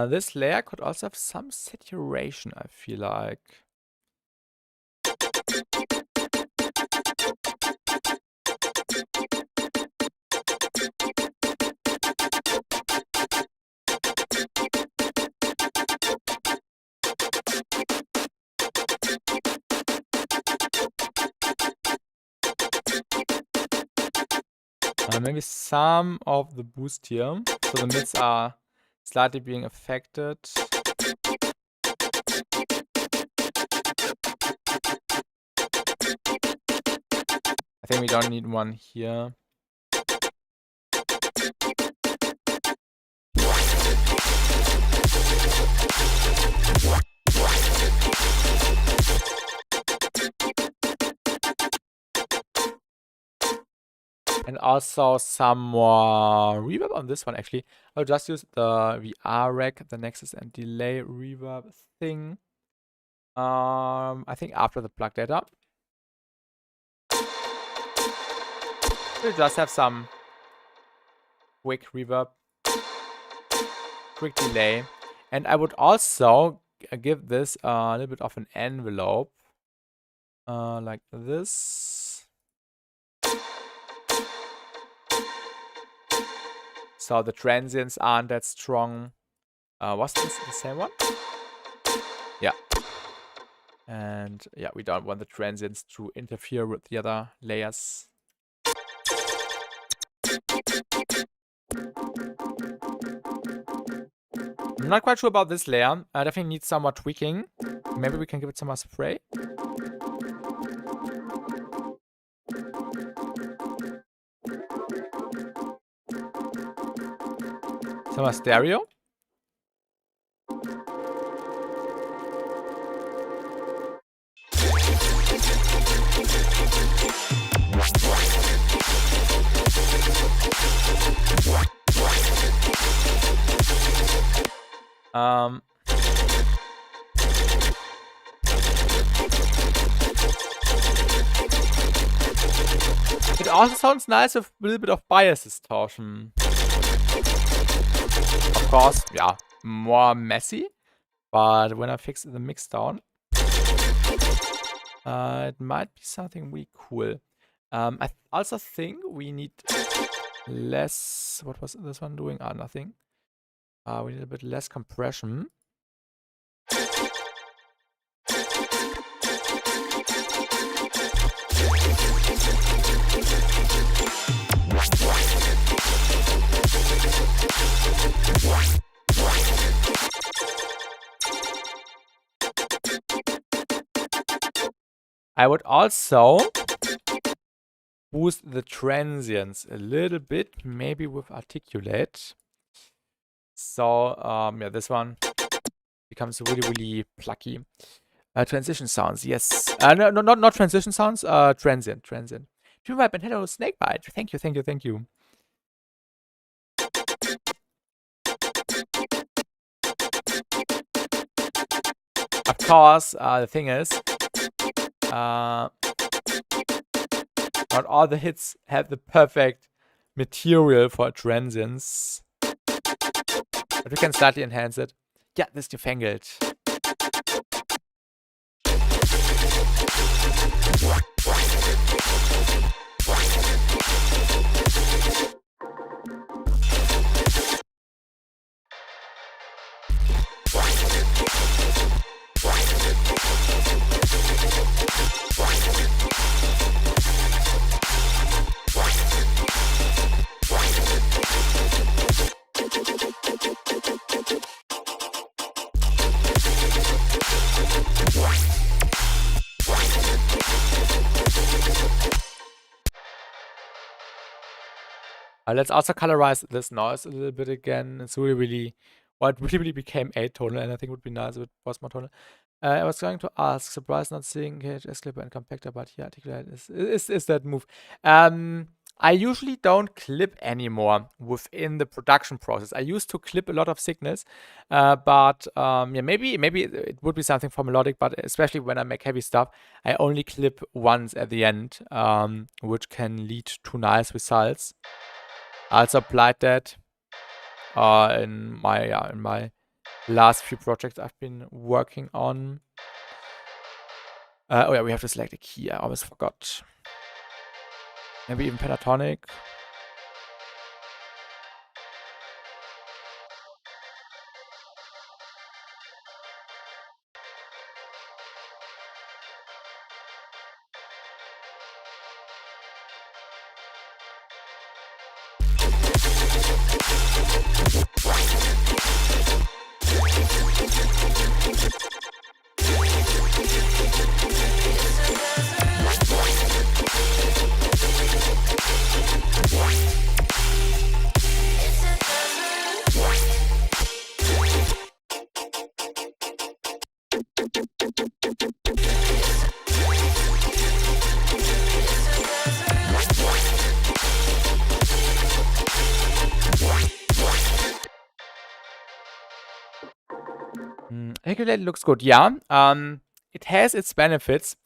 This layer could also have some saturation, I feel like. Maybe some of the boost here. So the mids are slightly being affected. I think we don't need one here. And also some more reverb on this one, actually. I'll just use the VR rack, the Nexus and delay reverb thing. I think after the plug data. We'll just have some quick reverb, quick delay. And I would also give this a little bit of an envelope, like this. So the transients aren't that strong. Was this the same one? Yeah. And yeah, we don't want the transients to interfere with the other layers. I'm not quite sure about this layer. I definitely need some more tweaking. Maybe we can give it some more spray. Some more stereo. It also sounds nice with a little bit of bias distortion. Of course, yeah, more messy. But when I fix the mix down, it might be something really cool. I also think we need less. What was this one doing? Nothing. We need a bit less compression. I would also boost the transients a little bit, maybe with articulate. So yeah, this one becomes really, really plucky. Transition sounds, yes. No, not transition sounds. Transient. Dream Vibe and hello, Snakebite. Thank you. Of course, the thing is, not all the hits have the perfect material for transients. But we can slightly enhance it. Yeah, this newfangled. Let's also colorize this noise a little bit again. It's really, well, it really became 8-tonal, and I think it would be nice if it was more tonal. I was going to ask, surprise not seeing KHS clipper and compactor, but here articulate is that move. I usually don't clip anymore within the production process. I used to clip a lot of signals, but yeah, maybe it would be something for melodic, but especially when I make heavy stuff, I only clip once at the end, which can lead to nice results. I also applied that in my last few projects I've been working on. Oh yeah, we have to select a key. I almost forgot. Maybe even pentatonic. Articulate looks good, yeah. It has its benefits.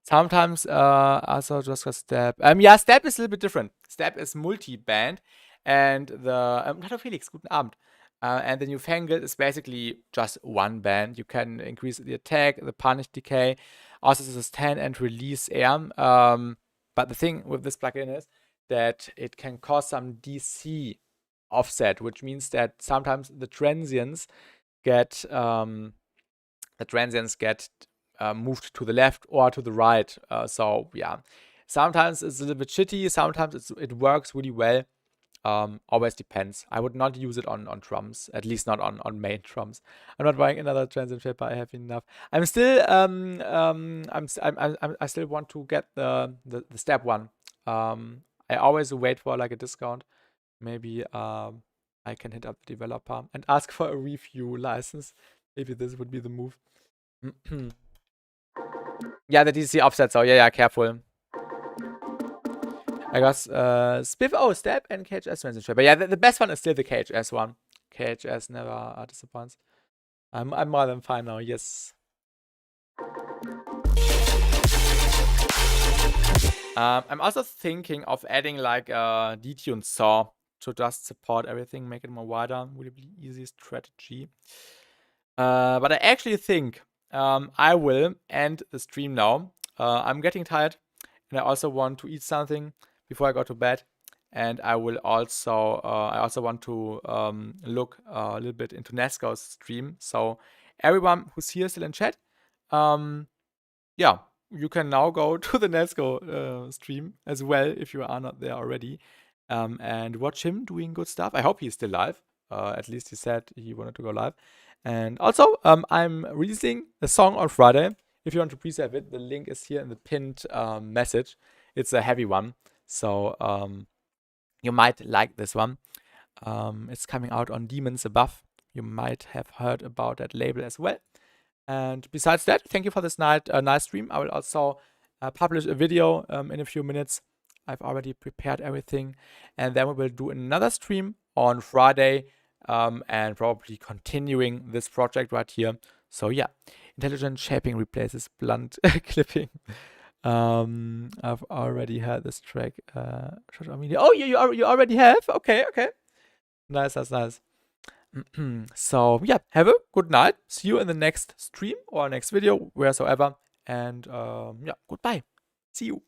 Sometimes also just a step. Yeah, step is a little bit different. Step is multi-band, and the hallo Felix, guten Abend. And the newfangled is basically just one band. You can increase the attack, the punish decay, also sustain and release air. But the thing with this plugin is that it can cause some DC offset, which means that sometimes the transients get moved to the left or to the right. So yeah, sometimes it's a little bit shitty. Sometimes it works really well. Always depends. I would not use it on drums, at least not on main drums. I'm not buying another transient shaper. I have enough. I'm still I still want to get the step one. I always wait for like a discount. Maybe I can hit up the developer and ask for a review license. Maybe this would be the move. Yeah, the DC offset, so yeah, careful. I guess Spiff, step and KHS transition shaper. Yeah, the best one is still the KHS one. KHS never disappoints. I'm more than fine now, yes. I'm also thinking of adding like a detune saw to just support everything, make it more wider. Will be easy strategy. But I actually think I will end the stream now. I'm getting tired, and I also want to eat something before I go to bed. And I will also want to look a little bit into Nesco's stream. So everyone who's here still in chat, yeah, you can now go to the Nesco stream as well if you are not there already, and watch him doing good stuff. I hope he's still live. At least he said he wanted to go live. And also, I'm releasing a song on Friday. If you want to pre-save it, the link is here in the pinned message. It's a heavy one, so you might like this one. It's coming out on Demons Above. You might have heard about that label as well. And besides that, thank you for this nice stream. I will also publish a video in a few minutes. I've already prepared everything. And then we will do another stream on Friday, and probably continuing this project right here. So yeah, intelligent shaping replaces blunt clipping. I've already heard this track. Oh, you already have? Okay. Nice. So yeah, have a good night. See you in the next stream or next video, wheresoever. And yeah, goodbye. See you.